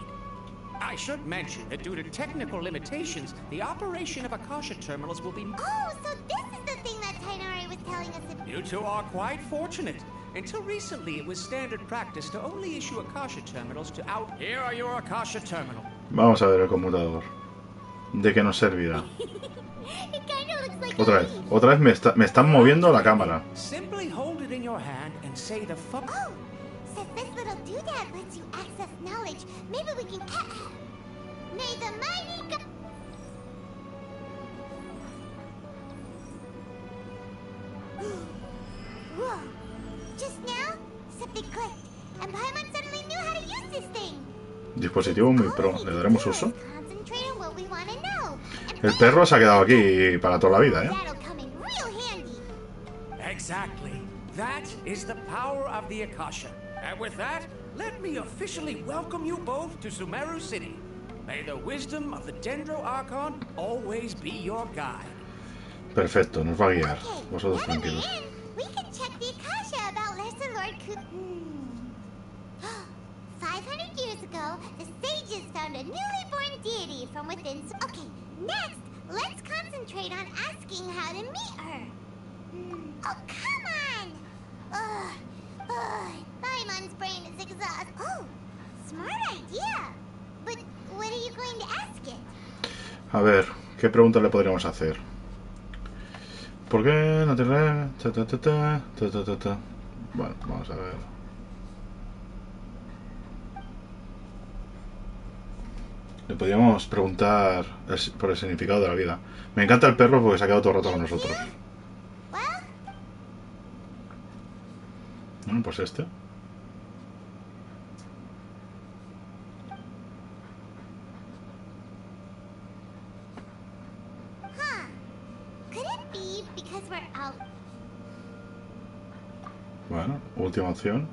Speaker 10: I should mention that due to technical limitations, the operation of Akasha terminals will be...
Speaker 1: Oh, so this is the thing that Tainari was telling us about.
Speaker 10: You two are quite fortunate. Until recently, it was standard practice to only issue Akasha terminals to out... Here are your Akasha terminal.
Speaker 2: Vamos a ver el conmutador. ¿De qué nos servirá? Otra vez me están moviendo la cámara.
Speaker 10: Simply hold it in your hand and say the
Speaker 1: Oh, so this little doodad lets you access knowledge. Maybe we can... May the mighty go... Whoa. Just now, something clicked, and Paimon suddenly knew how to use this thing.
Speaker 2: Dispositivo muy pro. ¿Le daremos uso?
Speaker 1: Concentrate on what we want to know.
Speaker 2: El perro se ha quedado aquí para toda la vida, ¿eh?
Speaker 1: That'll come in real handy.
Speaker 10: Exactly. That is the power of the Akasha. And with that, let me officially welcome you both to Sumeru City. May the wisdom of the Dendro Archon always be your guide.
Speaker 2: Perfecto, nos va a guiar.
Speaker 1: Okay,
Speaker 2: Vosotros
Speaker 1: now that
Speaker 2: tranquilos.
Speaker 1: we're in, we can check the Akasha about Lesser Lord 500 years ago, the sages found a newly born deity from within... Okay, next, let's concentrate on asking how to meet her. Oh, come on! Paimon's brain is exhausted. Oh, smart idea. But what are you going to ask it?
Speaker 2: A ver, ¿qué pregunta le podríamos hacer? ¿Por qué no te... Bueno, vamos a ver.
Speaker 1: 500 years ago, the sages found a newly born deity from within... Okay, next, let's concentrate on asking how to meet her. Oh, smart idea. But what are you going to ask it?
Speaker 2: A ver, ¿qué pregunta le podríamos hacer? ¿Por qué no te... 500 years ago, the sages found a newly born deity from within... Bueno, vamos a ver. Le podríamos preguntar por el significado de la vida. Me encanta el perro porque se ha quedado todo el rato con nosotros. Bueno, pues este. Bueno, última opción.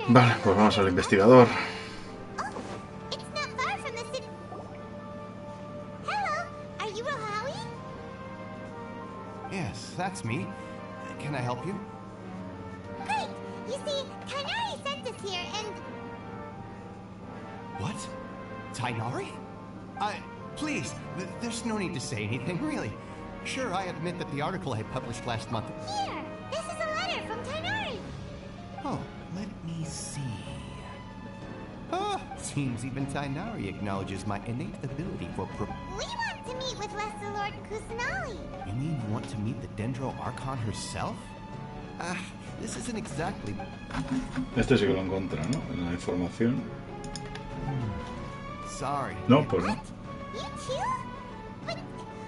Speaker 2: Vale, pues vamos al investigador.
Speaker 11: Yes, that's me. Can I help you?
Speaker 1: Great! You see, Tainari sent us here and...
Speaker 11: What? Tainari? Please, there's no need to say anything, really. Sure, I admit that the article I published last month...
Speaker 1: Here! This is a letter from Tainari!
Speaker 11: Oh, let me see... Seems even Tainari acknowledges my innate ability for
Speaker 1: We want to meet with Lesser Lord Kusanali!
Speaker 11: You mean you want to meet the Dendro Archon herself? This isn't exactly...
Speaker 2: Este sí que lo encuentra, ¿no? En la información.
Speaker 11: Sorry.
Speaker 2: No, pues no.
Speaker 1: You too? But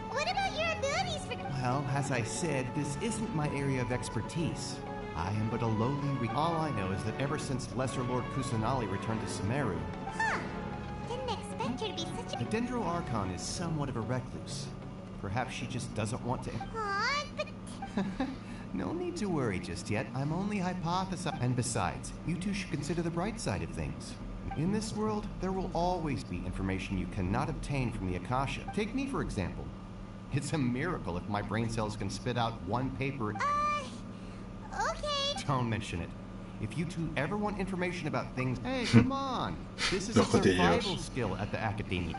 Speaker 1: what about your abilities for...
Speaker 11: Well, as I said, this isn't my area of expertise. I am but a lowly all I know is that ever since Lesser Lord Kusanali returned to Sumeru...
Speaker 1: Huh. Didn't expect her to be such a...
Speaker 11: The Dendro Archon is somewhat of a recluse. Perhaps she just doesn't want to...
Speaker 1: Aw, but...
Speaker 11: No need to worry just yet. I'm only hypothesizing. And besides, you two should consider the bright side of things. In this world, there will always be information you cannot obtain from the Akasha. Take me, for example. It's a miracle if my brain cells can spit out one paper...
Speaker 1: Okay.
Speaker 11: Don't mention it. If you two ever want information about things... Hey, come on! This is a survival skill at the Academia.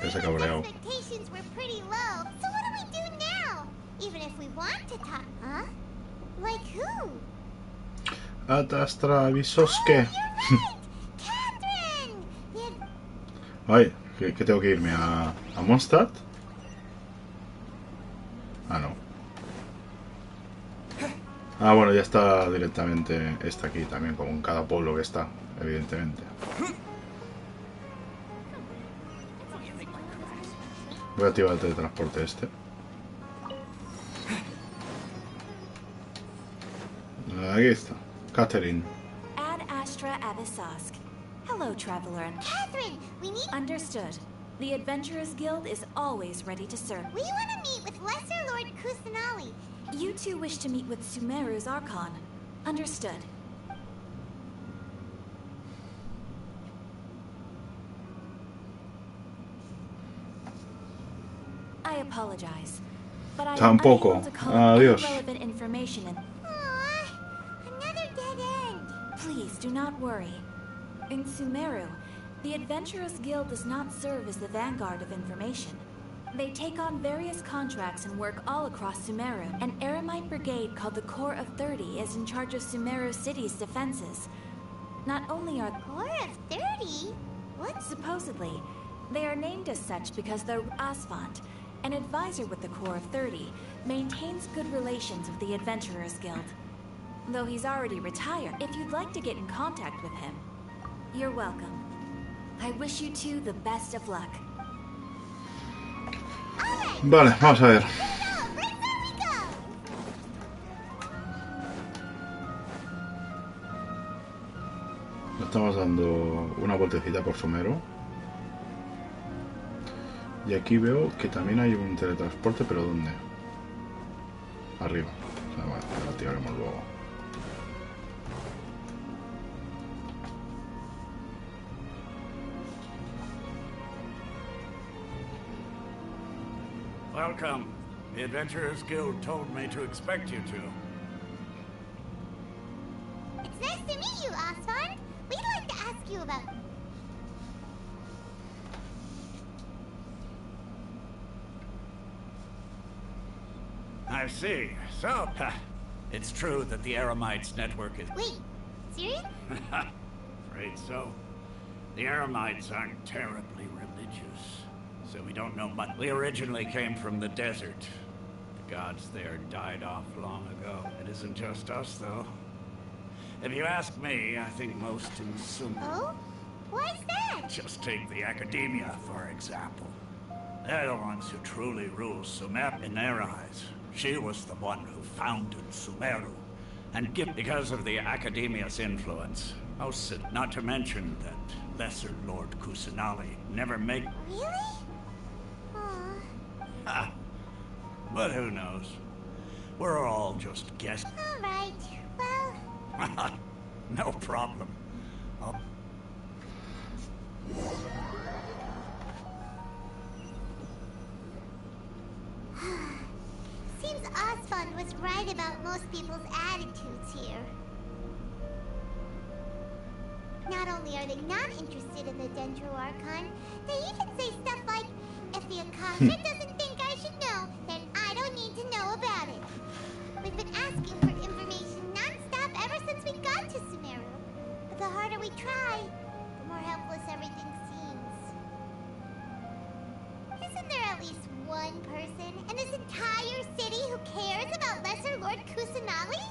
Speaker 1: Expectations were pretty low, so what do we do now? Even if we want to talk, huh? Like who?
Speaker 2: Atastravisoske.
Speaker 1: Catherine!
Speaker 2: Ay, ¿qué tengo que irme? ¿A Mondstadt? Ah, no. Ah, bueno, ya está directamente esta aquí también, como en cada pueblo que está, evidentemente. Voy a activar el teletransporte este. Aquí está, Catherine.
Speaker 12: Ad Astra Abyssosque. Hello, traveler.
Speaker 1: Catherine, we need...
Speaker 12: Understood. The Adventurers Guild is always ready to serve.
Speaker 1: We want to meet with Lesser Lord Kusanali.
Speaker 12: You two wish to meet with Sumeru's Archon. Understood. I apologize, but I am unable to collect any relevant information in...
Speaker 1: Another dead end.
Speaker 12: Please do not worry. In Sumeru, the Adventurers Guild does not serve as the vanguard of information. They take on various contracts and work all across Sumeru. An Eremite brigade called the Corps of 30 is in charge of Sumeru City's defenses. Not only are...
Speaker 1: Corps of 30? What?
Speaker 12: Supposedly. They are named as such because the Asphalt, an advisor with the Corps of 30, maintains good relations with the Adventurers Guild. Though he's already retired, if you'd like to get in contact with him, you're welcome. I wish you two the best of luck.
Speaker 2: Vale, vamos a ver. Estamos dando una vueltecita por Sumeru. Y aquí veo que también hay un teletransporte, pero ¿dónde? Arriba. O sea, bueno, lo activaremos luego.
Speaker 13: Welcome. The Adventurers Guild told me to expect you two.
Speaker 1: It's nice to meet you, Asphalt. We'd like to ask you about...
Speaker 13: I see. So, It's true that the Eremites network is...
Speaker 1: Wait, serious?
Speaker 13: Afraid so. The Eremites aren't terribly religious, so we don't know much. We originally came from the desert. The gods there died off long ago. It isn't just us, though. If you ask me, I think most in Sumeru...
Speaker 1: Oh? Why's that?
Speaker 13: Just take the Academia, for example. They're the ones who truly rule Sumeru in their eyes. She was the one who founded Sumeru. And because of the Academia's influence, not to mention that Lesser Lord Kusanali never made...
Speaker 1: Really?
Speaker 13: Ha! But who knows? We're all just guessing.
Speaker 1: Alright, well...
Speaker 13: No problem.
Speaker 1: Seems Osfond was right about most people's attitudes here. Not only are they not interested in the Dendro Archon, they even say stuff like, if the Akasha doesn't think I should know, then I don't need to know about it. We've been asking for information non-stop ever since we got to Sumeru. But the harder we try, the more helpless everything seems. Isn't there at least one person in this entire city who cares about Lesser Lord Kusanali?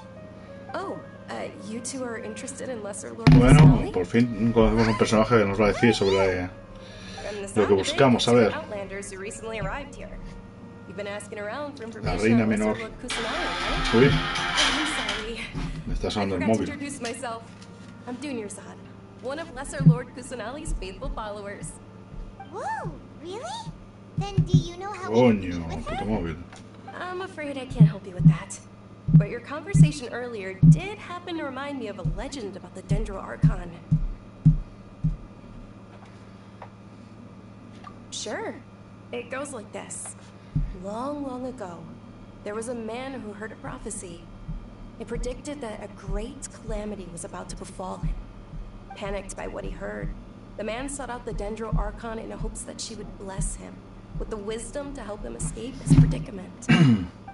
Speaker 14: Oh, you two are interested in Lesser Lord
Speaker 2: Bueno,
Speaker 14: Kusanali?
Speaker 2: por fin conocemos un personaje que nos va a decir sobre lo que buscamos, a ver.
Speaker 14: Outlanders who recently arrived here. You've been asking around for
Speaker 2: La
Speaker 14: information
Speaker 2: reina
Speaker 14: on Lesser
Speaker 2: menor.
Speaker 14: Lord Kusanali, right?
Speaker 2: Uy,
Speaker 14: I'm sorry.
Speaker 2: me está
Speaker 14: I
Speaker 2: sonando el
Speaker 14: forgot to
Speaker 2: móvil.
Speaker 14: introduce myself. I'm Dunyarzad, one of Lesser Lord Kusanali's faithful followers.
Speaker 1: Whoa, really? Then do you know how we
Speaker 2: Coño,
Speaker 1: can meet with
Speaker 2: puto
Speaker 1: her?
Speaker 2: móvil.
Speaker 14: I'm afraid I can't help you with that. But your conversation earlier did happen to remind me of a legend about the Dendro Archon. Sure. It goes like this. Long, long ago, there was a man who heard a prophecy. It predicted that a great calamity was about to befall him. Panicked by what he heard, the man sought out the Dendro Archon in hopes that she would bless him with the wisdom to help him escape his predicament.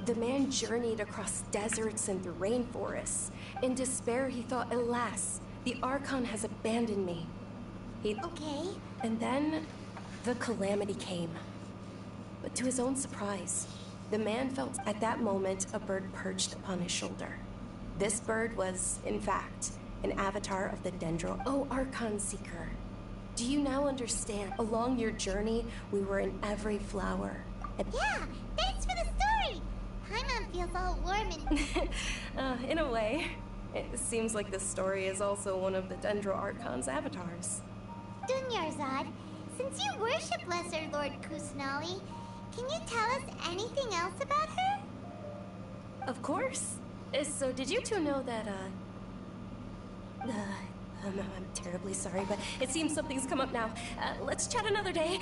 Speaker 14: The man journeyed across deserts and through rainforests. In despair, he thought, alas, the Archon has abandoned me.
Speaker 1: Okay.
Speaker 14: And then, the calamity came. But to his own surprise, the man felt at that moment a bird perched upon his shoulder. This bird was, in fact, an avatar of the Dendro Archon Seeker. Do you now understand? Along your journey, we were in every flower.
Speaker 1: Yeah, thanks for the story! Paimon feels all warm and...
Speaker 14: In a way. It seems like this story is also one of the Dendro Archon's avatars.
Speaker 1: Dunyarzad, since you worship Lesser Lord Kusanali, can you tell us anything else about her?
Speaker 14: Of course. So did you two know that, I'm terribly sorry, but it seems something's come up now. Let's chat another day.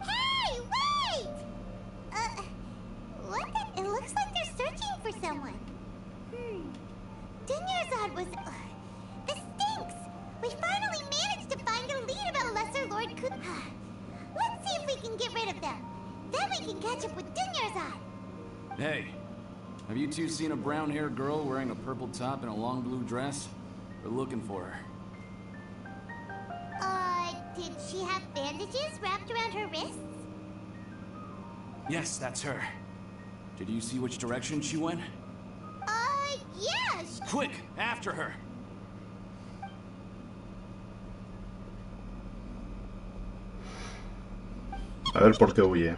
Speaker 1: Hey, wait! What the... It looks like they're searching for someone. Dunyarzad was... This stinks! We finally managed to find a lead about Lesser Lord Let's see if we can get rid of them. Then we can catch up with Dunyarzad.
Speaker 15: Hey, have you two seen a brown-haired girl wearing a purple top and a long blue dress? We're looking for her.
Speaker 1: Did she have bandages wrapped around her wrists?
Speaker 15: Yes, that's her. Did you see which direction she went?
Speaker 1: Yes!
Speaker 15: Quick, after her!
Speaker 2: A ver por qué huye.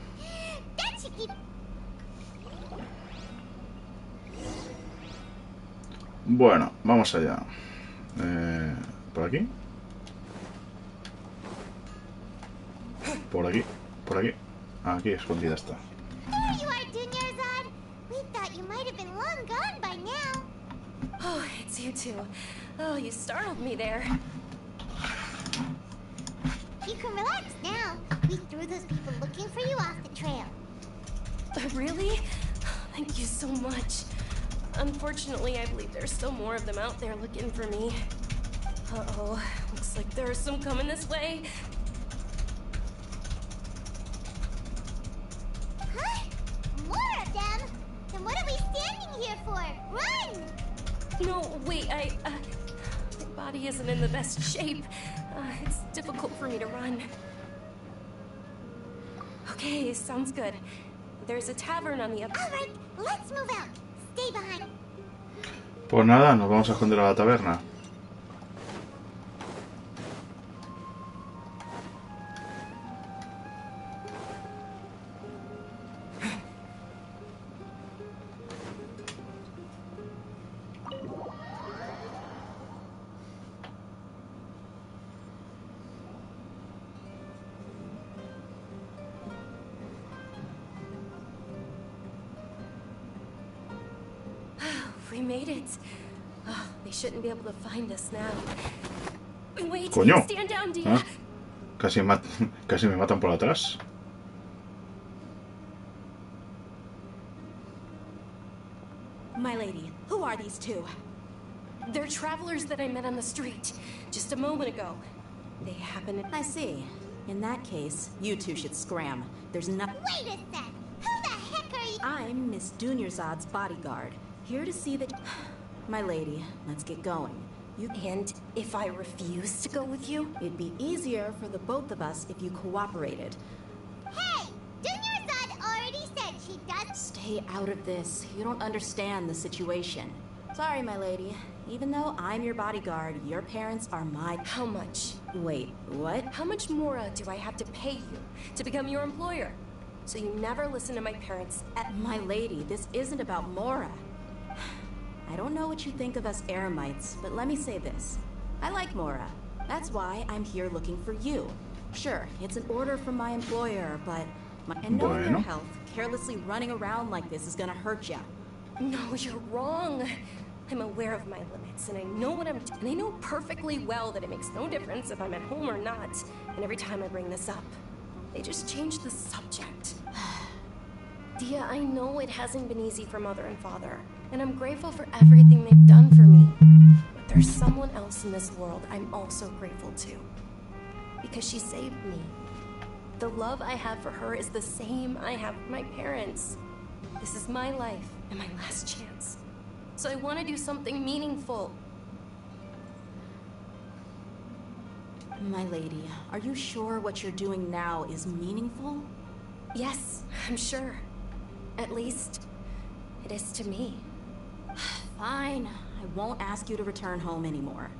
Speaker 2: Bueno, vamos allá. ¿Por aquí? Por aquí, por aquí. Aquí, escondida está.
Speaker 1: There you are, Dunyarzad. We thought you might have been long gone by now.
Speaker 14: Oh, it's you two. Oh, you startled me there.
Speaker 1: You can relax now. We threw those people looking for you off the trail.
Speaker 14: Really? Thank you so much. Unfortunately, I believe there's still more of them out there looking for me. Uh-oh. Looks like there's some coming this way.
Speaker 1: Huh? More of them? Then what are we standing here for? Run!
Speaker 14: No, wait, my body isn't in the best shape. It's difficult for me to run. Okay, sounds good. There's a tavern on the other.
Speaker 1: All right, let's move out. Stay behind.
Speaker 2: Pues nada, nos vamos a esconder a la taberna.
Speaker 14: We made it. Oh, they shouldn't be able to find us now. Wait,
Speaker 2: Coño.
Speaker 14: stand down, Dia.
Speaker 2: ¿Ah? Casi me matan por atrás.
Speaker 12: My lady, who are these two?
Speaker 14: They're travelers that I met on the street just a moment ago. They happen to...
Speaker 12: I see. In that case, you two should scram. There's nothing...
Speaker 1: Wait a sec! Who the heck are you?
Speaker 12: I'm Miss Dunyarzad's bodyguard, here to see that... My lady, let's get going.
Speaker 14: And if I refuse to go with you?
Speaker 12: It'd be easier for the both of us if you cooperated.
Speaker 1: Hey! Dunyarzad already said she does...
Speaker 12: Stay out of this. You don't understand the situation. Sorry, my lady. Even though I'm your bodyguard, your parents are my...
Speaker 14: How much?
Speaker 12: Wait, what?
Speaker 14: How much more do I have to pay you to become your employer? So you never listen to my parents at...
Speaker 12: My lady, this isn't about Mora. I don't know what you think of us Eremites, but let me say this. I like Mora. That's why I'm here looking for you. Sure, it's an order from my employer, but... And knowing your health, carelessly running around like this is gonna hurt ya.
Speaker 14: No, you're wrong. I'm aware of my limits, and I know what I'm doing. And I know perfectly well that it makes no difference if I'm at home or not. And every time I bring this up, they just change the subject. Dia, I know it hasn't been easy for Mother and Father, and I'm grateful for everything they've done for me. But there's someone else in this world I'm also grateful to. Because she saved me. The love I have for her is the same I have for my parents. This is my life and my last chance. So I want to do something meaningful.
Speaker 12: My lady, are you sure what you're doing now is meaningful?
Speaker 14: Yes, I'm sure. At least, it is to me.
Speaker 12: Fine. I won't ask you to return home anymore.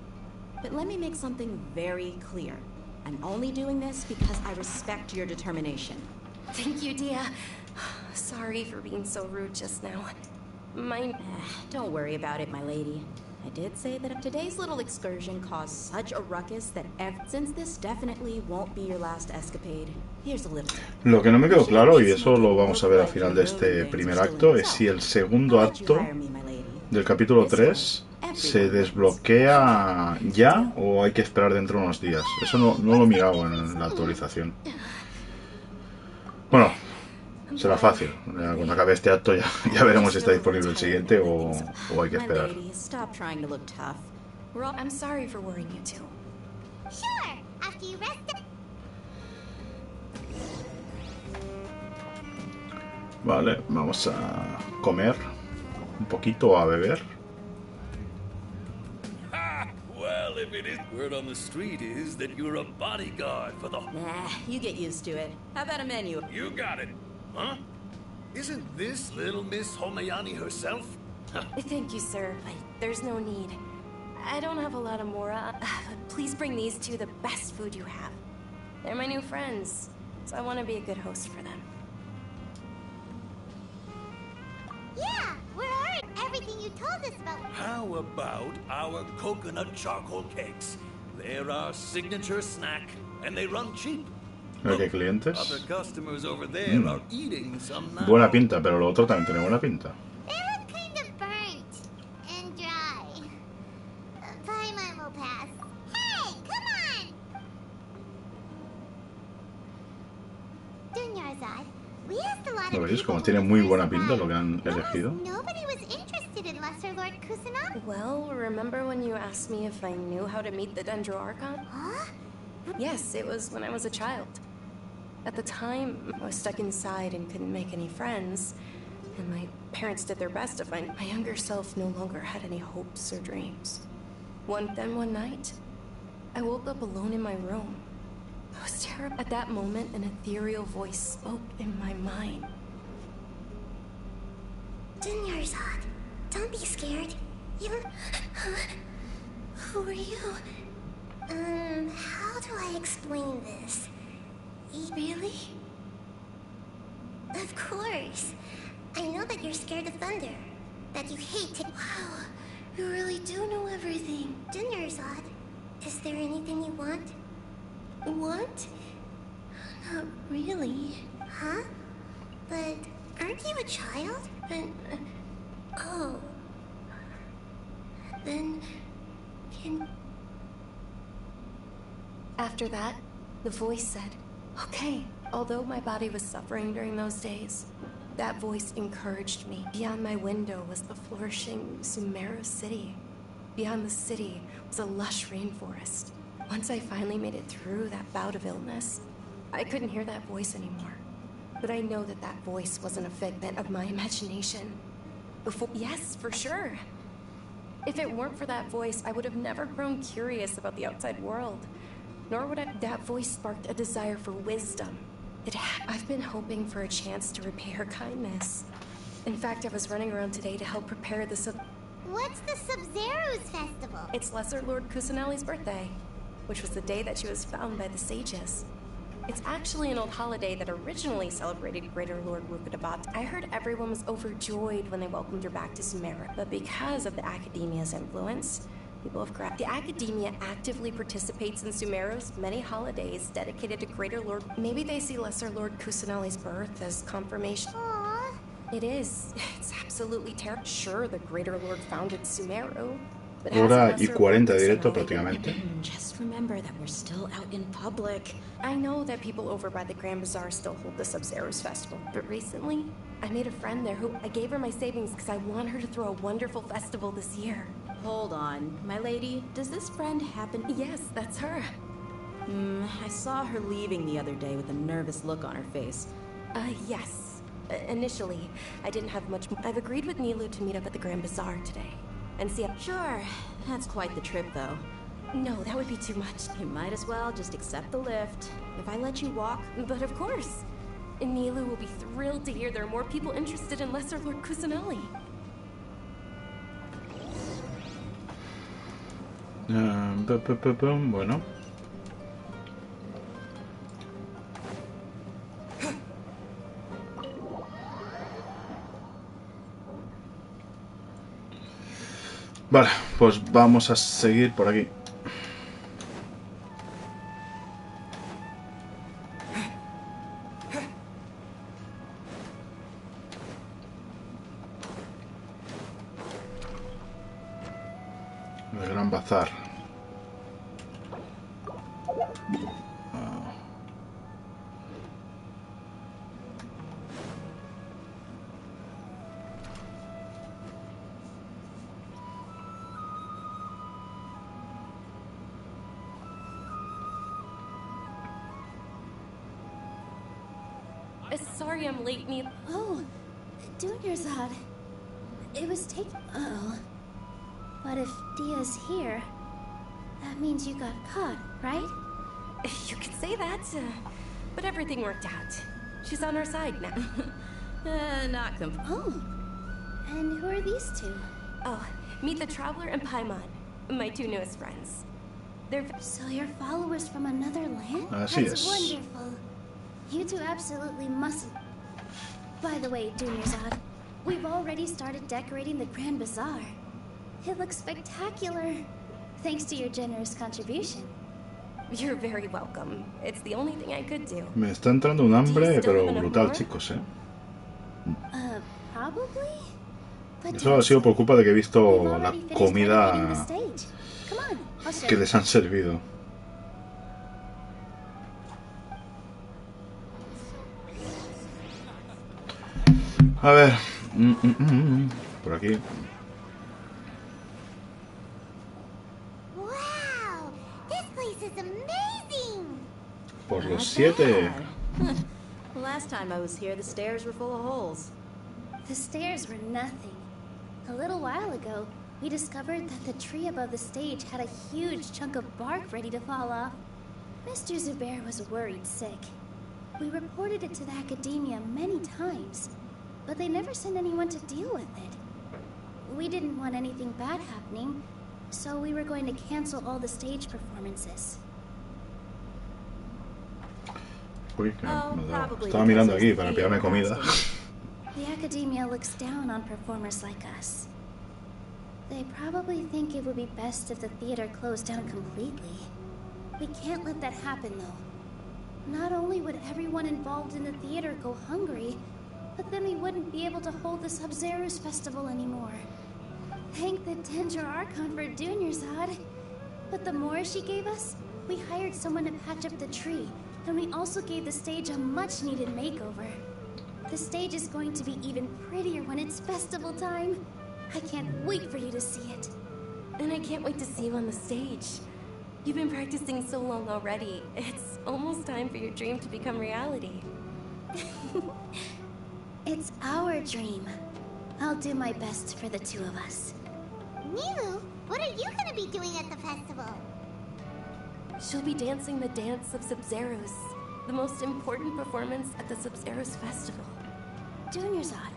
Speaker 12: But let me make something very clear. I'm only doing this because I respect your determination.
Speaker 14: Thank you, Dia. Sorry for being so rude just now.
Speaker 12: Don't worry about it, my lady. I did say that today's little excursion caused such a ruckus that since this definitely won't be your last escapade, here's a little...
Speaker 2: Lo que no me quedó claro, y eso lo vamos a ver al final de este primer acto, es si el segundo acto del capítulo 3 se desbloquea ya o hay que esperar dentro de unos días. Eso no lo he mirado en la actualización. Bueno, será fácil. Cuando acabe este acto ya veremos si está disponible el siguiente o hay que esperar.
Speaker 14: I'm sorry for worrying you too.
Speaker 1: Sure, after you rest.
Speaker 2: Vale, vamos a comer un poquito, a beber.
Speaker 16: Well, if it is, word on the street is that you're a bodyguard for the...
Speaker 12: Nah, you get used to it. How about a menu?
Speaker 16: You got it. Huh? Isn't this little Miss Homayani herself?
Speaker 14: Thank you, sir. There's no need. I don't have a lot of Mora. Please bring these two the best food you have. They're my new friends, so I want to be a good host for them.
Speaker 1: Yeah, we're already everything you told us about.
Speaker 16: How about our coconut charcoal cakes? They're our signature snack, and they run cheap.
Speaker 2: ¿Qué clientes?
Speaker 16: Other customers over there are eating some now.
Speaker 2: Buena pinta, pero lo otro también tiene buena pinta.
Speaker 1: They look kind of burnt and dry. Paimon will pass. Hey, come on! Dunyarzad, we asked a lot of
Speaker 2: ¿Lo veis?
Speaker 1: people
Speaker 2: Como tiene muy buena pinta lo que han elegido.
Speaker 1: Nobody was interested in Lesser Lord Kusanagi.
Speaker 14: Well, remember when you asked me if I knew how to meet the Dendro Archon?
Speaker 1: Huh?
Speaker 14: Yes, it was when I was a child. At the time, I was stuck inside and couldn't make any friends, and my parents did their best to find my younger self no longer had any hopes or dreams. One night, I woke up alone in my room. I was terrified. At that moment, an ethereal voice spoke in my mind.
Speaker 5: Dunyarzad, don't be scared. Who are you? How do I explain this? Really? Of course. I know that you're scared of thunder. That you hate to— Wow, you really do know everything. Dunyarzad, is there anything you want? Want? Not really. Huh? But aren't you a child? Oh. Then, can...
Speaker 14: After that, the voice said, okay. Although my body was suffering during those days, that voice encouraged me. Beyond my window was the flourishing Sumeru city. Beyond the city was a lush rainforest. Once I finally made it through that bout of illness, I couldn't hear that voice anymore. But I know that that voice wasn't a figment of my imagination. Yes, for sure. If it weren't for that voice, I would have never grown curious about the outside world. Nor would that voice sparked a desire for wisdom. I've been hoping for a chance to repay her kindness. In fact, I was running around today to help prepare the
Speaker 1: What's the Sub-Zero's festival?
Speaker 14: It's Lesser Lord Kusanali's birthday, which was the day that she was found by the sages. It's actually an old holiday that originally celebrated Greater Lord Rukadabat. I heard everyone was overjoyed when they welcomed her back to Sumeru, but because of the Academia's influence, people have grabbed. The Academia actively participates in Sumeru's many holidays dedicated to Greater Lord. Maybe they see Lesser Lord Kusanali's birth as confirmation.
Speaker 1: Aww.
Speaker 14: It is. It's absolutely terrible. Sure, the Greater Lord founded Sumeru.
Speaker 2: Hora y 40 de directo prácticamente.
Speaker 12: Just remember that we're still out in public.
Speaker 14: I know that people over by the Grand Bazaar still hold the Sub-Zero's festival, but recently, I made a friend there who I gave her my savings because I want her to throw a wonderful festival this year.
Speaker 12: Hold on, my lady, does this friend happen?
Speaker 14: Yes, that's her.
Speaker 12: I saw her leaving the other day with a nervous look on her face.
Speaker 14: Yes. Initially, I didn't have much. I've agreed with Nilu to meet up at the Grand Bazaar today. And see,
Speaker 12: sure, that's quite the trip, though.
Speaker 14: No, that would be too much.
Speaker 12: You might as well just accept the lift. If I let you walk...
Speaker 14: But of course. Nilu will be thrilled to hear there are more people interested in Lesser Lord Kusanali.
Speaker 2: Bueno. Vale, pues vamos a seguir por aquí. El Gran Bazar.
Speaker 14: Sorry I'm late, Neil.
Speaker 17: Oh, Dunyarzad. It was taken. Uh-oh. But if Dia's here, that means you got caught, right?
Speaker 14: You could say that, but everything worked out. She's on our side now.
Speaker 12: Not
Speaker 17: Oh, and who are these two?
Speaker 14: Oh, meet the Traveler and Paimon, my two newest friends. They're...
Speaker 17: So you're followers from another land?
Speaker 2: Así
Speaker 17: That's
Speaker 2: es.
Speaker 17: Wonderful. You two absolutely mustn't. By the way, Dunyarzad, we've already started decorating the Grand Bazaar. It looks spectacular, thanks to your generous contribution.
Speaker 14: You're very welcome. It's the only thing I could do.
Speaker 2: Me está entrando un hambre, pero brutal, chicos, ¿eh?
Speaker 17: Probably.
Speaker 2: Eso ha sido por culpa de que he visto la comida que les han servido. A ver, por aquí.
Speaker 1: Wow, this place is amazing.
Speaker 2: Por los 7.
Speaker 12: Last time I was here, the stairs were full of holes.
Speaker 17: The stairs were nothing. A little while ago, we discovered that the tree above the stage had a huge chunk of bark ready to fall off. Mr. Zubair was worried sick. We reported it to the academia many times, but they never sent anyone to deal with it. We didn't want anything bad happening, so we were going to cancel all the stage performances.
Speaker 2: Uy, que me ha dado. Estaba mirando aquí para pillarme comida.
Speaker 17: The academia looks down on performers like us. They probably think it would be best if the theater closed down completely. We can't let that happen, though. Not only would everyone involved in the theater go hungry, but then we wouldn't be able to hold the Sub-Zero's festival anymore. Thank the Dendro Archon for Dunyarzad. But the more she gave us, we hired someone to patch up the tree, and we also gave the stage a much-needed makeover. The stage is going to be even prettier when it's festival time. I can't wait for you to see it.
Speaker 14: And I can't wait to see you on the stage. You've been practicing so long already. It's almost time for your dream to become reality.
Speaker 17: It's our dream. I'll do my best for the two of us.
Speaker 1: Nilu, what are you gonna be doing at the festival?
Speaker 14: She'll be dancing the dance of Sub-Zeros, the most important performance at the Sub-Zeros festival.
Speaker 17: Dunyarzad,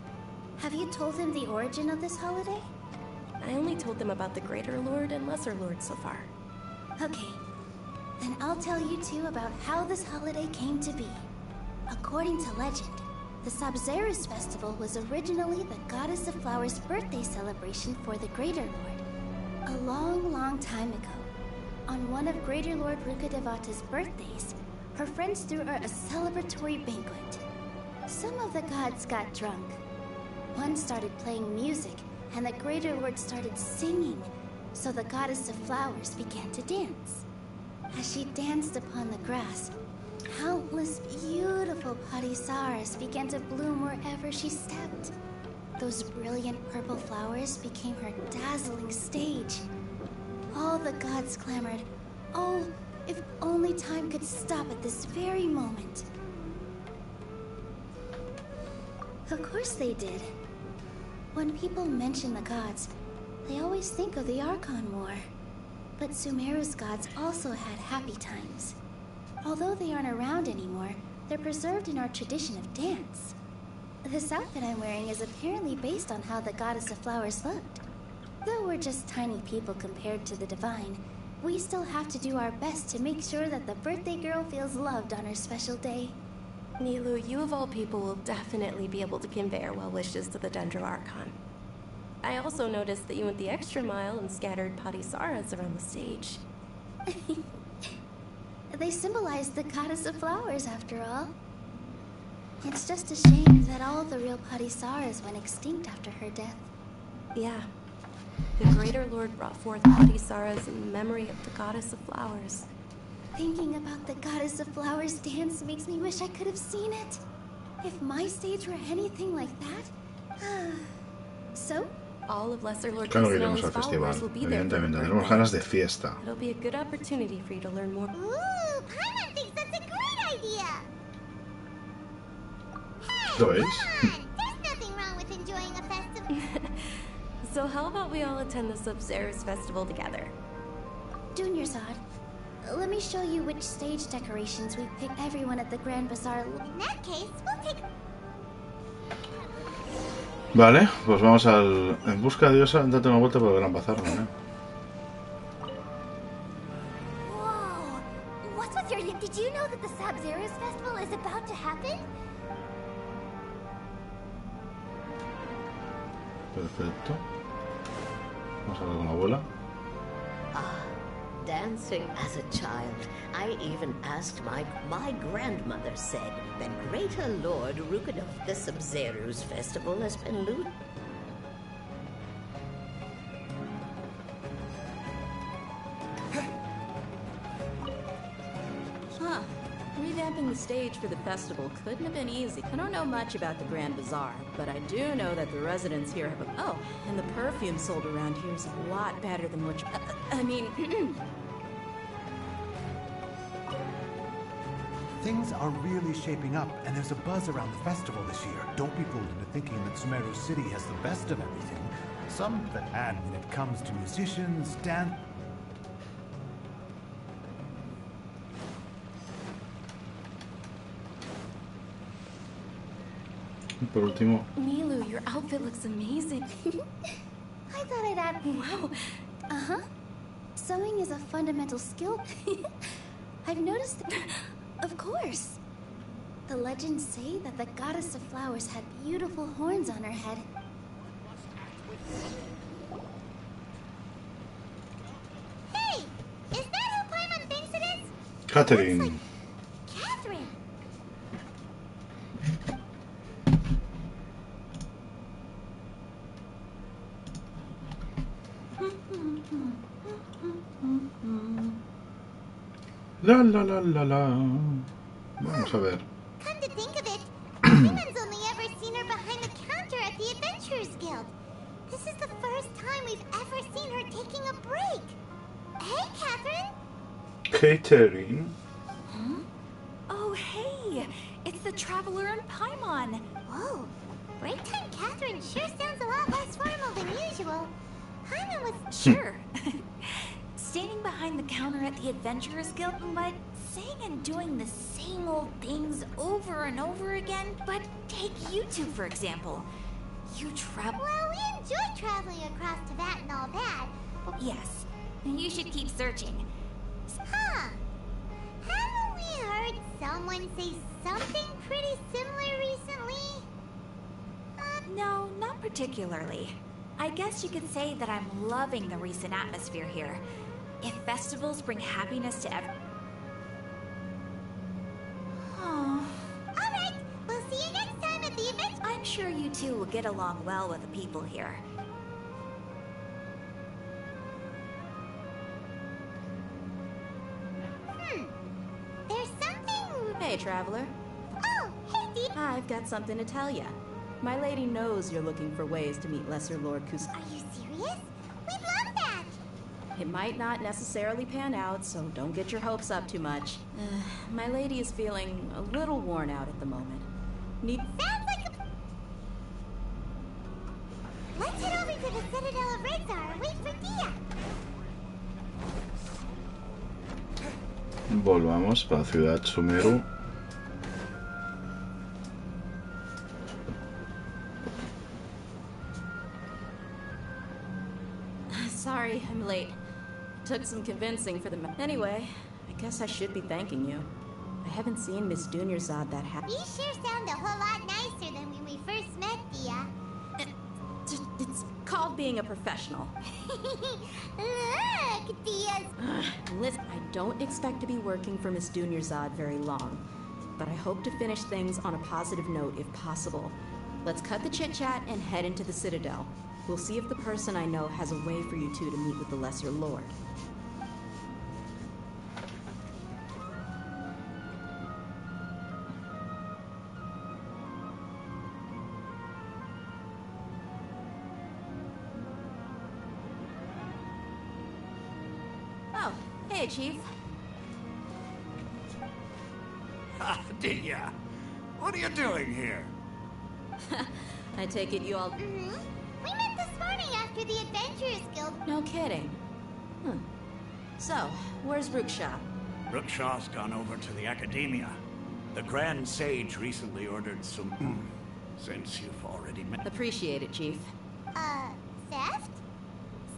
Speaker 17: have you told him the origin of this holiday?
Speaker 14: I only told them about the Greater Lord and Lesser Lord so far.
Speaker 17: Okay, then I'll tell you two about how this holiday came to be. According to legend, the Sub-Zeros festival was originally the Goddess of Flowers' birthday celebration for the Greater Lord. A long, long time ago, on one of Greater Lord Rukkhadevata's birthdays, her friends threw her a celebratory banquet. Some of the gods got drunk. One started playing music, and the Greater Lord started singing, so the Goddess of Flowers began to dance. As she danced upon the grass, countless beautiful parisaras began to bloom wherever she stepped. Those brilliant purple flowers became her dazzling stage. All the gods clamored, "Oh, if only time could stop at this very moment." Of course they did. When people mention the gods, they always think of the Archon War. But Sumeru's gods also had happy times. Although they aren't around anymore, they're preserved in our tradition of dance. This outfit I'm wearing is apparently based on how the Goddess of Flowers looked. Though we're just tiny people compared to the Divine, we still have to do our best to make sure that the birthday girl feels loved on her special day.
Speaker 14: Nilu, you of all people will definitely be able to convey our well wishes to the Dendro Archon. I also noticed that you went the extra mile and scattered parisaras around the stage.
Speaker 17: They symbolize the Goddess of Flowers, after all. It's just a shame that all the real parisaras went extinct after her death.
Speaker 14: Yeah. The Greater Lord brought forth parisaras in memory of the Goddess of Flowers.
Speaker 17: Thinking about the Goddess of Flowers dance makes me wish I could have seen it. If my stage were anything like that... So?
Speaker 14: All of Lesser Lord
Speaker 2: Claro que iremos
Speaker 14: Kusanali's
Speaker 2: al festival.
Speaker 14: followers will be there for
Speaker 2: Evidentemente,
Speaker 14: your
Speaker 2: tenemos
Speaker 14: birthday.
Speaker 2: ganas de fiesta.
Speaker 14: It'll be a good opportunity for you to learn more.
Speaker 1: Ooh, Paimon thinks that's a great idea!
Speaker 2: ¿Lo veis?
Speaker 1: There's nothing wrong with enjoying a festival.
Speaker 14: So how about we all attend the Sub-Zeros festival together?
Speaker 17: Dunyarzad, let me show you which stage decorations we picked everyone at the Grand Bazaar.
Speaker 1: In that case, we'll take...
Speaker 2: Vale, pues vamos al... En busca de Diosa, date una vuelta por el Gran Bazar, ¿vale?
Speaker 5: Whoa! What's with your... Did you know that the Sub-Zeros festival is about to happen?
Speaker 2: Perfecto. Vamos a hablar con la abuela.
Speaker 18: Dancing as a child, I even asked my grandmother said that Greater Lord Rukkhadov, the Sub-Zeros festival has been looted.
Speaker 12: Huh. Revamping the stage for the festival couldn't have been easy. I don't know much about the Grand Bazaar, but I do know that the residents here have a... Oh, and the perfume sold around here is a lot better than what you... I mean...
Speaker 7: Things are really shaping up, and there's a buzz around the festival this year. Don't be fooled into thinking that Sumeru City has the best of everything. Some that add when it comes to musicians, dance...
Speaker 2: Por último...
Speaker 12: Milu, your outfit looks amazing.
Speaker 17: I thought I'd add...
Speaker 12: Wow.
Speaker 17: Uh-huh. Sewing is a fundamental skill. I've noticed that... Of course. The legends say that the goddess of flowers had beautiful horns on her head.
Speaker 1: Hey! Is that who Paimon thinks it is?
Speaker 2: Catherine.
Speaker 1: Like Catherine.
Speaker 2: La la la la la. Vamos a ver.
Speaker 1: Come to think of it, Paimon's only ever seen her behind the counter at the Adventurers Guild. This is the first time we've ever seen her taking a break. Hey, Catherine.
Speaker 2: Catherine.
Speaker 12: Huh? Oh, hey! It's the Traveler and Paimon.
Speaker 1: Whoa. Break time Catherine sure sounds a lot less formal than usual. Paimon was...
Speaker 12: Sure. Standing behind the counter at the Adventurers Guild, but saying and doing the same old things over and over again. But take you two, for example. You travel...
Speaker 1: Well, we enjoy traveling across Teyvat and all that.
Speaker 12: Yes. You should keep searching.
Speaker 1: Huh. Haven't we heard someone say something pretty similar recently?
Speaker 12: No, not particularly. I guess you could say that I'm loving the recent atmosphere here. If festivals bring happiness to everyone... Oh.
Speaker 1: Alright, we'll see you next time at the event.
Speaker 12: I'm sure you two will get along well with the people here.
Speaker 1: There's something...
Speaker 19: Hey, Traveler.
Speaker 1: Oh, hey, Deep.
Speaker 19: I've got something to tell ya. My lady knows you're looking for ways to meet Lesser Lord Kus...
Speaker 1: Are you serious? We'd love that!
Speaker 19: It might not necessarily pan out, so don't get your hopes up too much. My lady is feeling a little worn out at the moment.
Speaker 1: Sounds like a... Let's head over to the Citadel of Rezar and wait for Dia.
Speaker 2: Volvamos para Ciudad Sumeru.
Speaker 19: Sorry, I'm late. Took some convincing for the... Anyway, I guess I should be thanking you. I haven't seen Miss Dunyarzad that happy.
Speaker 1: You sure sound a whole lot nicer than when we first met, Dia.
Speaker 19: It's called being a professional.
Speaker 1: Look, Dia's...
Speaker 19: Listen, I don't expect to be working for Miss Dunyarzad very long, but I hope to finish things on a positive note if possible. Let's cut the chit-chat and head into the Citadel. We'll see if the person I know has a way for you two to meet with the Lesser Lord. Oh, hey, Chief.
Speaker 13: Dinya, what are you doing here?
Speaker 19: I take it you all...
Speaker 1: Mm-hmm. We met this morning after the Adventurers Guild.
Speaker 19: No kidding. So, where's Ruksha?
Speaker 13: Ruksha's gone over to the Academia. The Grand Sage recently ordered some... since you've already met...
Speaker 19: Appreciate it, Chief.
Speaker 1: Theft?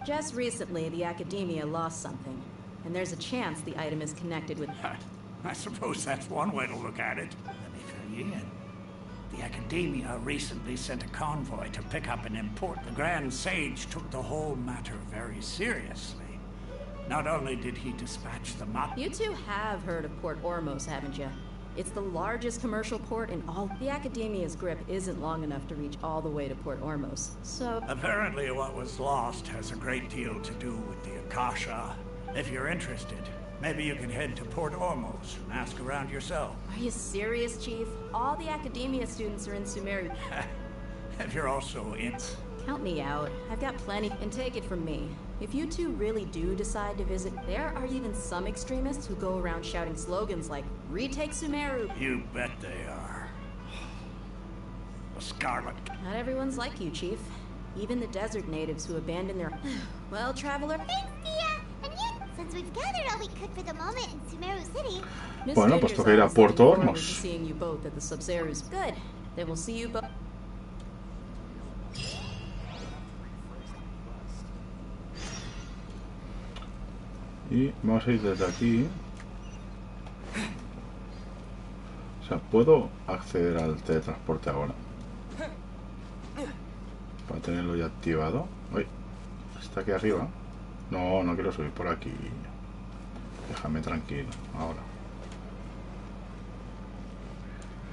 Speaker 19: Just recently, the Academia lost something, and there's a chance the item is connected with...
Speaker 13: I suppose that's one way to look at it. Let me fill you in. The Academia recently sent a convoy to pick up an import. The Grand Sage took the whole matter very seriously. Not only did he dispatch the
Speaker 19: You two have heard of Port Ormos, haven't you? It's the largest commercial port in all... The Academia's grip isn't long enough to reach all the way to Port Ormos, so...
Speaker 13: Apparently what was lost has a great deal to do with the Akasha. If you're interested, maybe you can head to Port Ormos and ask around yourself.
Speaker 19: Are you serious, Chief? All the Academia students are in Sumeru.
Speaker 13: If you're also in...
Speaker 19: Count me out. I've got plenty. And take it from me. If you two really do decide to visit, there are even some extremists who go around shouting slogans like, retake Sumeru.
Speaker 13: You bet they are. The Scarlet.
Speaker 19: Not everyone's like you, Chief. Even the desert natives who abandon their... Well, traveler...
Speaker 1: Thanks, Tia! And you, since we've gathered all we could for the moment in Sumeru City...
Speaker 2: Bueno, pues toca ir a Puerto Hornos.
Speaker 19: Seeing you both at the Sub-Zero's. Good. Then we'll see you both...
Speaker 2: Y vamos a ir desde aquí. O sea, puedo acceder al teletransporte ahora. Para tenerlo ya activado. Uy, está aquí arriba. No, no quiero subir por aquí. Déjame tranquilo, ahora.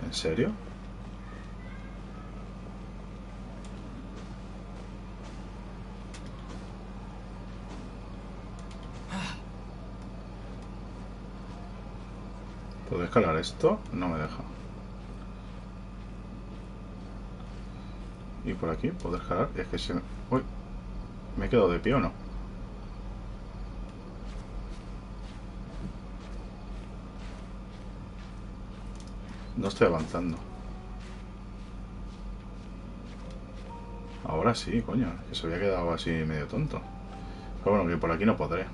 Speaker 2: ¿En serio? ¿Puedo escalar esto? No me deja. Y por aquí puedo escalar. Es que se me... Uy, ¿me he quedado de pie o no? No estoy avanzando. Ahora sí, coño. Que se había quedado así medio tonto. Pero bueno, que por aquí no podré.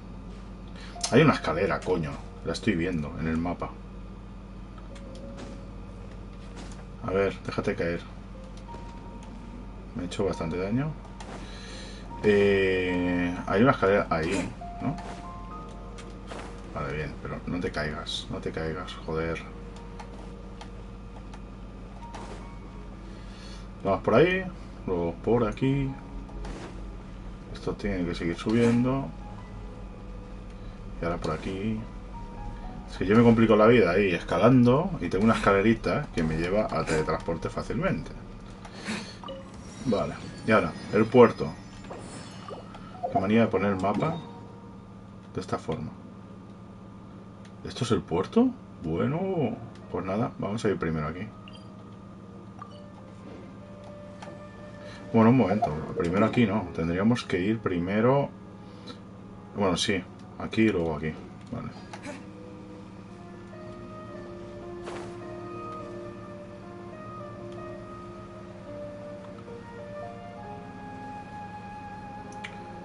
Speaker 2: Hay una escalera, coño. La estoy viendo en el mapa. A ver, déjate caer. Me he hecho bastante daño. Hay una escalera ahí, ¿no? Vale, bien, pero no te caigas. No te caigas, joder. Vamos por ahí. Luego por aquí. Esto tiene que seguir subiendo. Y ahora por aquí. Es que yo me complico la vida ahí escalando y tengo una escalerita que me lleva a teletransporte fácilmente. Vale, y ahora, el puerto. Qué manía de poner el mapa de esta forma. ¿Esto es el puerto? Bueno, pues nada, vamos a ir primero aquí. Bueno, un momento, primero aquí no, tendríamos que ir primero... Bueno, sí, aquí y luego aquí, vale.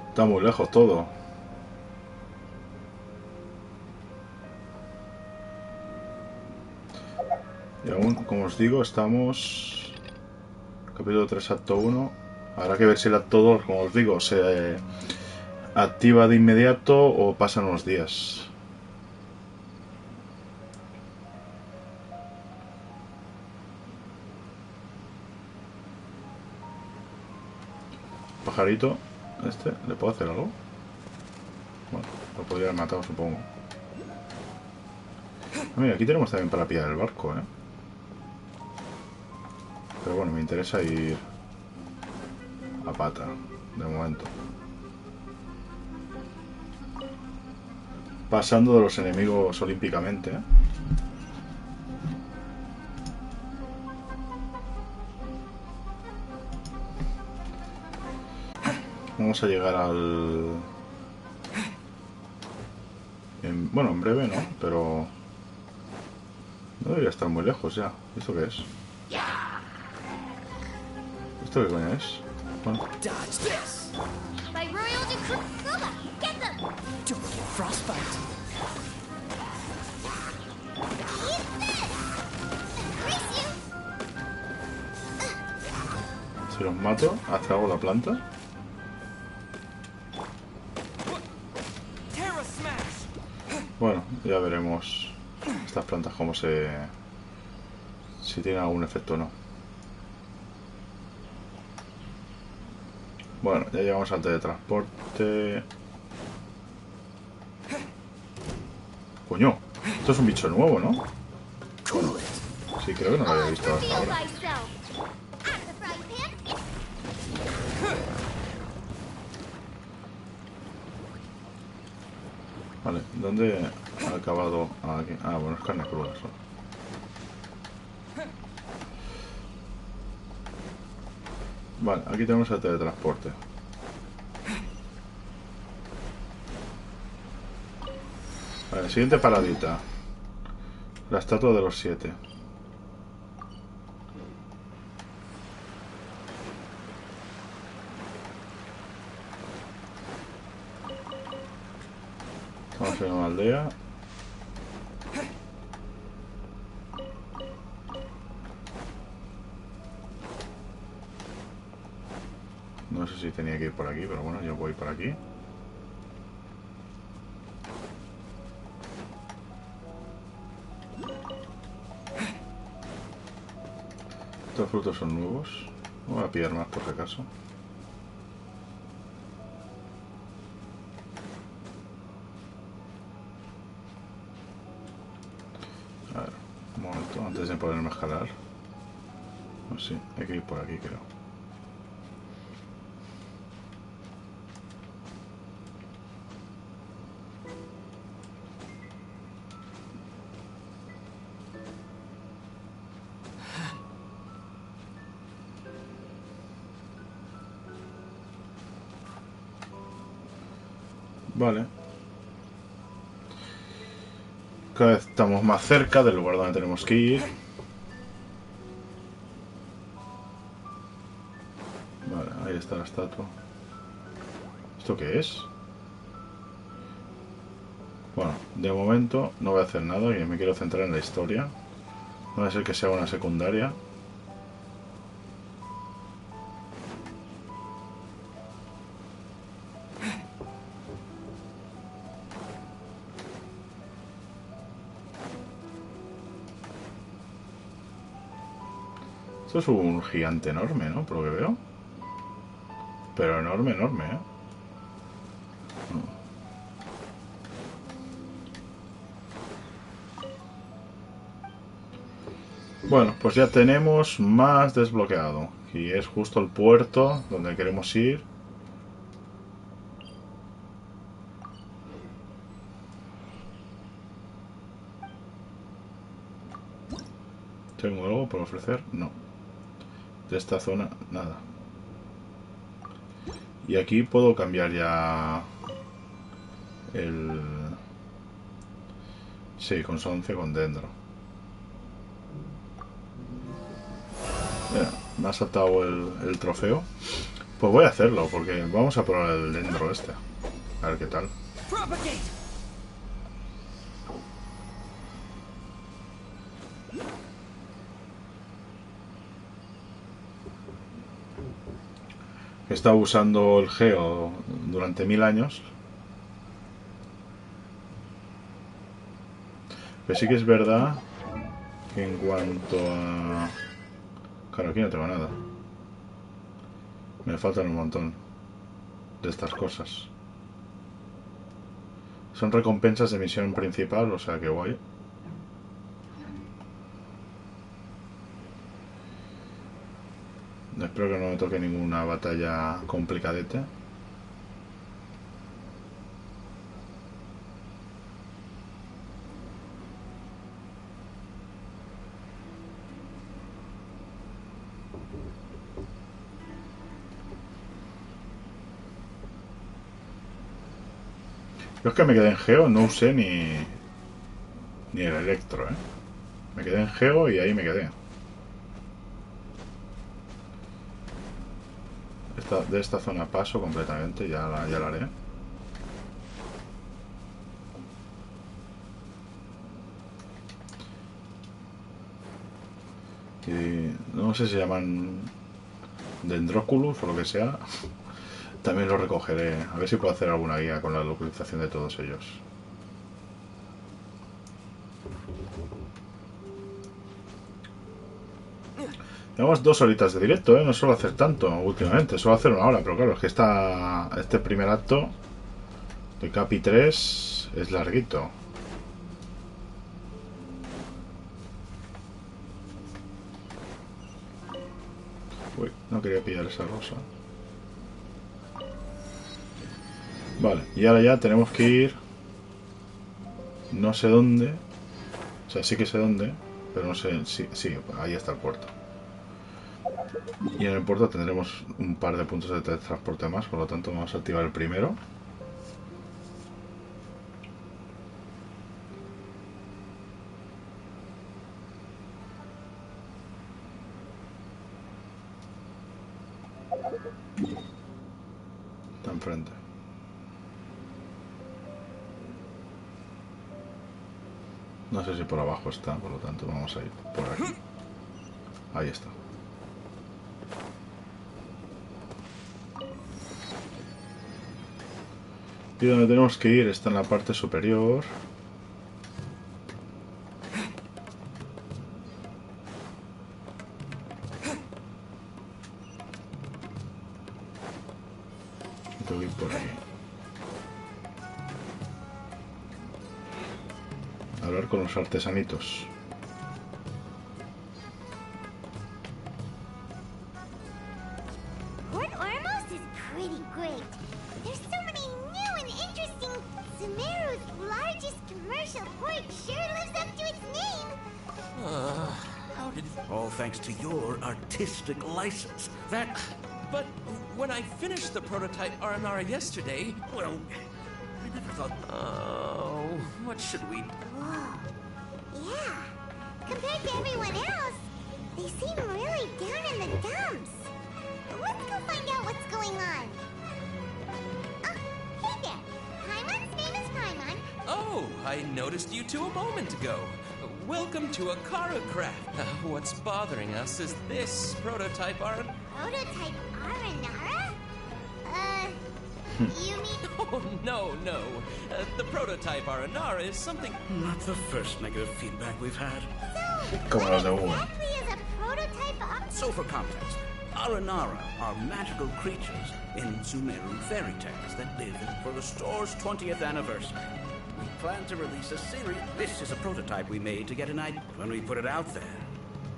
Speaker 2: Está muy lejos todo. Y aún, como os digo, estamos... Capítulo 3, Acto 1. Habrá que ver si el Acto 2, como os digo, se activa de inmediato o pasan unos días. Pajarito. ¿Este? ¿Le puedo hacer algo? Bueno, lo podría haber matado, supongo. Mira, aquí tenemos también para pillar el barco, ¿eh? Pero bueno, me interesa ir a pata, de momento. Pasando de los enemigos olímpicamente, ¿eh? Vamos a llegar al... Bueno, en breve no, pero... No debería estar muy lejos ya. ¿Esto qué es? ¿Esto qué coño es? Bueno. Si los mato, ¿hace algo la planta? Bueno, ya veremos estas plantas cómo se... si tienen algún efecto o no. Bueno, ya llegamos al teletransporte. Coño, esto es un bicho nuevo, ¿no? Bueno, sí, creo que no lo había visto hasta ahora. Vale, ¿dónde ha acabado? Aquí. Ah, bueno, es carne cruda eso. Vale, aquí tenemos el teletransporte. Vale, siguiente paradita. La estatua de los 7. Estamos en una aldea. No sé si tenía que ir por aquí, pero bueno, yo voy por aquí. Estos frutos son nuevos. Voy a pillar más por si acaso. A ver, un momento, antes de ponerme a escalar. Pues sí, hay que ir por aquí, creo. Vale. Cada vez estamos más cerca del lugar donde tenemos que ir. Vale, ahí está la estatua. ¿Esto qué es? Bueno, de momento no voy a hacer nada y me quiero centrar en la historia. No va a ser que sea una secundaria. Esto es un gigante enorme, ¿no? Por lo que veo. Pero enorme, enorme, ¿eh? Bueno, pues ya tenemos más desbloqueado. Y es justo el puerto donde queremos ir. ¿Tengo algo por ofrecer? No. De esta zona, nada. Y aquí puedo cambiar ya el... Sí, con 11 con dendro. Mira, me ha saltado el trofeo. Pues voy a hacerlo, porque vamos a probar el dendro este. A ver qué tal. He estado usando el geo durante 1000 años. Pero sí que es verdad que en cuanto a... Claro, aquí no tengo nada. Me faltan un montón de estas cosas. Son recompensas de misión principal, o sea que guay. Espero que no me toque ninguna batalla complicadete. Yo es que me quedé en geo, no usé ni el electro, ¿eh? Me quedé en geo y ahí me quedé. De esta zona paso completamente, ya la haré. Y no sé si se llaman dendróculos o lo que sea. También lo recogeré. A ver si puedo hacer alguna guía con la localización de todos ellos. Llevamos 2 horitas de directo, ¿eh? No suelo hacer tanto últimamente, suelo hacer 1 hora, pero claro, es que este primer acto de Capi 3 es larguito. Uy, no quería pillar esa rosa. Vale, y ahora ya tenemos que ir... No sé dónde. O sea, sí que sé dónde, pero no sé... Sí, ahí está el puerto. Y en el puerto tendremos un par de puntos de transporte más, por lo tanto vamos a activar el primero. Está enfrente. No sé si por abajo está, por lo tanto vamos a ir por aquí. Ahí está. Y donde tenemos que ir está en la parte superior. Tengo que ir por aquí. Hablar con los artesanitos.
Speaker 1: Port Ormos is pretty great. There's so many new and interesting. Sumeru's largest commercial port sure lives up to its name.
Speaker 16: How did... All thanks to your artistic license.
Speaker 20: But when I finished the prototype Aranara yesterday...
Speaker 16: Well, I never thought...
Speaker 20: Oh, what should we...
Speaker 1: Whoa. Yeah. Compared to everyone else, they seem really down in the dumps. Let's go find out what's going on. Oh, hey there. Paimon's famous Paimon.
Speaker 20: Oh, I noticed you two a moment ago. Welcome to Akara Craft. What's bothering us is this prototype
Speaker 1: Prototype Aranara? You mean...
Speaker 20: Oh, no. The prototype Aranara is something...
Speaker 16: Not the first negative feedback we've had.
Speaker 2: Como los de Google.
Speaker 1: Exactly is a prototype
Speaker 16: So for context, Aranara are magical creatures in Sumeru fairy tales that live for the store's 20th anniversary. We plan to release a series. This is a prototype we made to get an idea. When we put it out there,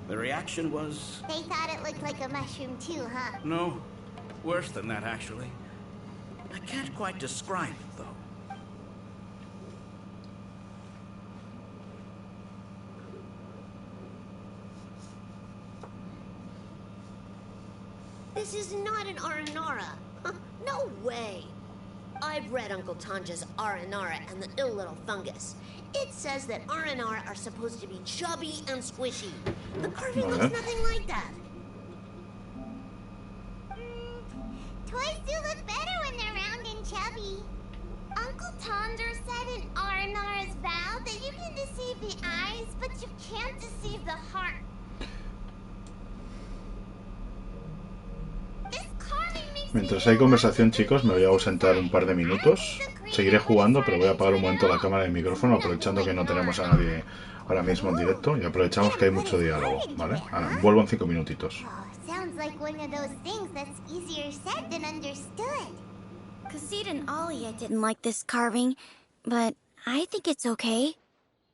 Speaker 16: the reaction was...
Speaker 1: They thought it looked like a mushroom too, huh?
Speaker 16: No, worse than that actually. I can't quite describe it though.
Speaker 18: This is not an Aranara. No way. I've read Uncle Tanja's Aranara and the ill little fungus. It says that Aranara are supposed to be chubby and squishy. The carving looks nothing like that.
Speaker 1: Toys do look better when they're round and chubby. Uncle Tonder said in Aranara's vow that you can deceive the eyes, but you can't deceive the heart.
Speaker 2: Mientras hay conversación, chicos, me voy a ausentar un par de minutos. Seguiré jugando, pero voy a apagar un momento la cámara y el micrófono, aprovechando que no tenemos a nadie ahora mismo en directo y aprovechamos que hay mucho diálogo, ¿vale? Ahora, vuelvo en 5 minutitos.
Speaker 1: Sounds like one of those things that's easier said than understood.
Speaker 5: Kassid and Alia didn't like this carving, but I think it's okay.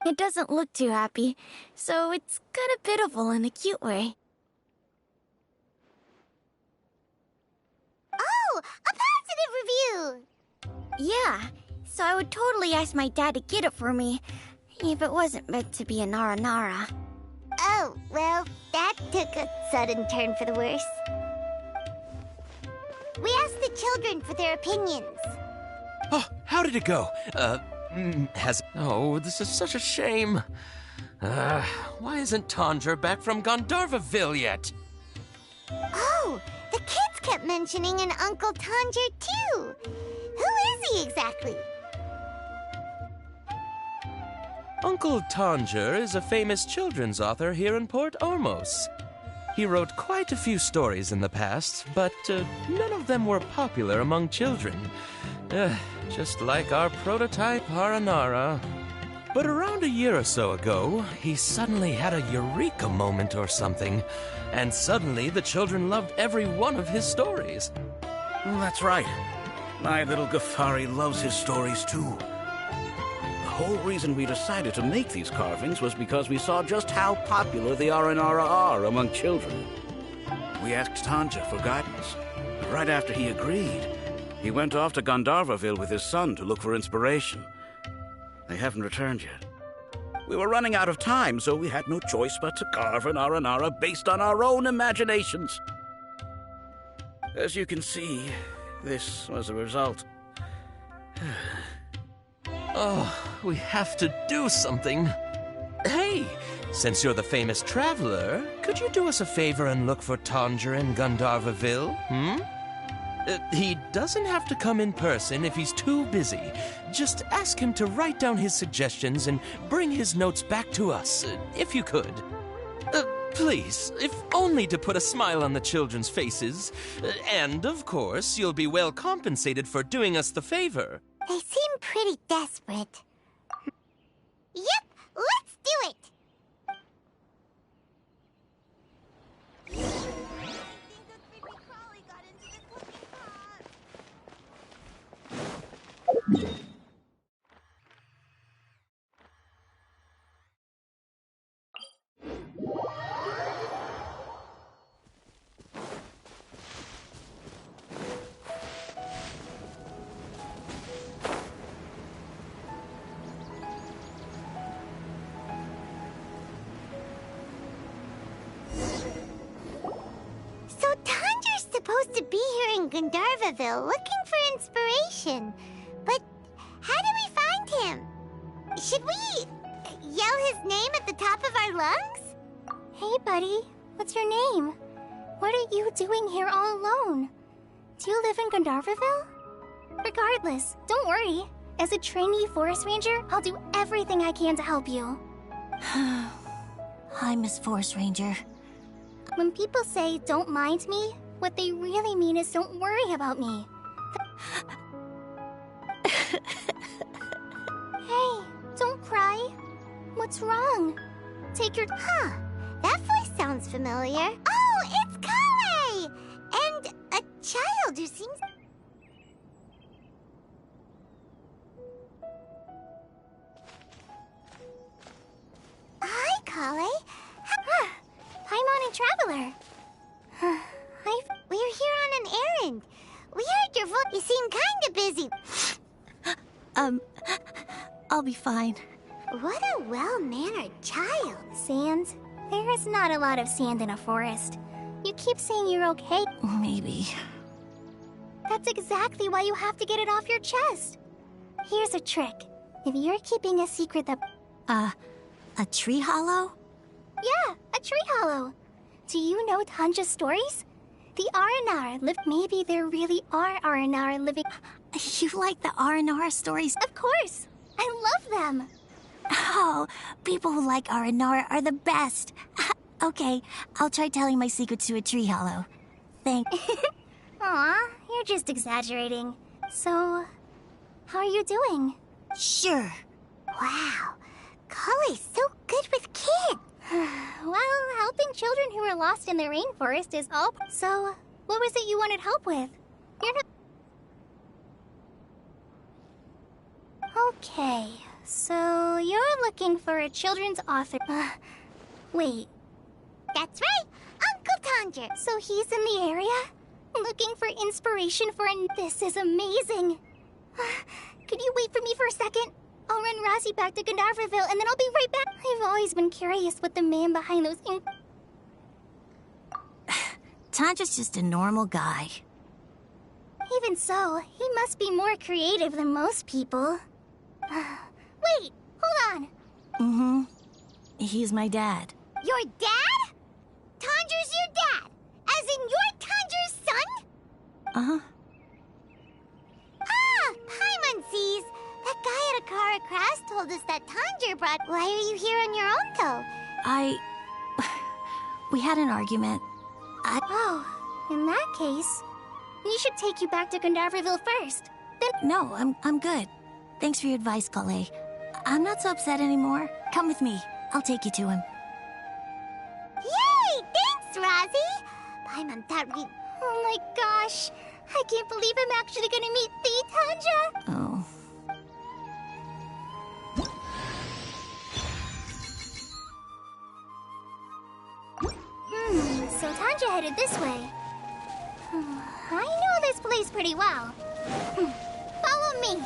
Speaker 5: It doesn't look too happy, so it's kind of pitiful in a cute way.
Speaker 1: Oh, a positive review!
Speaker 5: Yeah, so I would totally ask my dad to get it for me, if it wasn't meant to be a Nara.
Speaker 1: Oh, well, that took a sudden turn for the worse. We asked the children for their opinions.
Speaker 20: Oh, how did it go? Oh, this is such a shame. Why isn't Tanger back from Gandharvaville yet?
Speaker 1: Oh, the kids kept mentioning an Uncle Tanger, too. Who is he exactly?
Speaker 20: Uncle Tanger is a famous children's author here in Port Ormos. He wrote quite a few stories in the past, but none of them were popular among children. Just like our prototype Aranara. But around a year or so ago, he suddenly had a eureka moment or something, and suddenly the children loved every one of his stories.
Speaker 16: That's right. My little Ghaffari loves his stories too. The whole reason we decided to make these carvings was because we saw just how popular the Aranara are among children. We asked Tanja for guidance. Right after he agreed, he went off to Gandharvaville with his son to look for inspiration. They haven't returned yet. We were running out of time, so we had no choice but to carve an Aranara based on our own imaginations. As you can see, this was the result.
Speaker 20: Oh, we have to do something. Hey, since you're the famous traveler, could you do us a favor and look for Tanger in Gandharvaville, he doesn't have to come in person if he's too busy. Just ask him to write down his suggestions and bring his notes back to us, if you could. Please, if only to put a smile on the children's faces. And, of course, you'll be well compensated for doing us the favor.
Speaker 1: They seem pretty desperate. Yep, let's do it! Supposed to be here in Gandharvaville looking for inspiration. But how do we find him? Should we yell his name at the top of our lungs?
Speaker 5: Hey, buddy. What's your name? What are you doing here all alone? Do you live in Gandharvaville? Regardless, don't worry. As a trainee forest ranger, I'll do everything I can to help you.
Speaker 21: Hi, Miss Forest Ranger.
Speaker 5: When people say, don't mind me, what they really mean is don't worry about me. Hey, don't cry. What's wrong? Take your...
Speaker 1: That voice sounds familiar. Oh, it's Kale! And a child who seems... Hi, Kale.
Speaker 5: Paimon and Traveler.
Speaker 1: We're here on an errand. We heard your voice. You seem kind of busy.
Speaker 21: I'll be fine.
Speaker 1: What a well-mannered child.
Speaker 5: Sand? There is not a lot of sand in a forest. You keep saying you're okay.
Speaker 21: Maybe.
Speaker 5: That's exactly why you have to get it off your chest. Here's a trick. If you're keeping a secret that...
Speaker 21: A tree hollow?
Speaker 5: Yeah, a tree hollow. Do you know Tanja's stories? The Aranara live. Maybe there really are Aranara living.
Speaker 21: You like the Aranara stories?
Speaker 5: Of course. I love them.
Speaker 21: Oh, people who like Aranara are the best. Okay, I'll try telling my secrets to a tree hollow. Thanks.
Speaker 5: Aw, you're just exaggerating. So, how are you doing?
Speaker 21: Sure.
Speaker 1: Wow, Kale's so good with kids.
Speaker 5: Well, helping children who are lost in the rainforest is all... So, what was it you wanted help with? You're not... Okay, so you're looking for a children's author... wait.
Speaker 1: That's right, Uncle Tanger.
Speaker 5: So he's in the area? Looking for inspiration for a... This is amazing. Could you wait for me for a second? I'll run Razzie back to Gandharvaville, and then I'll be right back. I've always been curious what the man behind those
Speaker 21: Tanja's just a normal guy.
Speaker 5: Even so, he must be more creative than most people. Wait, hold on.
Speaker 21: Mm-hmm. He's my dad.
Speaker 1: Your dad? Tanger's your dad? As in you're Tanger's son?
Speaker 21: Uh-huh.
Speaker 1: Paimon sees. That guy at Akara Crass told us that Tanger brought... Why are you here on your own, though?
Speaker 21: We had an argument.
Speaker 5: Oh, in that case, we should take you back to Gandharvaville first. Then...
Speaker 21: No, I'm good. Thanks for your advice, Kale. I'm not so upset anymore. Come with me. I'll take you to him.
Speaker 1: Yay! Thanks, Razzie! Paimon thought we...
Speaker 5: Oh my gosh! I can't believe I'm actually gonna meet the Tanja!
Speaker 21: Oh.
Speaker 5: So Tanja headed this way. I know this place pretty well. Follow me.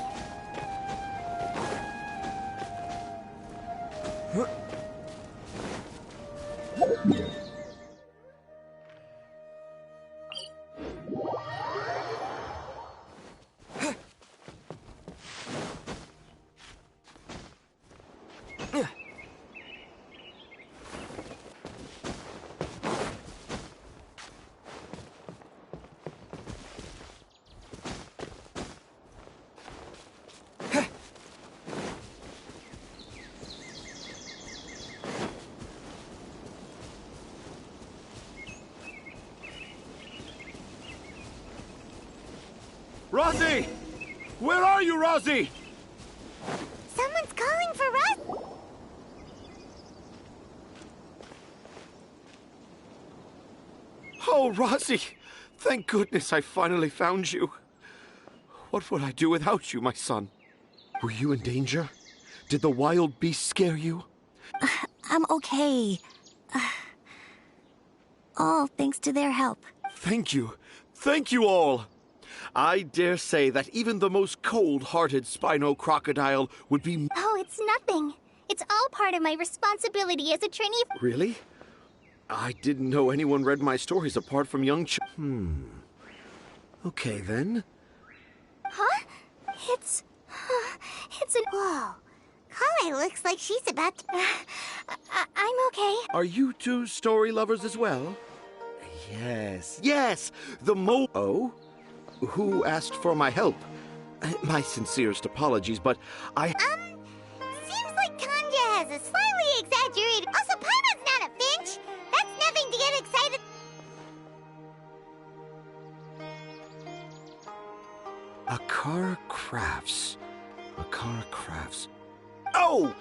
Speaker 4: Rosie! Where are you, Rosie?
Speaker 1: Someone's calling for us!
Speaker 4: Oh, Rosie! Thank goodness I finally found you. What would I do without you, my son? Were you in danger? Did the wild beast scare you?
Speaker 21: I'm okay. All thanks to their help.
Speaker 4: Thank you. Thank you all. I dare say that even the most cold-hearted Spino crocodile would be...
Speaker 5: Oh, it's nothing. It's all part of my responsibility as a trainee.
Speaker 4: Really? I didn't know anyone read my stories apart from young Okay, then.
Speaker 5: Huh? It's an...
Speaker 1: Whoa. Kale looks like she's about to...
Speaker 5: I'm okay.
Speaker 4: Are you two story lovers as well? Yes, the Oh? Who asked for my help? My sincerest apologies, but I...
Speaker 1: Seems like Tanja has a slightly exaggerated... Also, Paimon's not a finch! That's nothing to get excited...
Speaker 4: Akara Crafts. Oh,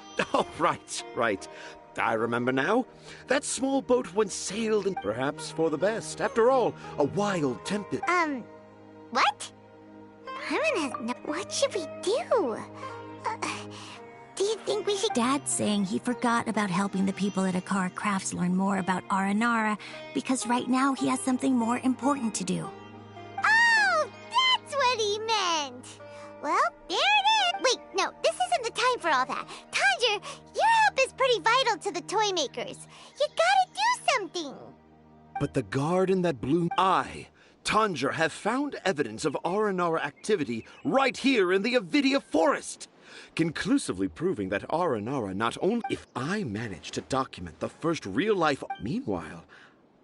Speaker 4: right. I remember now. That small boat once sailed, and perhaps for the best. After all, a wild tempest.
Speaker 1: What? Paimon has no... What should we do? Do you think we should...
Speaker 21: Dad's saying he forgot about helping the people at Akara Crafts learn more about Aranara because right now he has something more important to do.
Speaker 1: Oh, that's what he meant! Well, there it is! Wait, no, this isn't the time for all that. Tanja, your help is pretty vital to the toy makers. You gotta do something!
Speaker 4: But the guard in that blue... Tanja, have found evidence of Aranara activity right here in the Avidia forest, conclusively proving that Aranara not only... If I manage to document the first real-life... Meanwhile,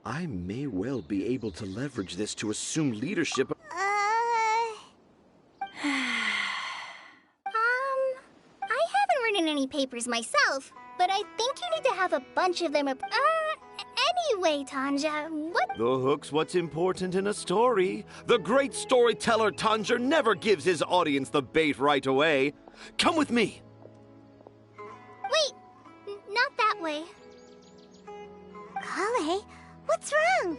Speaker 4: I may well be able to leverage this to assume leadership...
Speaker 5: I haven't written any papers myself, but I think you need to have a bunch of them anyway, Tanja, what?
Speaker 4: The hook's what's important in a story. The great storyteller Tanja never gives his audience the bait right away. Come with me.
Speaker 5: Wait, not that way.
Speaker 1: Kale, what's wrong?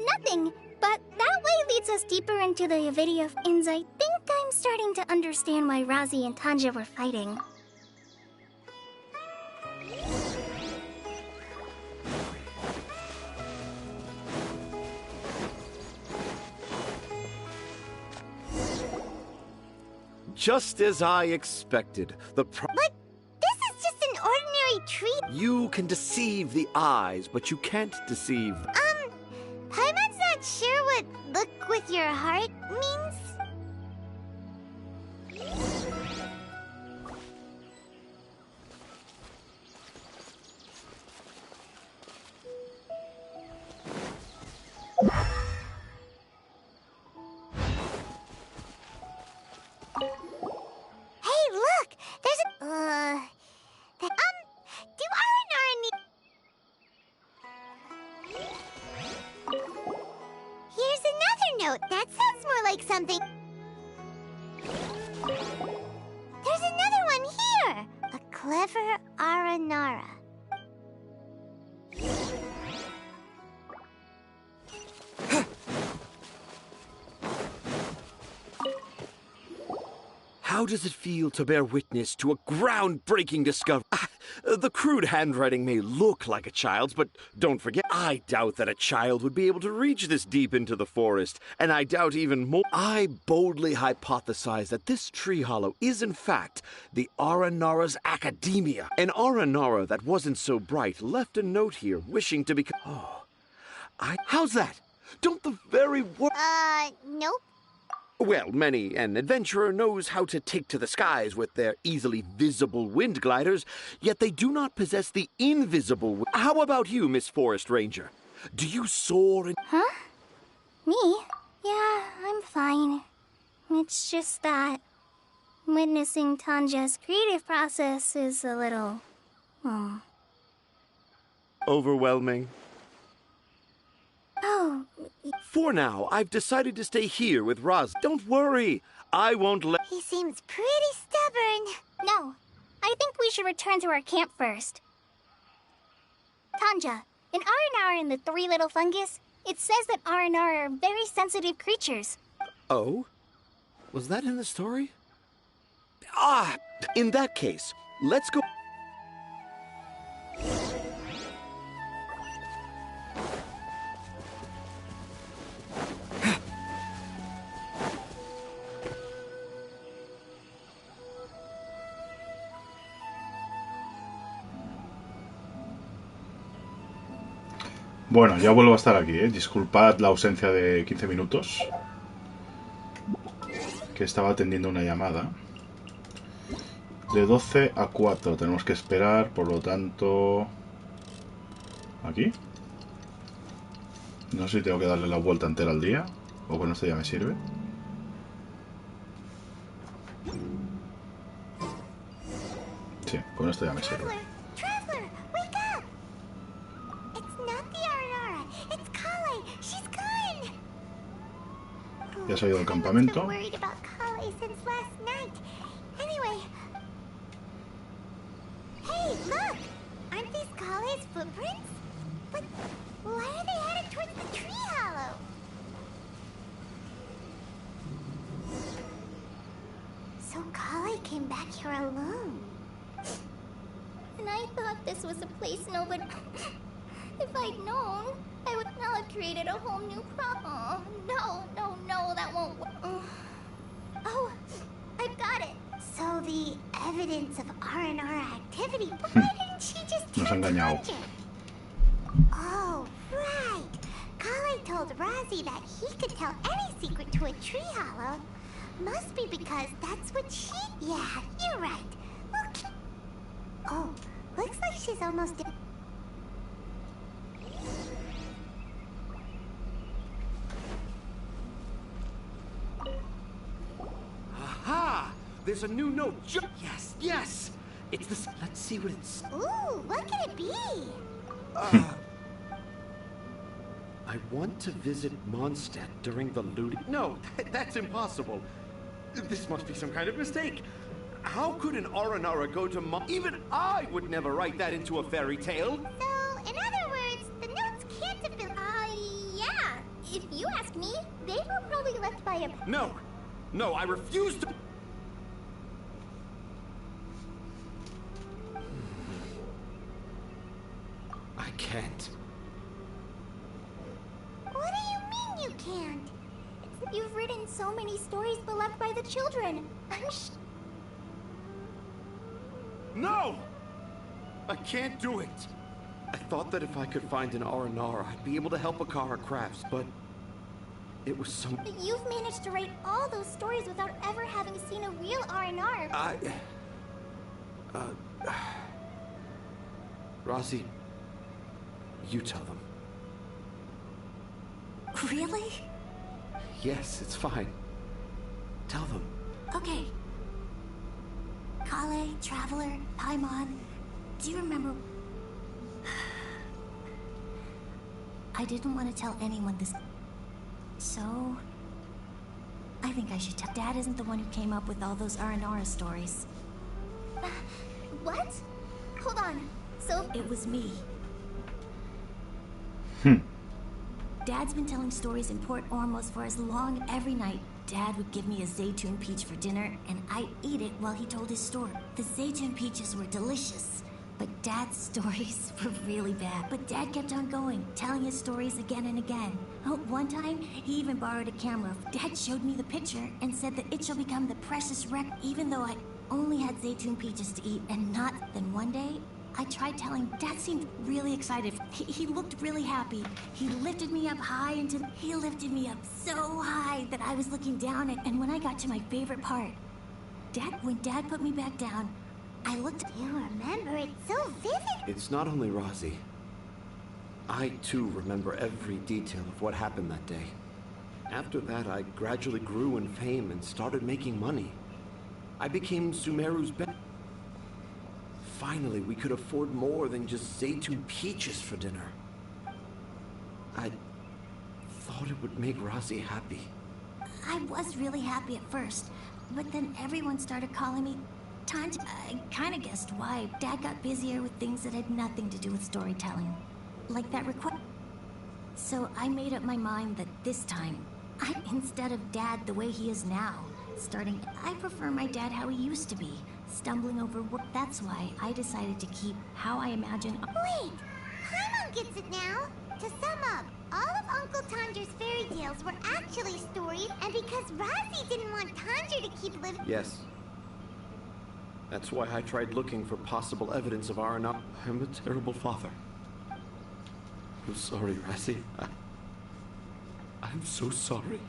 Speaker 5: Nothing. But that way leads us deeper into the Avidia, and I think I'm starting to understand why Rosie and Tanja were fighting.
Speaker 4: Just as I expected,
Speaker 1: But this is just an ordinary tree.
Speaker 4: You can deceive the eyes, but you can't deceive...
Speaker 1: Paimon's not sure what look with your heart means. Hey, look! There's a... do Aranara need... Here's another note. That sounds more like something... There's another one here! A clever Aranara.
Speaker 4: How does it feel to bear witness to a groundbreaking discovery? The crude handwriting may look like a child's, but don't forget, I doubt that a child would be able to reach this deep into the forest, and I doubt even more. I boldly hypothesize that this tree hollow is, in fact, the Aranara's academia. An Aranara that wasn't so bright left a note here wishing to become... Oh, how's that? Don't the very word...
Speaker 1: Nope.
Speaker 4: Well, many an adventurer knows how to take to the skies with their easily visible wind gliders, yet they do not possess the invisible... How about you, Miss Forest Ranger? Do you soar in...
Speaker 5: Huh? Me? Yeah, I'm fine. It's just that witnessing Tanja's creative process is a little...
Speaker 4: overwhelming?
Speaker 5: Oh.
Speaker 4: For now, I've decided to stay here with Raz. Don't worry, I won't let...
Speaker 1: He seems pretty stubborn.
Speaker 5: No, I think we should return to our camp first. Tanja, in Aranara and the Three Little Fungus, it says that Aranara are very sensitive creatures.
Speaker 4: Oh? Was that in the story? Ah! In that case, let's go...
Speaker 2: Bueno, ya vuelvo a estar aquí, ¿eh? Disculpad la ausencia de 15 minutos. Que estaba atendiendo una llamada. De 12 a 4 tenemos que esperar, por lo tanto... ¿Aquí? No sé si tengo que darle la vuelta entera al día. O con esto ya me sirve. Sí, con esto ya me sirve. Ya se ha ido al campamento.
Speaker 1: Hey, look! Aren't these Kale's footprints? But why are they headed towards the tree hollow? So Kale came back here alone.
Speaker 5: And I thought this was a place nobody... If I'd known, I would not have created a whole new problem. No, that won't work. Oh, I've got it.
Speaker 1: So the evidence of R&R activity, but why didn't she just tell Tanja? Oh, right. Kale told Razi that he could tell any secret to a tree hollow. Must be because that's what she... Yeah, you're right. Okay. Oh, looks like she's almost...
Speaker 4: Aha! There's a new note. Yes! It's this. Let's see what it's...
Speaker 1: Ooh, what could it be?
Speaker 4: I want to visit Mondstadt during the looting... No, that's impossible. This must be some kind of mistake. How could an Aranara go to Even I would never write that into a fairy tale.
Speaker 1: So, in other words, the notes can't have been...
Speaker 5: Yeah. If you ask me, they were probably left by a...
Speaker 4: No, I refuse to... I can't.
Speaker 1: What do you mean you can't?
Speaker 5: You've written so many stories beloved by the children.
Speaker 4: No! I can't do it. I thought that if I could find an Aranara, I'd be able to help Akara Crafts, but... It was so...
Speaker 5: But you've managed to write all those stories without ever having seen a real R&R.
Speaker 4: Razi, you tell them.
Speaker 21: Really?
Speaker 4: Yes, it's fine. Tell them.
Speaker 21: Okay. Kale, Traveler, Paimon, do you remember... I didn't want to tell anyone this... So... I think I should tell... Dad isn't the one who came up with all those Aranara stories.
Speaker 5: What? Hold on. So...
Speaker 21: It was me. Dad's been telling stories in Port Ormos for as long every night. Dad would give me a Zaytun peach for dinner, and I'd eat it while he told his story. The Zaytun peaches were delicious, But Dad's stories were really bad. But Dad kept on going, telling his stories again and again. Oh, one time, he even borrowed a camera. Dad showed me the picture and said that it shall become the precious wreck, even though I only had Zaytun peaches to eat and not. Then one day, I tried telling. Dad seemed really excited. He looked really happy. He lifted me up high he lifted me up so high that I was looking down at. And when I got to my favorite part, when Dad put me back down, I looked.
Speaker 1: You remember it so vivid.
Speaker 4: It's not only Rosie. I, too, remember every detail of what happened that day. After that, I gradually grew in fame and started making money. I became Sumeru's best. Finally, we could afford more than just Zaytun peaches for dinner. I thought it would make Rosie happy.
Speaker 21: I was really happy at first, but then everyone started calling me Tanja. I kind of guessed why. Dad got busier with things that had nothing to do with storytelling. Like that request. So I made up my mind that this time, instead of Dad the way he is now, I prefer my dad how he used to be, stumbling over work. That's why I decided to keep how I imagine.
Speaker 1: Wait, Paimon gets it now. To sum up, all of Uncle Tanjer's fairy tales were actually stories, and because Rosie didn't want Tanger to keep living.
Speaker 4: Yes. That's why I tried looking for possible evidence of R&R. I'm a terrible father. I'm sorry, Rosie. I'm so sorry.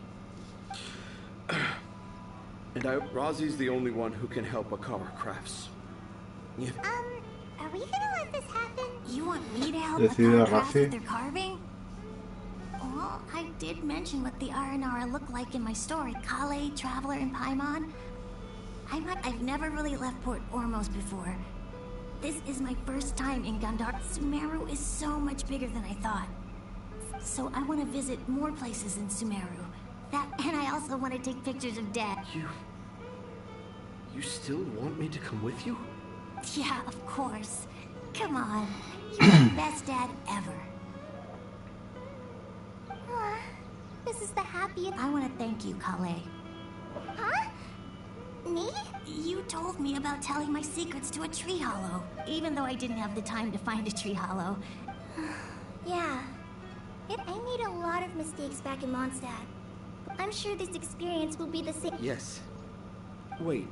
Speaker 4: And Rosie's the only one who can help Akara Crafts. Yeah.
Speaker 1: Are we gonna let this happen?
Speaker 21: You want me to help Akara Crafts with their carving? Well, I did mention what the Aranara look like in my story. Kale, Traveler, and Paimon. I've never really left Port Ormos before. This is my first time in Gandhar. Sumeru is so much bigger than I thought. So I want to visit more places in Sumeru. And I also want to take pictures of Dad.
Speaker 4: You still want me to come with you?
Speaker 21: Yeah, of course. Come on. You're the best dad ever.
Speaker 1: This is the happiest.
Speaker 21: I want to thank you, Kale.
Speaker 1: Huh? Me?
Speaker 21: You told me about telling my secrets to a tree hollow, even though I didn't have the time to find a tree hollow.
Speaker 5: Yeah. I made a lot of mistakes back in Mondstadt. I'm sure this experience will be the same.
Speaker 4: Yes. Wait.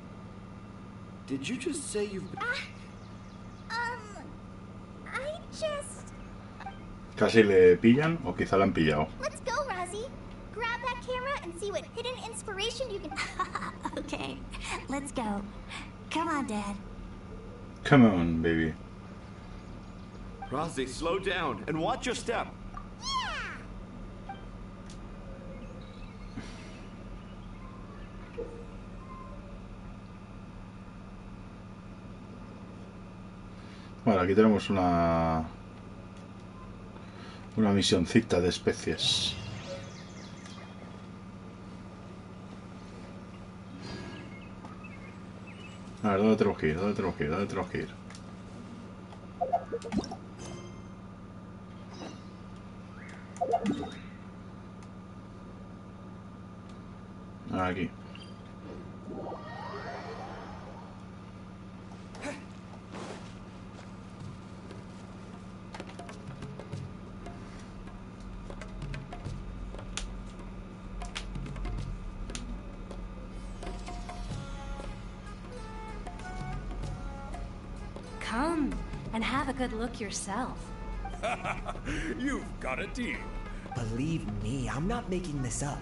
Speaker 4: Did you just say you've been...
Speaker 5: I just...
Speaker 2: Casi le pillan, o quizá la han pillado.
Speaker 5: Let's go, Rosie. Grab that camera and see what hidden inspiration you can...
Speaker 21: Okay, let's go. Come on, Dad.
Speaker 2: Come on, baby.
Speaker 4: Rosie, slow down and watch your step.
Speaker 2: Bueno, aquí tenemos una misioncita de especies. A ver, ¿dónde tenemos que ir? ¿Dónde tenemos que ir? ¿Dónde tenemos que ir? Aquí.
Speaker 12: Come and have a good look yourself.
Speaker 8: You've got a deal.
Speaker 22: Believe me, I'm not making this up.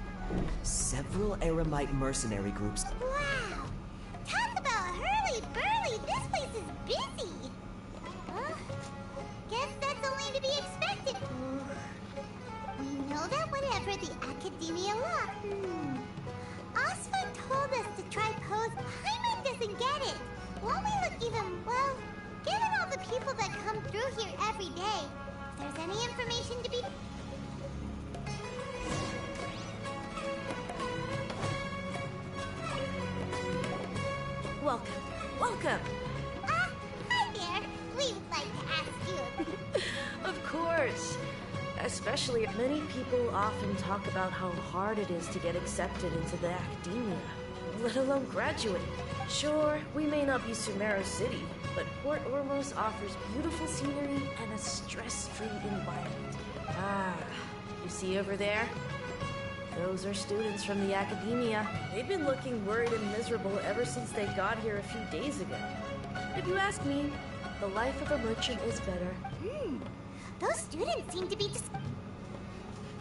Speaker 22: Several Eremite mercenary groups.
Speaker 1: Wow! Talk about hurly-burly! This place is busy! Guess that's only to be expected. We know that whatever the Academia law... Osfa told us to try post. Paimon doesn't get it. Won't we look even... well, given all the people that come through here every day, if there's any information to be...
Speaker 12: Welcome. Welcome.
Speaker 1: Hi there. We would like to ask you...
Speaker 12: Of course. Especially many people often talk about how hard it is to get accepted into the academia.
Speaker 14: let alone graduate. Sure, we may not be Sumeru City, but Port Ormos offers beautiful scenery and a stress-free environment. Ah, you see over there? Those are students from the academia. They've been looking worried and miserable ever since they got here a few days ago. If you ask me, the life of a merchant is better.
Speaker 1: Those students seem to be just...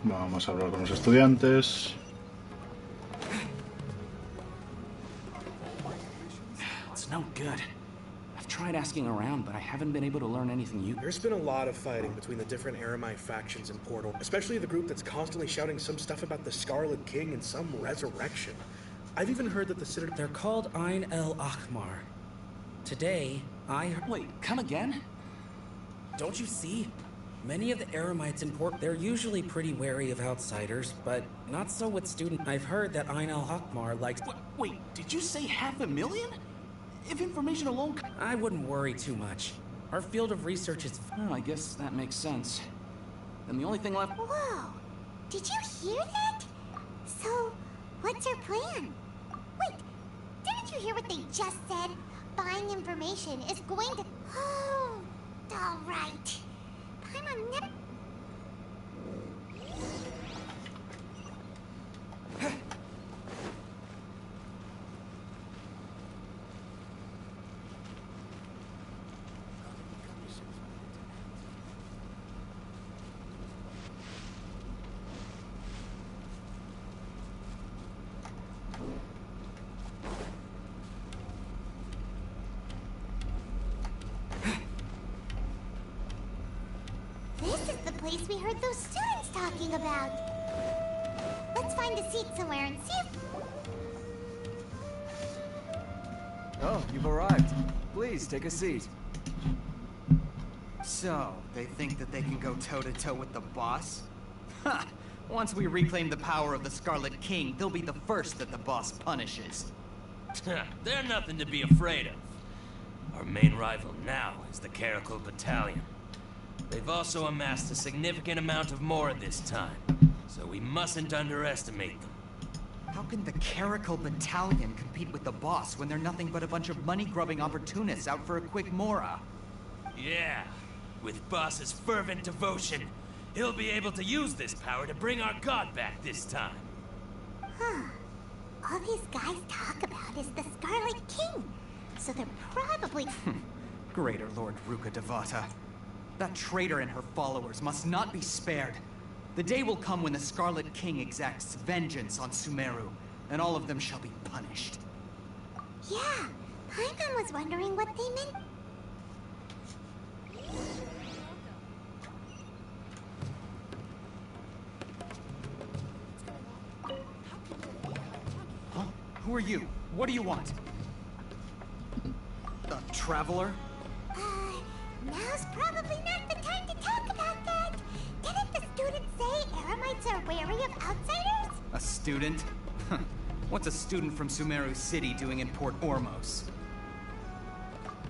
Speaker 2: Vamos a hablar con los estudiantes.
Speaker 15: It's no good. I've tried asking around, but I haven't been able to learn anything new.
Speaker 6: There's been a lot of fighting between the different Eremite factions in Portal, especially the group that's constantly shouting some stuff about the Scarlet King and some resurrection. I've even heard that the Citadel...
Speaker 10: They're called Ain el Ahmar. Today, Wait, come again? Don't you see? Many of the Eremites in Port, they're usually pretty wary of outsiders, but not so with students. I've heard that Ain el Ahmar likes...
Speaker 15: Wait, did you say 500,000? If information alone...
Speaker 10: I wouldn't worry too much. Our field of research is...
Speaker 15: Oh, I guess that makes sense. Then the only thing left...
Speaker 1: Whoa! Did you hear that? So, what's our plan? Wait, didn't you hear what they just said? Buying information is going to... Oh, all right. Paimon never... place we heard those students talking about. Let's find a seat somewhere and see if...
Speaker 9: Oh, you've arrived. Please, take a seat. So, they think that they can go toe-to-toe with the boss? Ha! Once we reclaim the power of the Scarlet King, they'll be the first that the boss punishes.
Speaker 20: They're nothing to be afraid of. Our main rival now is the Caracal Battalion. They've also amassed a significant amount of more this time, so we mustn't underestimate them.
Speaker 9: How can the Caracal Battalion compete with the boss when they're nothing but a bunch of money-grubbing opportunists out for a quick mora?
Speaker 20: Yeah, with boss's fervent devotion, he'll be able to use this power to bring our god back this time.
Speaker 1: Huh. All these guys talk about is the Scarlet King, so they're probably...
Speaker 9: Greater Lord Ruka Devata. That traitor and her followers must not be spared. The day will come when the Scarlet King exacts vengeance on Sumeru, and all of them shall be punished.
Speaker 1: Yeah, Paimon was wondering what they meant.
Speaker 9: Huh? Who are you? What do you want? A traveler?
Speaker 1: Now's probably not the time to talk about that. Didn't the students say Eremites are wary of outsiders?
Speaker 9: A student? What's a student from Sumeru City doing in Port Ormos?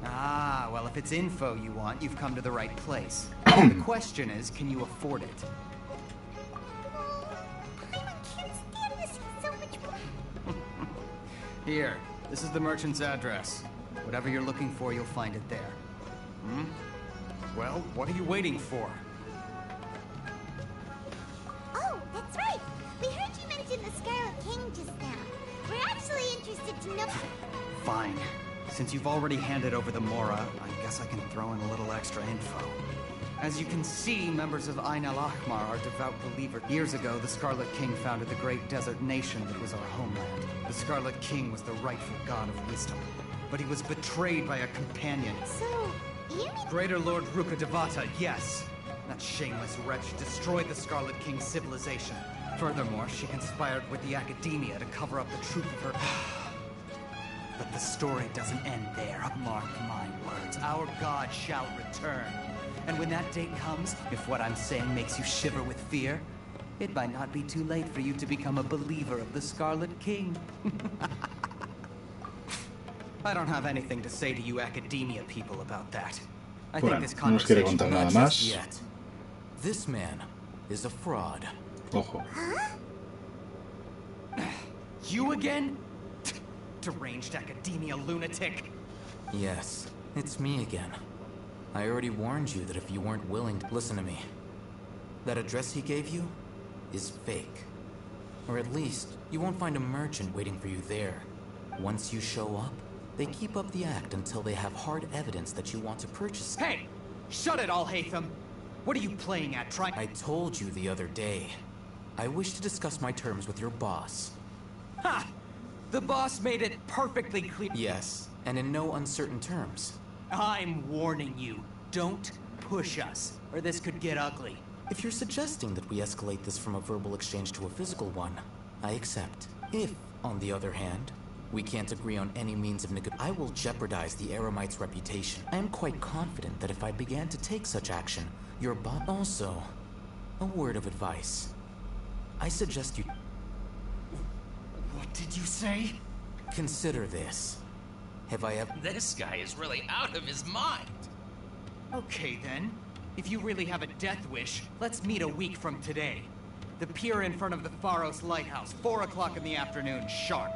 Speaker 9: Ah, well, if it's info you want, you've come to the right place. The question is, can you afford it?
Speaker 1: Paimon can't stand this. He's so much...
Speaker 9: Here, this is the merchant's address. Whatever you're looking for, you'll find it there. Hmm? Well, what are you waiting for?
Speaker 1: Oh, that's right. We heard you mention the Scarlet King just now. We're actually interested to know...
Speaker 9: Fine. Since you've already handed over the Mora, I guess I can throw in a little extra info. As you can see, members of Ain el Ahmar are devout believers. Years ago, the Scarlet King founded the great desert nation that was our homeland. The Scarlet King was the rightful god of wisdom, but he was betrayed by a companion.
Speaker 1: So, you mean...
Speaker 9: Greater Lord Ruka Devata, yes. That shameless wretch destroyed the Scarlet King's civilization. Furthermore, she conspired with the academia to cover up the truth of her... But the story doesn't end there. Mark my words. Our god shall return. And when that day comes, if what I'm saying makes you shiver with fear, it might not be too late for you to become a believer of the Scarlet King. I don't have anything to say to you academia people about that. I think this conversation
Speaker 2: nada más.
Speaker 10: Yet. This man is a fraud.
Speaker 2: Ojo.
Speaker 9: You again? Deranged academia lunatic!
Speaker 3: Yes, it's me again. I already warned you that if you weren't willing to listen to me, that address he gave you is fake. Or at least, you won't find a merchant waiting for you there. Once you show up, they keep up the act until they have hard evidence that you want to purchase.
Speaker 9: Hey! Shut it all, Hatham! What are you playing at,
Speaker 3: I told you the other day. I wish to discuss my terms with your boss.
Speaker 9: Ha! The boss made it perfectly clear.
Speaker 3: Yes, and in no uncertain terms.
Speaker 9: I'm warning you. Don't push us, or this could get ugly.
Speaker 3: If you're suggesting that we escalate this from a verbal exchange to a physical one, I accept. If, on the other hand, we can't agree on any means of I will jeopardize the Eremite's reputation. I am quite confident that if I began to take such action, your boss... Also, a word of advice. I suggest you...
Speaker 9: What did you say?
Speaker 3: Consider this. Have I ever...
Speaker 11: This guy is really out of his mind.
Speaker 9: Okay then. If you really have a death wish, let's meet a week from today. The pier in front of the Pharos Lighthouse, 4 o'clock in the afternoon, sharp.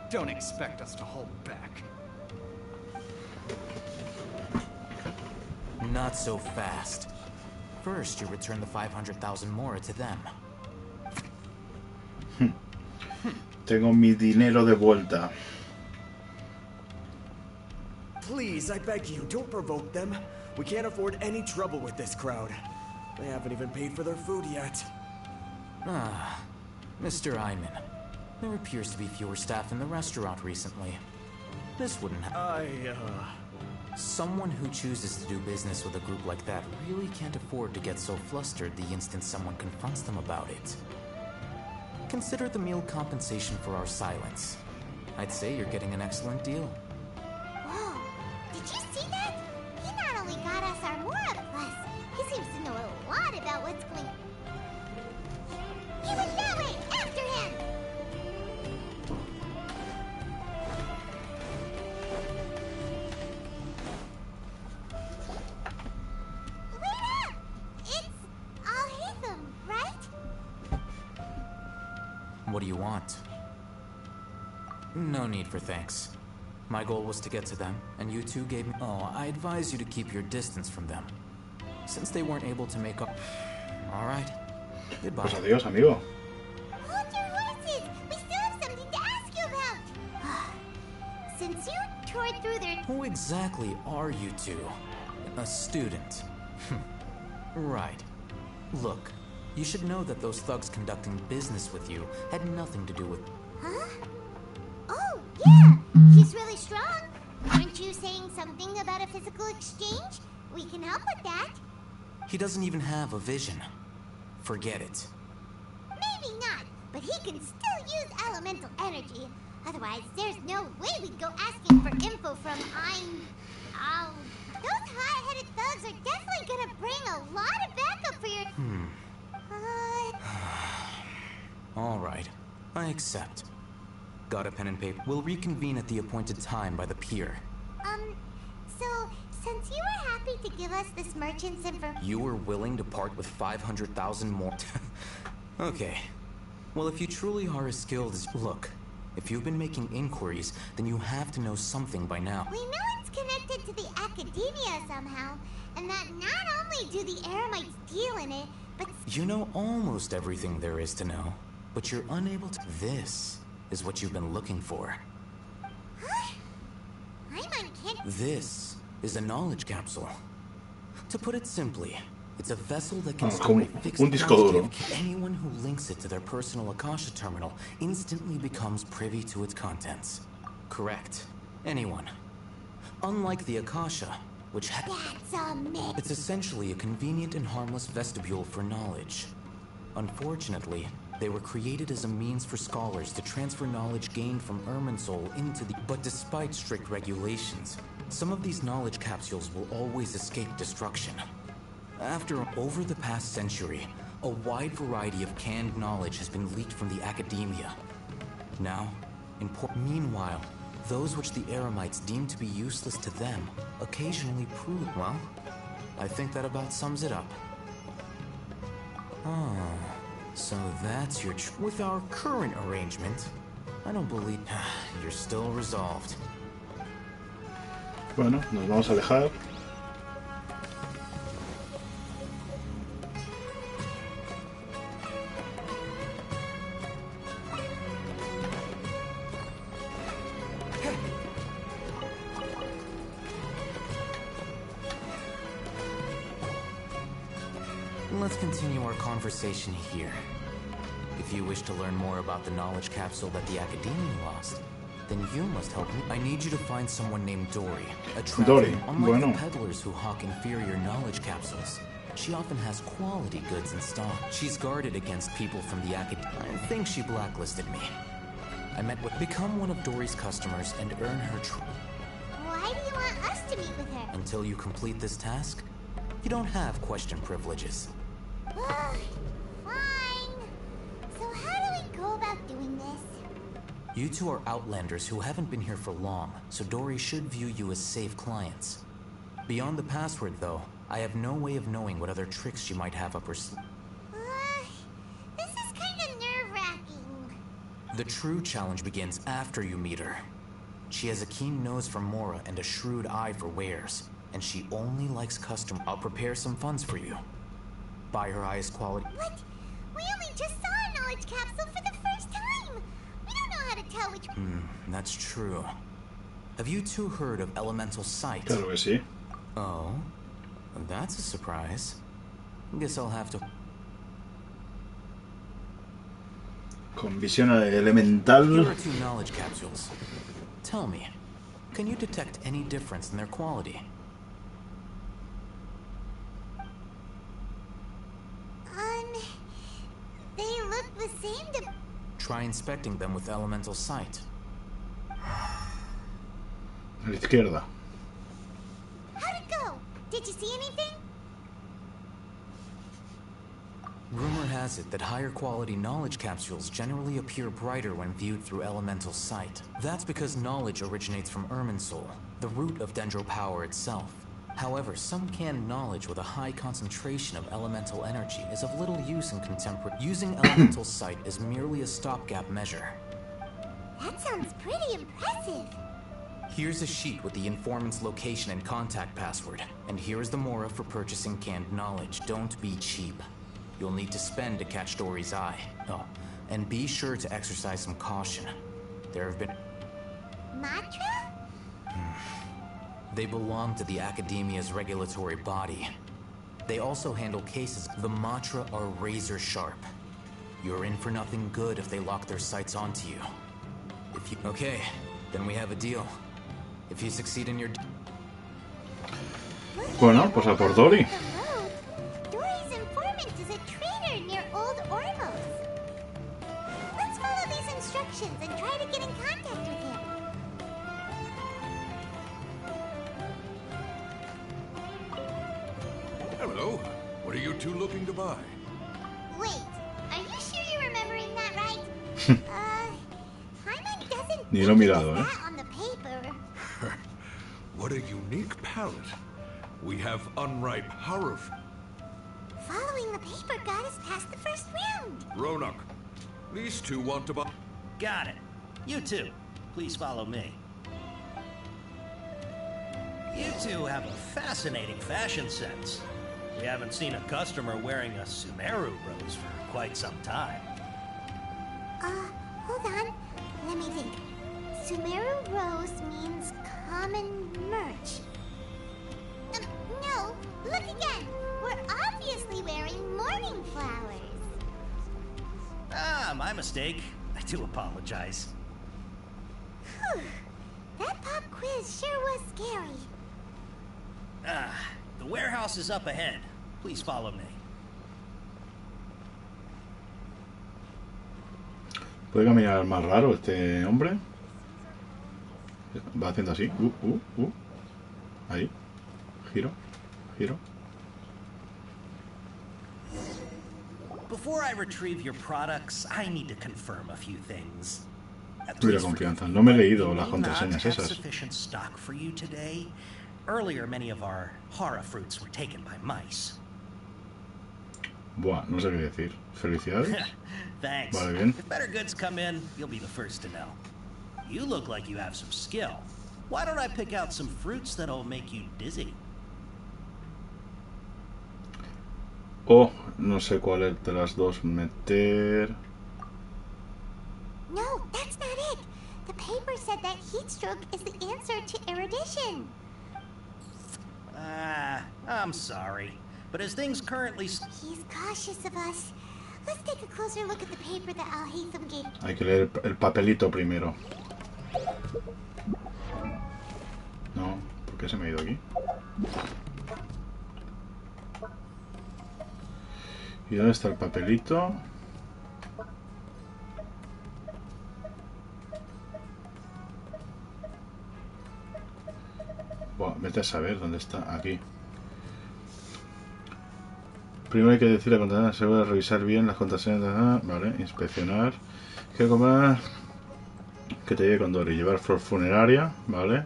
Speaker 9: Don't expect us to hold back.
Speaker 3: Not so fast. First, you return the 500,000 more to them.
Speaker 2: Tengo mi dinero de vuelta.
Speaker 22: Please, I beg you, don't provoke them. We can't afford any trouble with this crowd. They haven't even paid for their food yet.
Speaker 3: Ah, Mr. Iman. There appears to be fewer staff in the restaurant recently. This wouldn't happen. Someone who chooses to do business with a group like that really can't afford to get so flustered the instant someone confronts them about it. Consider the meal compensation for our silence. I'd say you're getting an excellent deal.
Speaker 1: Whoa, did you see that? He not only got us our Mora Plus, he seems to know a lot about what's going... He went that way! After him! Wait up! It's Al-Hatham, right?
Speaker 3: What do you want? No need for thanks. My goal was to get to them, and you two gave me... Oh, I advise you to keep your distance from them, since they weren't able to make up... All right. Goodbye.
Speaker 2: Pues adiós, amigo.
Speaker 1: Hold your horses! We still have something to ask you about! Since you tore through their...
Speaker 3: Who exactly are you two? A student. Right. Look, you should know that those thugs conducting business with you had nothing to do with...
Speaker 1: Huh? Oh, yeah! He's really strong. Aren't you saying something about a physical exchange? We can help with that.
Speaker 3: He doesn't even have a vision. Forget it.
Speaker 1: Maybe not, but he can still use elemental energy. Otherwise, there's no way we'd go asking for info from those hot-headed thugs are definitely gonna bring a lot of backup for your...
Speaker 3: All right. I accept. Got a pen and paper? We'll reconvene at the appointed time by the pier.
Speaker 1: So, since you were happy to give us this merchant's info...
Speaker 3: You were willing to part with 500,000 more? Okay. Well, if you truly are as skilled as... Look, if you've been making inquiries, then you have to know something by now.
Speaker 1: We know it's connected to the academia somehow, and that not only do the Eremites deal in it, but...
Speaker 3: You know almost everything there is to know, but you're unable to... This is what you've been looking for.
Speaker 1: Huh? Can't...
Speaker 3: This is a knowledge capsule. To put it simply, it's a vessel that can store a fixed quantity of... Anyone who links it to their personal Akasha terminal instantly becomes privy to its contents. Correct. Anyone. Unlike the Akasha, which
Speaker 1: That's a myth.
Speaker 3: It's essentially a convenient and harmless vestibule for knowledge. Unfortunately, they were created as a means for scholars to transfer knowledge gained from Irminsul into the... But despite strict regulations, some of these knowledge capsules will always escape destruction. Over the past century, a wide variety of canned knowledge has been leaked from the academia. Now, meanwhile, those which the Eremites deem to be useless to them occasionally prove... Well, I think that about sums it up. Oh, so that's your... With our current arrangement, I don't believe you're still resolved.
Speaker 2: Bueno, nos vamos a alejar.
Speaker 3: Let's continue our conversation here. If you wish to learn more about the knowledge capsule that the Academia lost, then you must help me. I need you to find someone named Dory, a traveler unlike the peddlers who hawk inferior knowledge capsules. She often has quality goods in stock. She's guarded against people from the Academia. I think she blacklisted me. I met with become one of Dory's customers and earn her
Speaker 1: Why do you want us to meet with her?
Speaker 3: Until you complete this task, you don't have question privileges.
Speaker 1: Fine. So how do we go about doing this?
Speaker 3: You two are outlanders who haven't been here for long, so Dory should view you as safe clients. Beyond the password, though, I have no way of knowing what other tricks she might have up her sleeve.
Speaker 1: This is kind of nerve-wracking.
Speaker 3: The true challenge begins after you meet her. She has a keen nose for Mora and a shrewd eye for wares, and she only likes custom. I'll prepare some funds for you. Buy her highest quality.
Speaker 1: What? We only just saw a knowledge capsule for the first time. We don't know how to tell which.
Speaker 3: That's true. Have you two heard of elemental sight?
Speaker 2: Claro que sí.
Speaker 3: Oh, that's a surprise. Guess I'll have to.
Speaker 2: Con visión elemental.
Speaker 3: Here are two knowledge capsules. Tell me, can you detect any difference in their quality?
Speaker 1: They look the same to...
Speaker 3: Try inspecting them with elemental sight.
Speaker 2: A la izquierda.
Speaker 1: How'd it go? Did you see anything?
Speaker 3: Rumor has it that higher quality knowledge capsules generally appear brighter when viewed through elemental sight. That's because knowledge originates from Irminsul, the root of Dendro power itself. However, some canned knowledge with a high concentration of elemental energy is of little use in contemporary. Using elemental sight is merely a stopgap measure.
Speaker 1: That sounds pretty impressive.
Speaker 3: Here's a sheet with the informant's location and contact password. And here's the Mora for purchasing canned knowledge. Don't be cheap. You'll need to spend to catch Dory's eye. Oh, and be sure to exercise some caution. There have been...
Speaker 1: Matra?
Speaker 3: They belong to the Academia's regulatory body. They also handle cases. The Matra are razor sharp. You're in for nothing good if they lock their sights onto you. If you... Okay, then we have a deal. If you succeed in your...
Speaker 2: Bueno, pues a por Dory.
Speaker 1: Dory's informant is a trader near Old Ormos. Let's follow these instructions and try to get in contact with him.
Speaker 8: Hello. What are you two looking to buy?
Speaker 1: Wait, are you sure you're remembering that right? Hyman doesn't
Speaker 2: Ni lo he mirado,
Speaker 1: that on the paper.
Speaker 8: What a unique palette. We have unripe Haruf.
Speaker 1: Following the paper got us past the first round.
Speaker 8: Ronak, these two want to buy...
Speaker 7: Got it. You two, please follow me. You two have a fascinating fashion sense. We haven't seen a customer wearing a Sumeru rose for quite some time.
Speaker 1: Hold on. Let me think. Sumeru rose means common merch. No, look again. We're obviously wearing morning flowers.
Speaker 7: Ah, my mistake. I do apologize.
Speaker 1: Whew. That pop quiz sure was scary.
Speaker 7: The warehouse is up ahead. Please follow me.
Speaker 2: ¿Puede caminar más raro este hombre? Va haciendo así. Ahí. Giro. Giro.
Speaker 7: Before I retrieve your products, I need to confirm a few things.
Speaker 2: Mira, confianza. No me he leído las contraseñas esas.
Speaker 7: Sufficient stock for you today. Earlier, many of our hara fruits were taken by mice.
Speaker 2: Buah, no sé qué decir. Felicidades.
Speaker 7: Thanks.
Speaker 2: Vale, bien.
Speaker 7: If better goods come in, you'll be the first to know. You look like you have some skill. Why don't I pick out some fruits that'll make you dizzy?
Speaker 2: Oh, no sé cuál es de las dos meter.
Speaker 1: No, that's not it. The paper said that heat stroke is the answer to erudition.
Speaker 7: I'm sorry. But as things currently...
Speaker 1: He's cautious of us. Let's take a closer look at the paper that Al-Haytham gave.
Speaker 2: Hay que leer el papelito primero. No, ¿por qué se me ha ido aquí? ¿Y dónde está el papelito? Buah, vete a saber dónde está. Aquí. Primero hay que decir la contraseña, se debe revisar bien las contraseñas. Vale, inspeccionar. Quiero comer. Que te lleve con Dory. Llevar flor funeraria. Vale.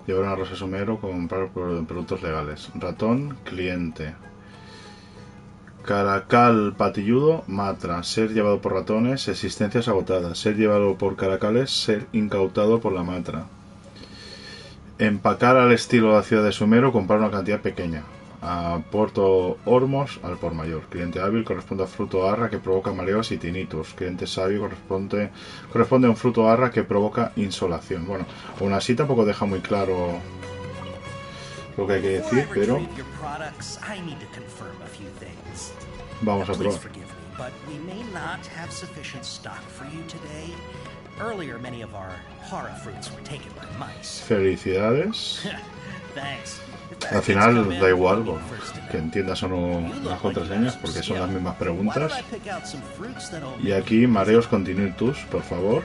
Speaker 2: Llevar una rosa sumero. Comprar productos legales. Ratón, cliente. Caracal patilludo, matra. Ser llevado por ratones, existencias agotadas. Ser llevado por caracales, ser incautado por la matra. Empacar al estilo de la ciudad de Sumero, comprar una cantidad pequeña. A Porto Ormos, al por mayor. Cliente hábil corresponde a fruto arra que provoca mareos y tinnitus. Cliente sabio corresponde a un fruto arra que provoca insolación. Bueno, aún así tampoco deja muy claro lo que hay que decir, pero vamos a probar. Felicidades. Al final da igual que entiendas o no las contraseñas porque son las mismas preguntas. Y aquí mareos con tinnitus, por favor.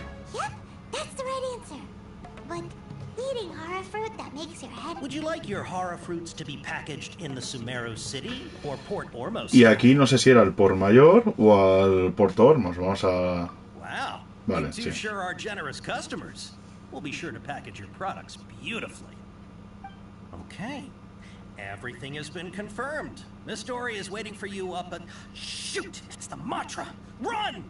Speaker 2: Y aquí no sé si era al por mayor o al Porto Ormos. Vamos a... Vale, sí.
Speaker 7: Okay. Everything has been confirmed. Miss Dory is waiting for you up at... Shoot! It's the Matra! Run!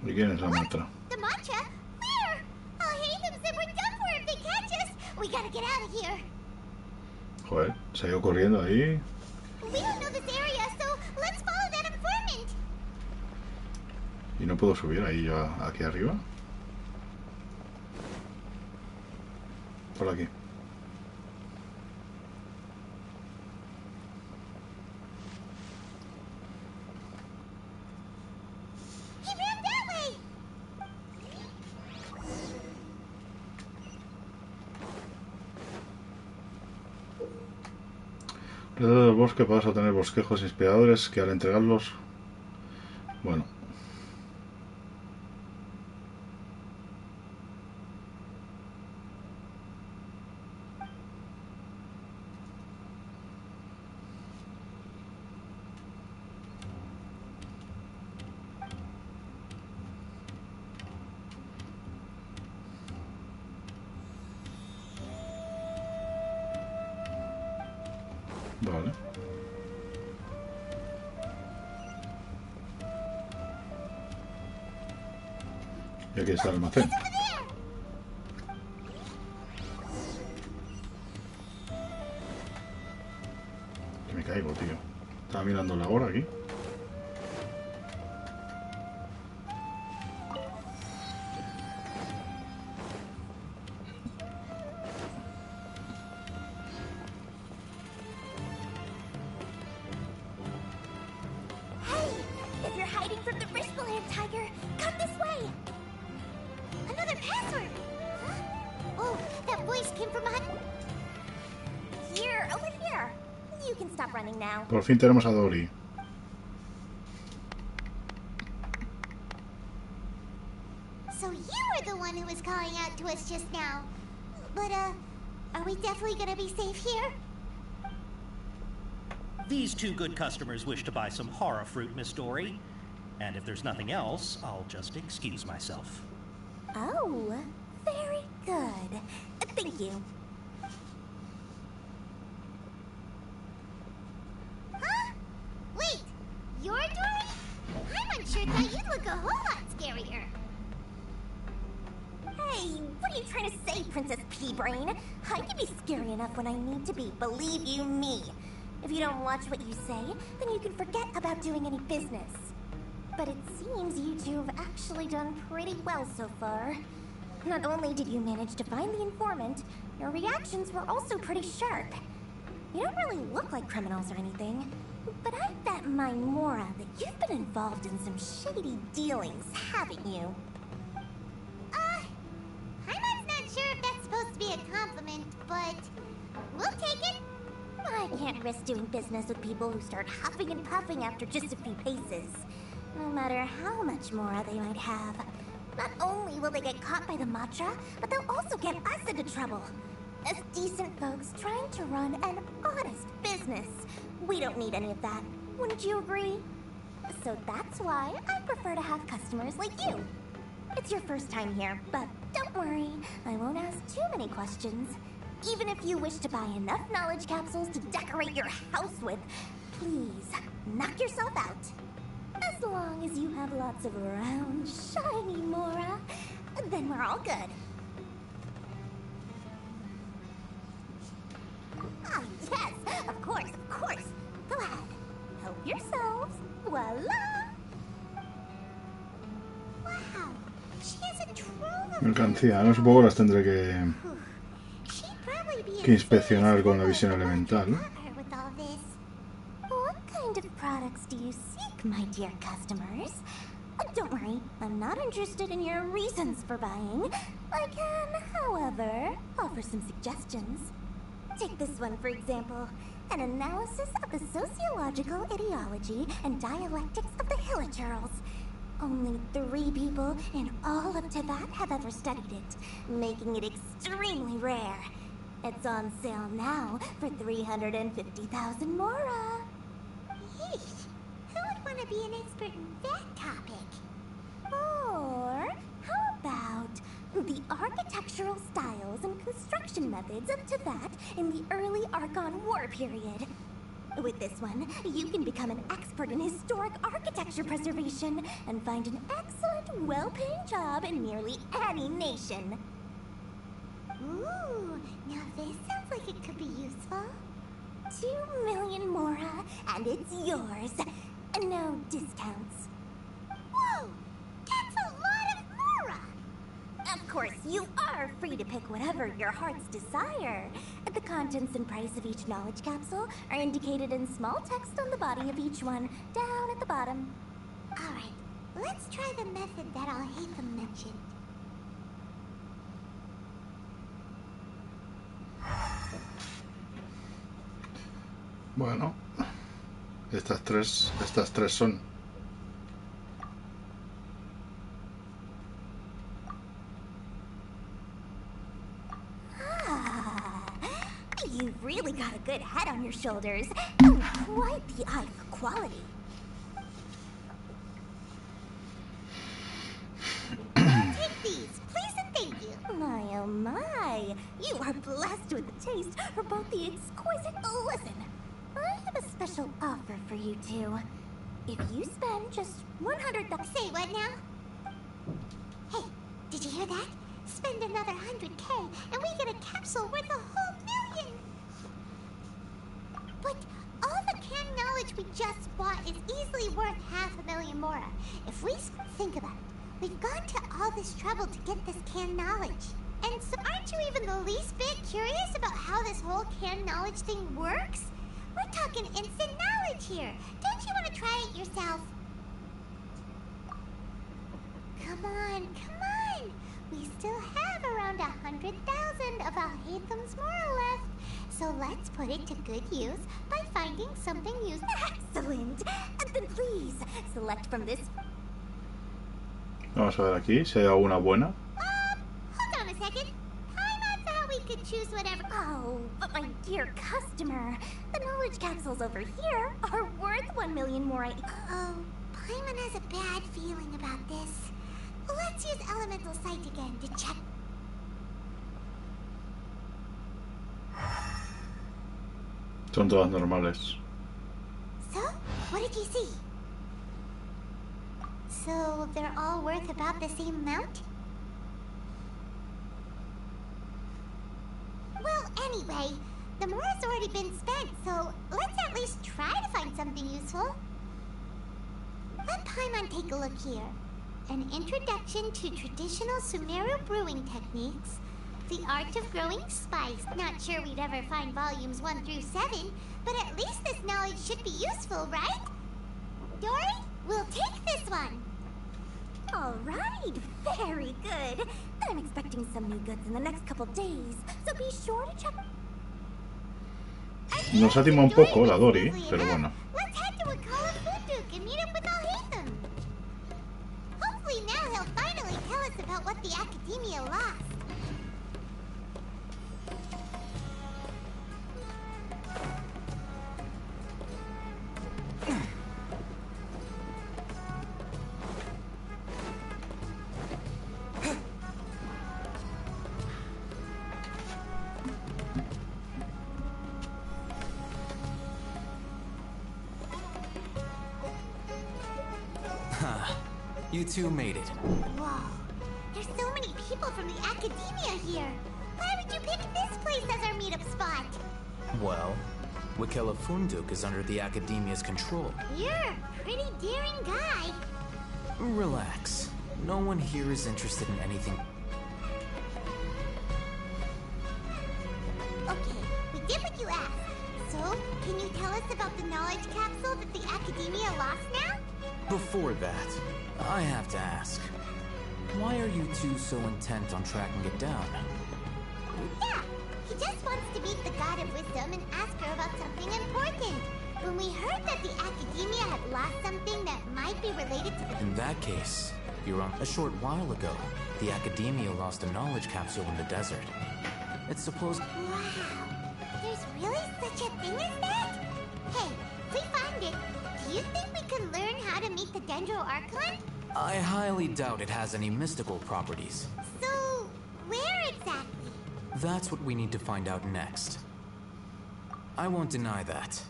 Speaker 2: ¿Y quién es la Matra?
Speaker 1: The Matra? Where? Al-Haytham said we're done for if they catch us. We gotta get out of here.
Speaker 2: Joder, se ha ido corriendo ahí.
Speaker 1: We don't know this area, so let's follow that informant.
Speaker 2: ¿Y no puedo subir ahí yo aquí arriba? Por aquí. Alrededor del bosque podrás obtener bosquejos inspiradores que al entregarlos... Bueno. Vale. Y aquí está el almacén. Que me caigo, tío. Estaba mirando la hora aquí. Por fin tenemos a Dory.
Speaker 1: So you were the one who was calling out to us just now. But, are we definitely gonna be safe here?
Speaker 7: These two good customers wish to buy some horror fruit, Miss Dory. And if there's nothing else, I'll just excuse myself.
Speaker 5: Oh, very good. Thank you.
Speaker 1: Huh? Wait, you're I thought you'd look a whole lot scarier.
Speaker 5: Hey, what are you trying to say, Princess Pea-Brain? I can be scary enough when I need to be, believe you me. If you don't watch what you say, then you can forget about doing any business. But it seems you two have actually done pretty well so far. Not only did you manage to find the informant, your reactions were also pretty sharp. You don't really look like criminals or anything, but I bet my Mora that you've been involved in some shady dealings, haven't you?
Speaker 1: I'm not sure if that's supposed to be a compliment, but we'll take it.
Speaker 5: I can't risk doing business with people who start huffing and puffing after just a few paces. No matter how much Mora they might have. Not only will they get caught by the Matra, but they'll also get us into trouble. As decent folks trying to run an honest business. We don't need any of that. Wouldn't you agree? So that's why I prefer to have customers like you. It's your first time here, but don't worry. I won't ask too many questions. Even if you wish to buy enough knowledge capsules to decorate your house with, please, knock yourself out. As long as you have lots of round, shiny Mora, then we're all good. Ah, yes, of course. Go ahead. Help yourselves. Voila!
Speaker 1: Wow, she has a trove of
Speaker 2: Mercancía, no supongo que las tendré que inspeccionar con la visión elemental.
Speaker 1: with all this.
Speaker 5: What kind of products do you seek, my dear customers? Don't worry, I'm not interested in your reasons for buying. I can, however, offer some suggestions. Take this one, for example. An analysis of the sociological ideology and dialectics of the Hilichurls. Only 3 people in all of Teyvat have ever studied it, making it extremely rare. It's on sale now for 350,000 Mora.
Speaker 1: Yeesh, who would want to be an expert in that topic?
Speaker 5: Or how about the architectural styles and construction methods of Teyvat in the early Archon War period? With this one, you can become an expert in historic architecture preservation and find an excellent, well-paying job in nearly any nation.
Speaker 1: Ooh, now this sounds like it could be useful.
Speaker 5: 2 million Mora, and it's yours. No discounts.
Speaker 1: Whoa, that's a lot of Mora!
Speaker 5: Of course, you are free to pick whatever your heart's desire. The contents and price of each knowledge capsule are indicated in small text on the body of each one, down at the bottom.
Speaker 1: Alright, let's try the method that Al-Haytham mentioned.
Speaker 2: Bueno, estas tres son.
Speaker 5: You've really got a good head on your shoulders, and quite the eye for quality.
Speaker 1: Take these, please and thank you.
Speaker 5: My oh my, you are blessed with a taste for both the exquisite. Listen, I have a special offer for you two. If you spend just 100.
Speaker 1: Say what now? Hey, did you hear that? Spend another 100K and we get a capsule worth a whole million. But all the canned knowledge we just bought is easily worth 500,000 Mora. If we think about it, we've gone to all this trouble to get this canned knowledge. And so aren't you even the least bit curious about how this whole canned knowledge thing works? We're talking instant knowledge here. Don't you want to try it yourself? Come on. We still have around 100,000 of Al-Haytham's Mora left. So let's put it to good use by finding something useful.
Speaker 5: Excellent! Then please, select from this.
Speaker 2: Vamos a ver aquí si hay alguna buena.
Speaker 1: Hold on a second. I thought we could choose whatever.
Speaker 5: Oh, but my dear customer, the knowledge capsules over here are worth 1 million Mora.
Speaker 1: Oh, Paimon has a bad feeling about this. Let's use Elemental Sight again to check.
Speaker 2: Son todas normales.
Speaker 1: So, what did you see? So they're all worth about the same amount? Well, anyway, the more has already been spent, so let's at least try to find something useful. Let Paimon take a look here. An introduction to traditional Sumeru brewing techniques. The art of growing spice. Not sure we'd ever find volumes 1 through 7, but at least this knowledge should be useful, right? Dory, we'll take this one.
Speaker 5: All right, very good. I'm expecting some new goods in the next couple days, so be sure to check.
Speaker 2: Nos ha timado un poco la Dory, pero bueno.
Speaker 1: Let's head to Akala and meet up with Alhaitham. Hopefully now he'll finally tell us about what the Academia lost.
Speaker 3: You two made it.
Speaker 1: Whoa, there's so many people from the Academia here. Why would you pick this place as our meetup spot?
Speaker 3: Well, Wakela Funduk is under the Academia's control.
Speaker 1: You're a pretty daring guy.
Speaker 3: Relax. No one here is interested in anything.
Speaker 1: Okay, we did what you asked. So, can you tell us about the knowledge capsule that the Academia lost now?
Speaker 3: Before that, I have to ask, why are you two so intent on tracking it down?
Speaker 1: Yeah, he just wants to meet the God of Wisdom and ask her about something important. When we heard that the Academia had lost something that might be related to the...
Speaker 3: In that case, you're on. A short while ago, the Academia lost a knowledge capsule in the desert. It's supposed...
Speaker 1: Wow, there's really such a thing as that? Hey, if we find it, do you think we can learn how to meet the Dendro Archon?
Speaker 3: I highly doubt it has any mystical properties.
Speaker 1: So, where exactly?
Speaker 3: That's what we need to find out next. I won't deny that.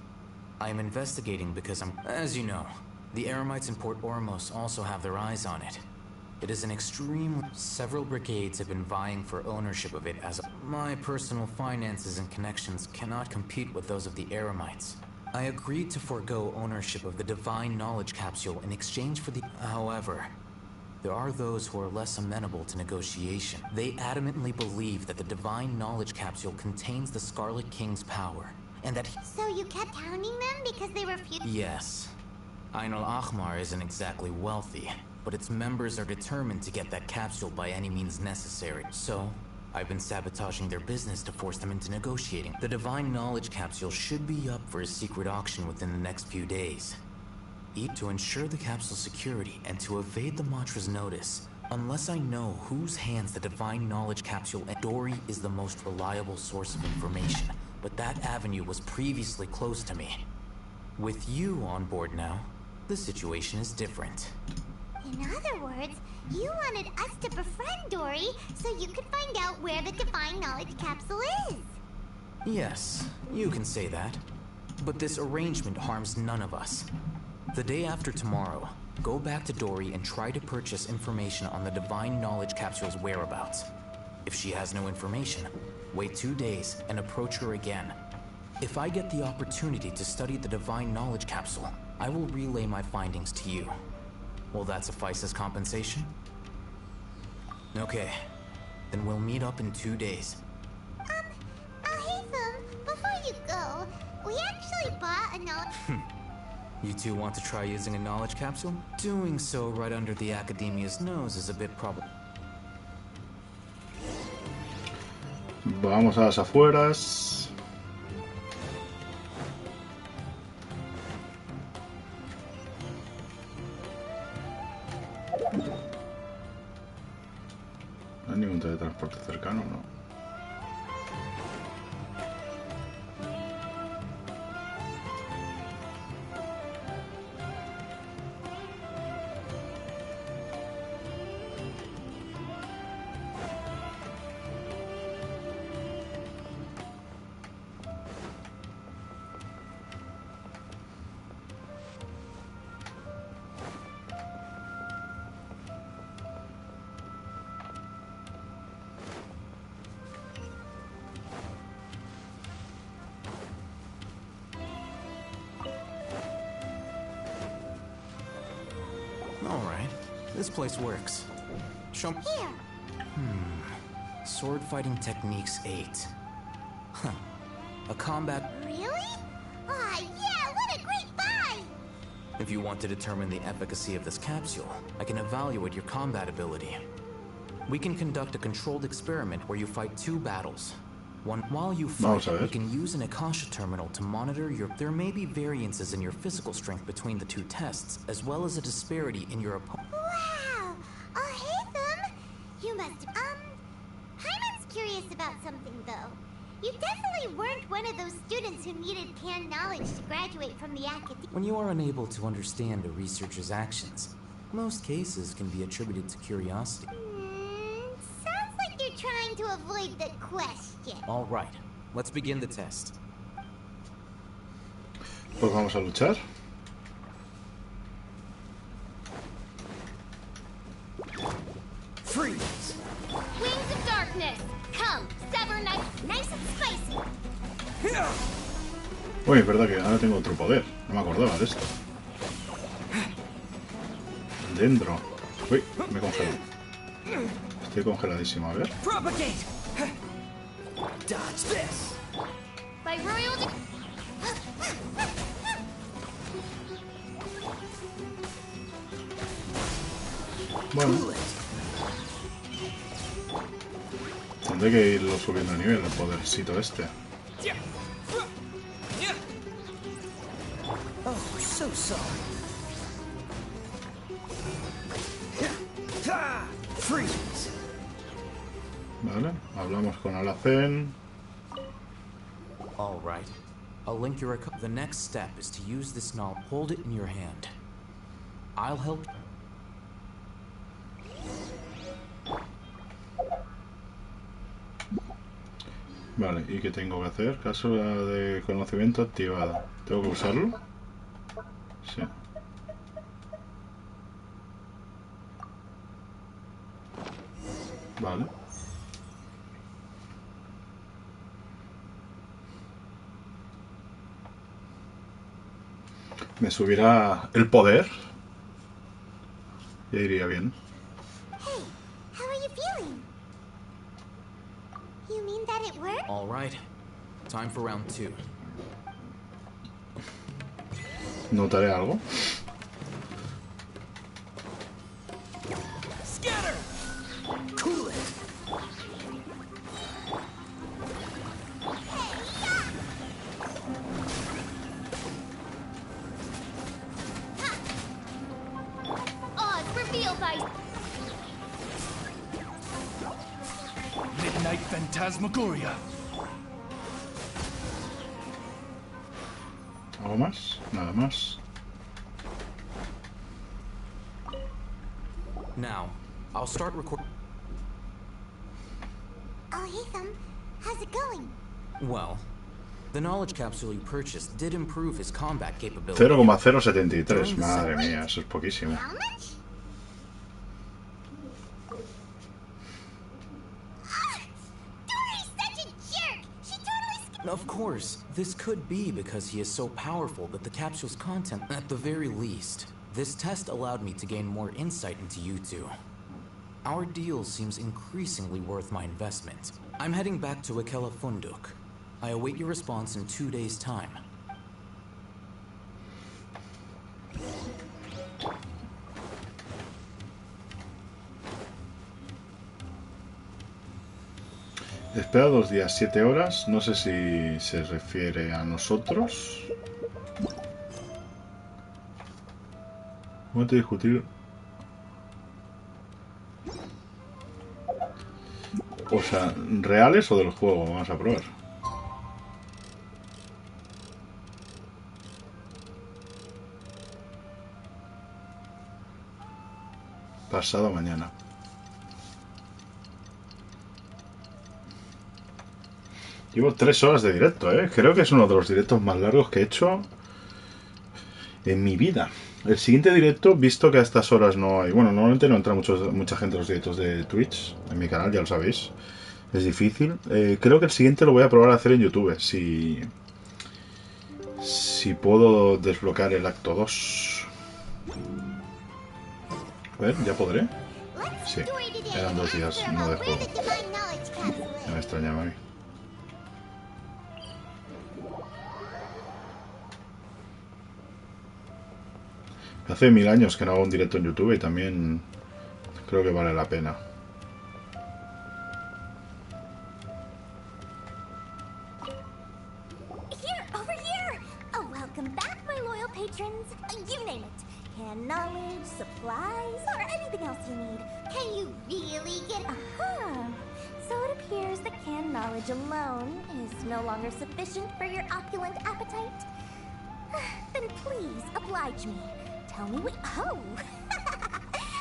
Speaker 3: I am investigating because as you know, the Eremites in Port Ormos also have their eyes on it. It is an extreme... Several brigades have been vying for ownership of it as my personal finances and connections cannot compete with those of the Eremites. I agreed to forego ownership of the Divine Knowledge Capsule in exchange for the... However, there are those who are less amenable to negotiation. They adamantly believe that the Divine Knowledge Capsule contains the Scarlet King's power, and that
Speaker 1: So you kept hounding them because they were few...
Speaker 3: Yes. Ain al-Ahmar isn't exactly wealthy, but its members are determined to get that capsule by any means necessary. So, I've been sabotaging their business to force them into negotiating. The Divine Knowledge Capsule should be up for a secret auction within the next few days. To ensure the capsule's security and to evade the Mantra's notice, unless I know whose hands the Divine Knowledge Capsule and Dory is the most reliable source of information, but that avenue was previously closed to me. With you on board now, the situation is different.
Speaker 1: In other words, you wanted us to befriend Dory so you could find out where the Divine Knowledge Capsule is.
Speaker 3: Yes, you can say that. But this arrangement harms none of us. The day after tomorrow, go back to Dory and try to purchase information on the Divine Knowledge Capsule's whereabouts. If she has no information, wait 2 days and approach her again. If I get the opportunity to study the Divine Knowledge Capsule, I will relay my findings to you. Will that suffice as compensation? Okay, then we'll meet up in 2 days.
Speaker 1: Alhaitham, before you go, we actually bought a knowledge...
Speaker 3: You two want to try using a knowledge capsule? Doing so right under the Academia's nose is a bit probable.
Speaker 2: Vamos a las afueras. No hay ningún teletransporte cercano, ¿no?
Speaker 3: All right. This place works. Show me.
Speaker 1: Here.
Speaker 3: Sword fighting techniques 8. Huh. A combat.
Speaker 1: Really? Aw, yeah, what a great buy!
Speaker 3: If you want to determine the efficacy of this capsule, I can evaluate your combat ability. We can conduct a controlled experiment where you fight 2 battles. One while you fight, we can use an Akasha terminal to monitor your. There may be variances in your physical strength between the 2 tests, as well as a disparity in your opponent.
Speaker 1: Wow! Oh, hey, them! You must. Hyman's curious about something, though. You definitely weren't one of those students who needed canned knowledge to graduate from the academy.
Speaker 3: When you are unable to understand a researcher's actions, most cases can be attributed to curiosity.
Speaker 1: Sounds like you're trying to avoid the question.
Speaker 3: All right, let's begin the test.
Speaker 2: Pues vamos a luchar.
Speaker 5: Freeze! Wings of darkness! Come, sever nice and spicy!
Speaker 2: Uy, es verdad que ahora tengo otro poder. No me acordaba de esto. Dentro. Uy, me congelo. Estoy congeladísimo, a ver.
Speaker 5: Propagate! Dodge this! By royal
Speaker 2: Bueno. Tendré que irlo subiendo a nivel, el podercito este.
Speaker 5: Oh, so sorry. Freeze.
Speaker 2: Vale, hablamos con Alacen.
Speaker 3: All right. I'll link your. The next step is to use this knowledge. Hold it in your hand. I'll help.
Speaker 2: Vale, ¿y qué tengo que hacer? Cápsula de conocimiento activada. ¿Tengo que usarlo? Sí. Vale. Me subirá el poder. Ya iría bien.
Speaker 1: Hey, how are you feeling? You mean that it worked?
Speaker 3: All right. Time for round 2.
Speaker 2: ¿Notaré algo?
Speaker 5: Scatter! Cool it! Odds revealed by
Speaker 10: Midnight Phantasmagoria.
Speaker 2: ¿Algo más? Nada más.
Speaker 3: Now, I'll start recording.
Speaker 1: Oh, hey, Thumb. How's it going?
Speaker 3: Well, the knowledge capsule you purchased did improve his combat capability.
Speaker 2: 0,073. Madre mía, eso es poquísimo.
Speaker 1: How much? Dory's such a jerk! She totally
Speaker 3: Of course, this could be because he is so powerful that the capsule's content, at the very least. This test allowed me to gain more insight into you two. Our deal seems increasingly worth my investment. I'm heading back to Akela Funduk. I await your response in 2 days' time.
Speaker 2: Espera 2 días, 7 horas. No sé si se refiere a nosotros. Momento de discutir. O sea, ¿reales o del juego? Vamos a probar. Pasado mañana. Llevo 3 horas de directo, ¿eh? Creo que es uno de los directos más largos que he hecho en mi vida. El siguiente directo, visto que a estas horas no hay... Bueno, normalmente no entra mucha gente en los directos de Twitch, en mi canal, ya lo sabéis. Es difícil. Creo que el siguiente lo voy a probar a hacer en YouTube, si puedo desbloquear el acto 2. A ver, ¿ya podré? Sí, eran 2 días no de juego. No me extrañaba a mí. Hace 1000 años que no hago un directo en YouTube y también creo que vale la pena.
Speaker 5: Here, over here! Oh, welcome back, my loyal patrons. You name it. Canned knowledge, supplies, or anything else you need.
Speaker 1: Can you really get...
Speaker 5: So it appears that canned knowledge alone is no longer sufficient for your opulent appetite. Then please, oblige me. Tell me what... Oh!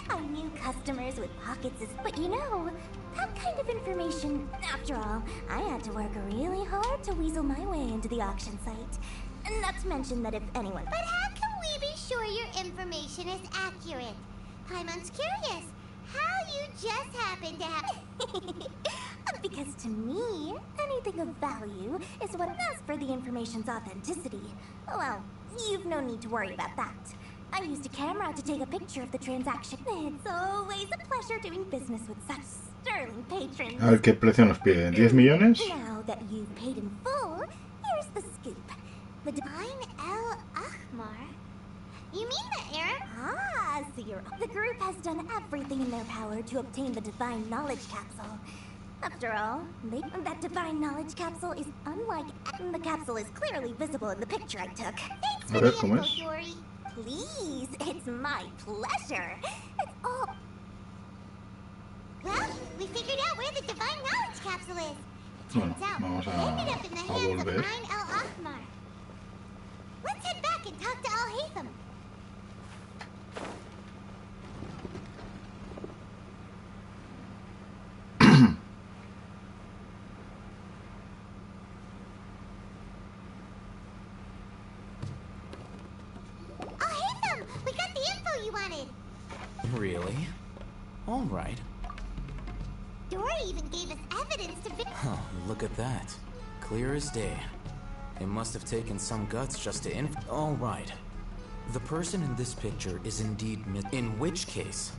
Speaker 5: I knew customers with pockets is... But you know, that kind of information... After all, I had to work really hard to weasel my way into the auction site. Not to mention that if anyone...
Speaker 1: But how can we be sure your information is accurate? Paimon's curious. How you just happen to have...
Speaker 5: Because to me, anything of value is what does for the information's authenticity. Well, you've no need to worry about that. I used a camera to take a picture of the transaction. It's always a pleasure doing business with such sterling patrons.
Speaker 2: A ver, ¿qué precio nos pide? ¿10 millones?
Speaker 5: Now that you've paid in full, here's the scoop. The
Speaker 1: Divine El Ahmar? You mean the Arab?
Speaker 5: So the group has done everything in their power to obtain the Divine Knowledge Capsule. After all, that Divine Knowledge Capsule is unlike... The capsule is clearly visible in the picture I took.
Speaker 1: Thanks for the info, Dory.
Speaker 5: Please, it's my pleasure. It's all...
Speaker 1: Well, we figured out where the Divine Knowledge Capsule is. Turns out,
Speaker 2: vamos
Speaker 1: it ended up in the hands of
Speaker 2: volver.
Speaker 1: Ain El Ahmar. Let's head back and talk to Al-Haytham. Al-Haytham, we got the info you wanted.
Speaker 3: Really? All right.
Speaker 1: Dory even gave us evidence to...
Speaker 3: Huh, look at that. Clear as day. It must have taken some guts just to All right. The person in this picture is indeed in which case,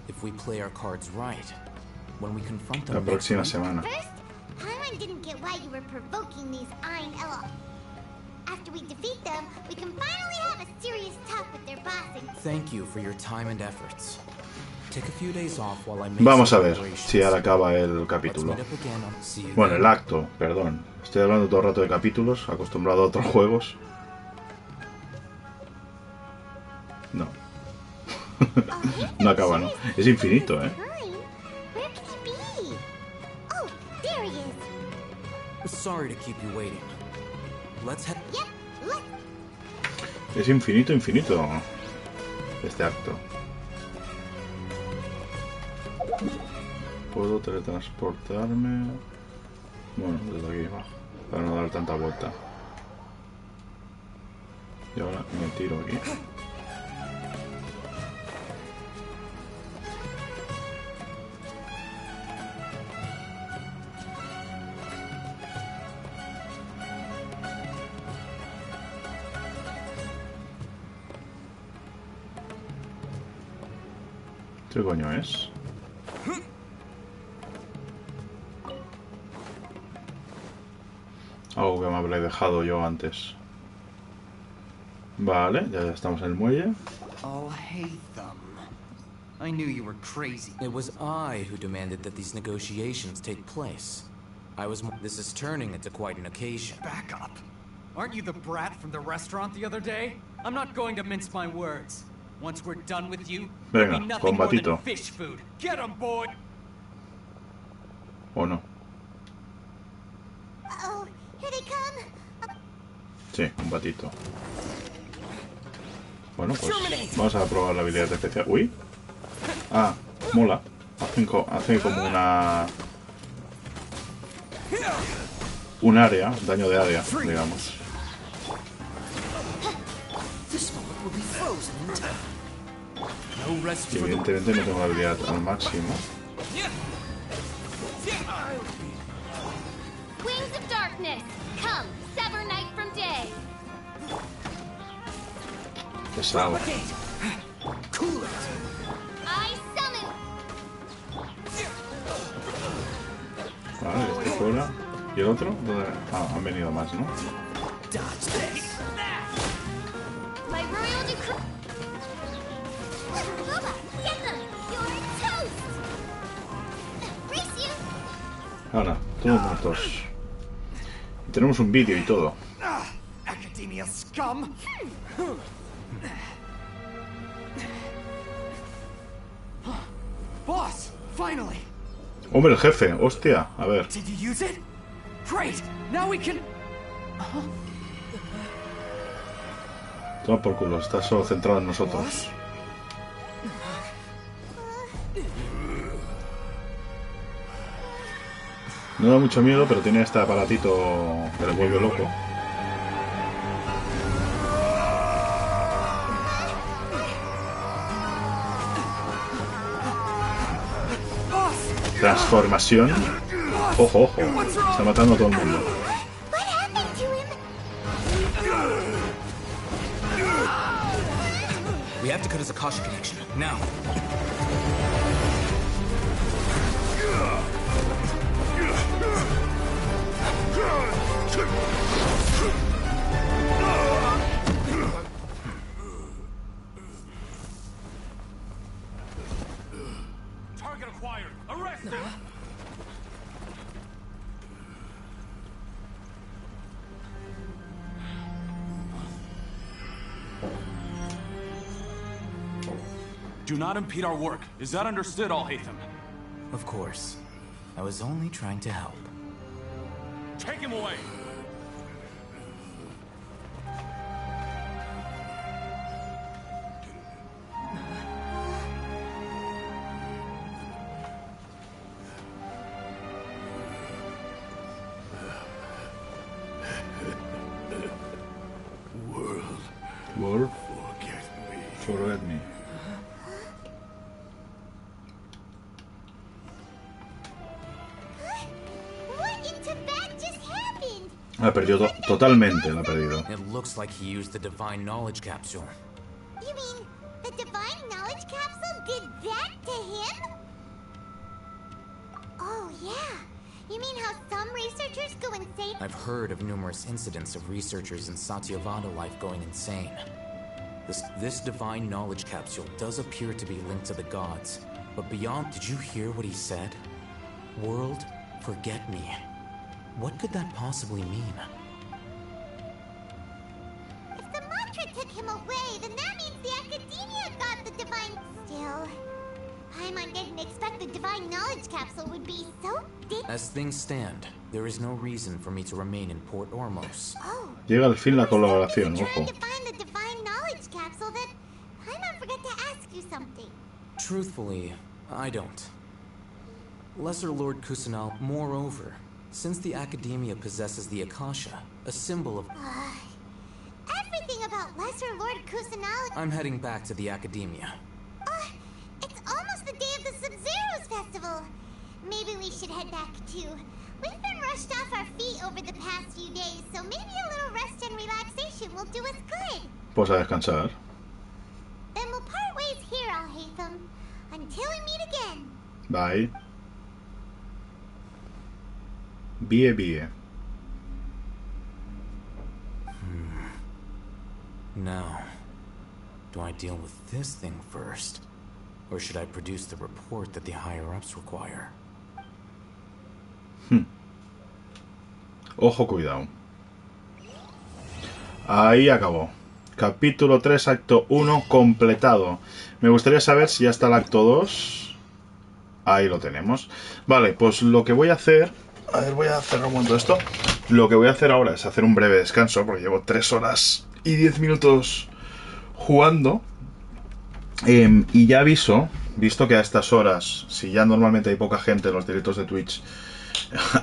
Speaker 3: if we play our cards right, when we confront them
Speaker 2: La próxima semana.
Speaker 1: First, Paimon didn't get why you were provoking these Ain El. After we defeat them, we can finally have a serious talk with their boss and...
Speaker 3: Thank you for your time and efforts. Take a few days off while I make
Speaker 2: Vamos a ver si ahora acaba el capítulo. Bueno, el acto, perdón. Estoy hablando todo el rato de capítulos, acostumbrado a otros juegos. No. No acaba, ¿no? Es infinito, ¿eh?
Speaker 1: Where can he be? Oh, there he is.
Speaker 3: Sorry to keep you waiting. Let's head.
Speaker 1: Yep, let's...
Speaker 2: Es infinito, infinito. Este acto. Puedo teletransportarme. Bueno, desde aquí va. Para no dar tanta vuelta. Y ahora me tiro aquí. ¿Qué coño es? Algo que me habré dejado yo antes. Vale, ya estamos en el muelle.
Speaker 9: Oh, Haytham. I knew you were crazy.
Speaker 3: It was I who demanded that these negotiations take place. This is turning into quite an occasion.
Speaker 9: Back up. Aren't you the brat from the restaurant the other day? I'm not going to mince my words. Once we're done with you,
Speaker 2: Venga,
Speaker 9: there'll be nothing more
Speaker 2: combatito.
Speaker 9: than fish food. Get 'em, boy!
Speaker 2: ¿O no?
Speaker 1: Uh-oh, here they come.
Speaker 2: Sí, un batito. Bueno, pues vamos a probar la habilidad especial. Uy. Ah, mola. Hace como un área, daño de área, digamos. Y evidentemente no tengo la habilidad al máximo.
Speaker 5: Wings of darkness, come, sever night from day.
Speaker 2: Pesado.
Speaker 5: I
Speaker 2: fuera. ¿Y el otro? ¿Dónde? Ah, han venido más, ¿no?
Speaker 5: My royal decree. Bubba, get them! You're toast! Race you!
Speaker 2: Ahora, todos muertos. Y tenemos un vídeo y todo.
Speaker 22: Academia scum! Boss, finally!
Speaker 2: Hombre, el jefe, hostia, a ver.
Speaker 22: Did you use it? Great! Now we can...
Speaker 2: Toma por culo, está solo centrado en nosotros. No da mucho miedo, pero tiene este aparatito que le vuelve loco. Transformación. Ojo, ojo. Está matando a todo el mundo.
Speaker 3: We have to cut his Akasha connection, now.
Speaker 10: Target acquired. Arrest him.
Speaker 15: Do not impede our work. Is that understood, Al-Haytham?
Speaker 3: Of course. I was only trying to help.
Speaker 10: Take him away.
Speaker 2: World. Forget me. Ha perdido totalmente, la ha perdido.
Speaker 3: It looks like he used the divine knowledge capsule.
Speaker 1: You mean the divine knowledge capsule did that to him? Oh, yeah. You mean how some researchers go insane?
Speaker 3: I've heard of numerous incidents of researchers in Satyavada life going insane. This divine knowledge capsule does appear to be linked to the gods, but beyond, did you hear what he said? World, forget me. What could that possibly mean?
Speaker 1: If the mantra took him away, then that means the academia got the divine... Still, Paimon didn't expect the divine knowledge capsule would be so big.
Speaker 3: As things stand, there is no reason for me to remain in Port Ormos.
Speaker 1: Oh.
Speaker 2: Llega al fin la colaboración, ojo.
Speaker 1: Trying to find the divine knowledge capsule that Paimon forgot to ask you something.
Speaker 3: Truthfully, I don't. Lesser Lord Kusanal, moreover, since the Academia possesses the Akasha, a symbol of...
Speaker 1: Everything about Lesser Lord Kusanal...
Speaker 3: I'm heading back to the Academia.
Speaker 1: It's almost the day of the Sub-Zero's festival. Maybe we should head back too. We've been rushed off our feet over the past few days, so maybe a little rest and relaxation will do us good.
Speaker 2: Pues a descansar.
Speaker 1: Then we'll part ways here, Al-Haytham. Until we meet again.
Speaker 2: Bye. Bie.
Speaker 3: Now, do I deal with this thing first? Or should I produce the report that the higher-ups require?
Speaker 2: Ojo, cuidado. Ahí acabó. Capítulo 3, acto 1, completado. Me gustaría saber si ya está el acto 2. Ahí lo tenemos. Vale, pues lo que voy a hacer... A ver, voy a cerrar un momento esto. Lo que voy a hacer ahora es hacer un breve descanso, porque llevo 3 horas y 10 minutos jugando. Y ya aviso, visto que a estas horas, si ya normalmente hay poca gente en los directos de Twitch,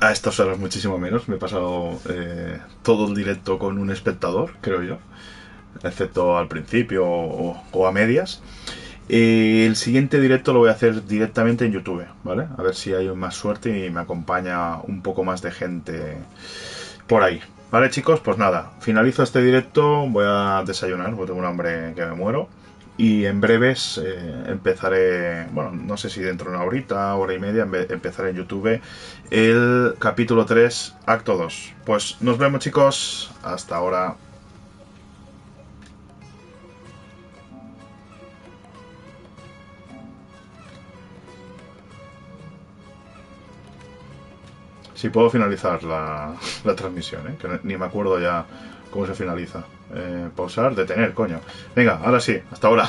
Speaker 2: a estas horas muchísimo menos. Me he pasado todo el directo con un espectador, creo yo, excepto al principio o a medias. El siguiente directo lo voy a hacer directamente en YouTube, ¿vale? A ver si hay más suerte y me acompaña un poco más de gente por ahí. Vale, chicos, pues nada, finalizo este directo, voy a desayunar porque tengo un hambre que me muero. Y en breves empezaré, bueno, no sé si dentro de una horita, hora y media, empezaré en YouTube el capítulo 3, acto 2. Pues nos vemos, chicos. Hasta ahora. Sí, puedo finalizar la transmisión, que ni me acuerdo ya cómo se finaliza. Pausar, detener, coño. Venga, ahora sí, hasta ahora.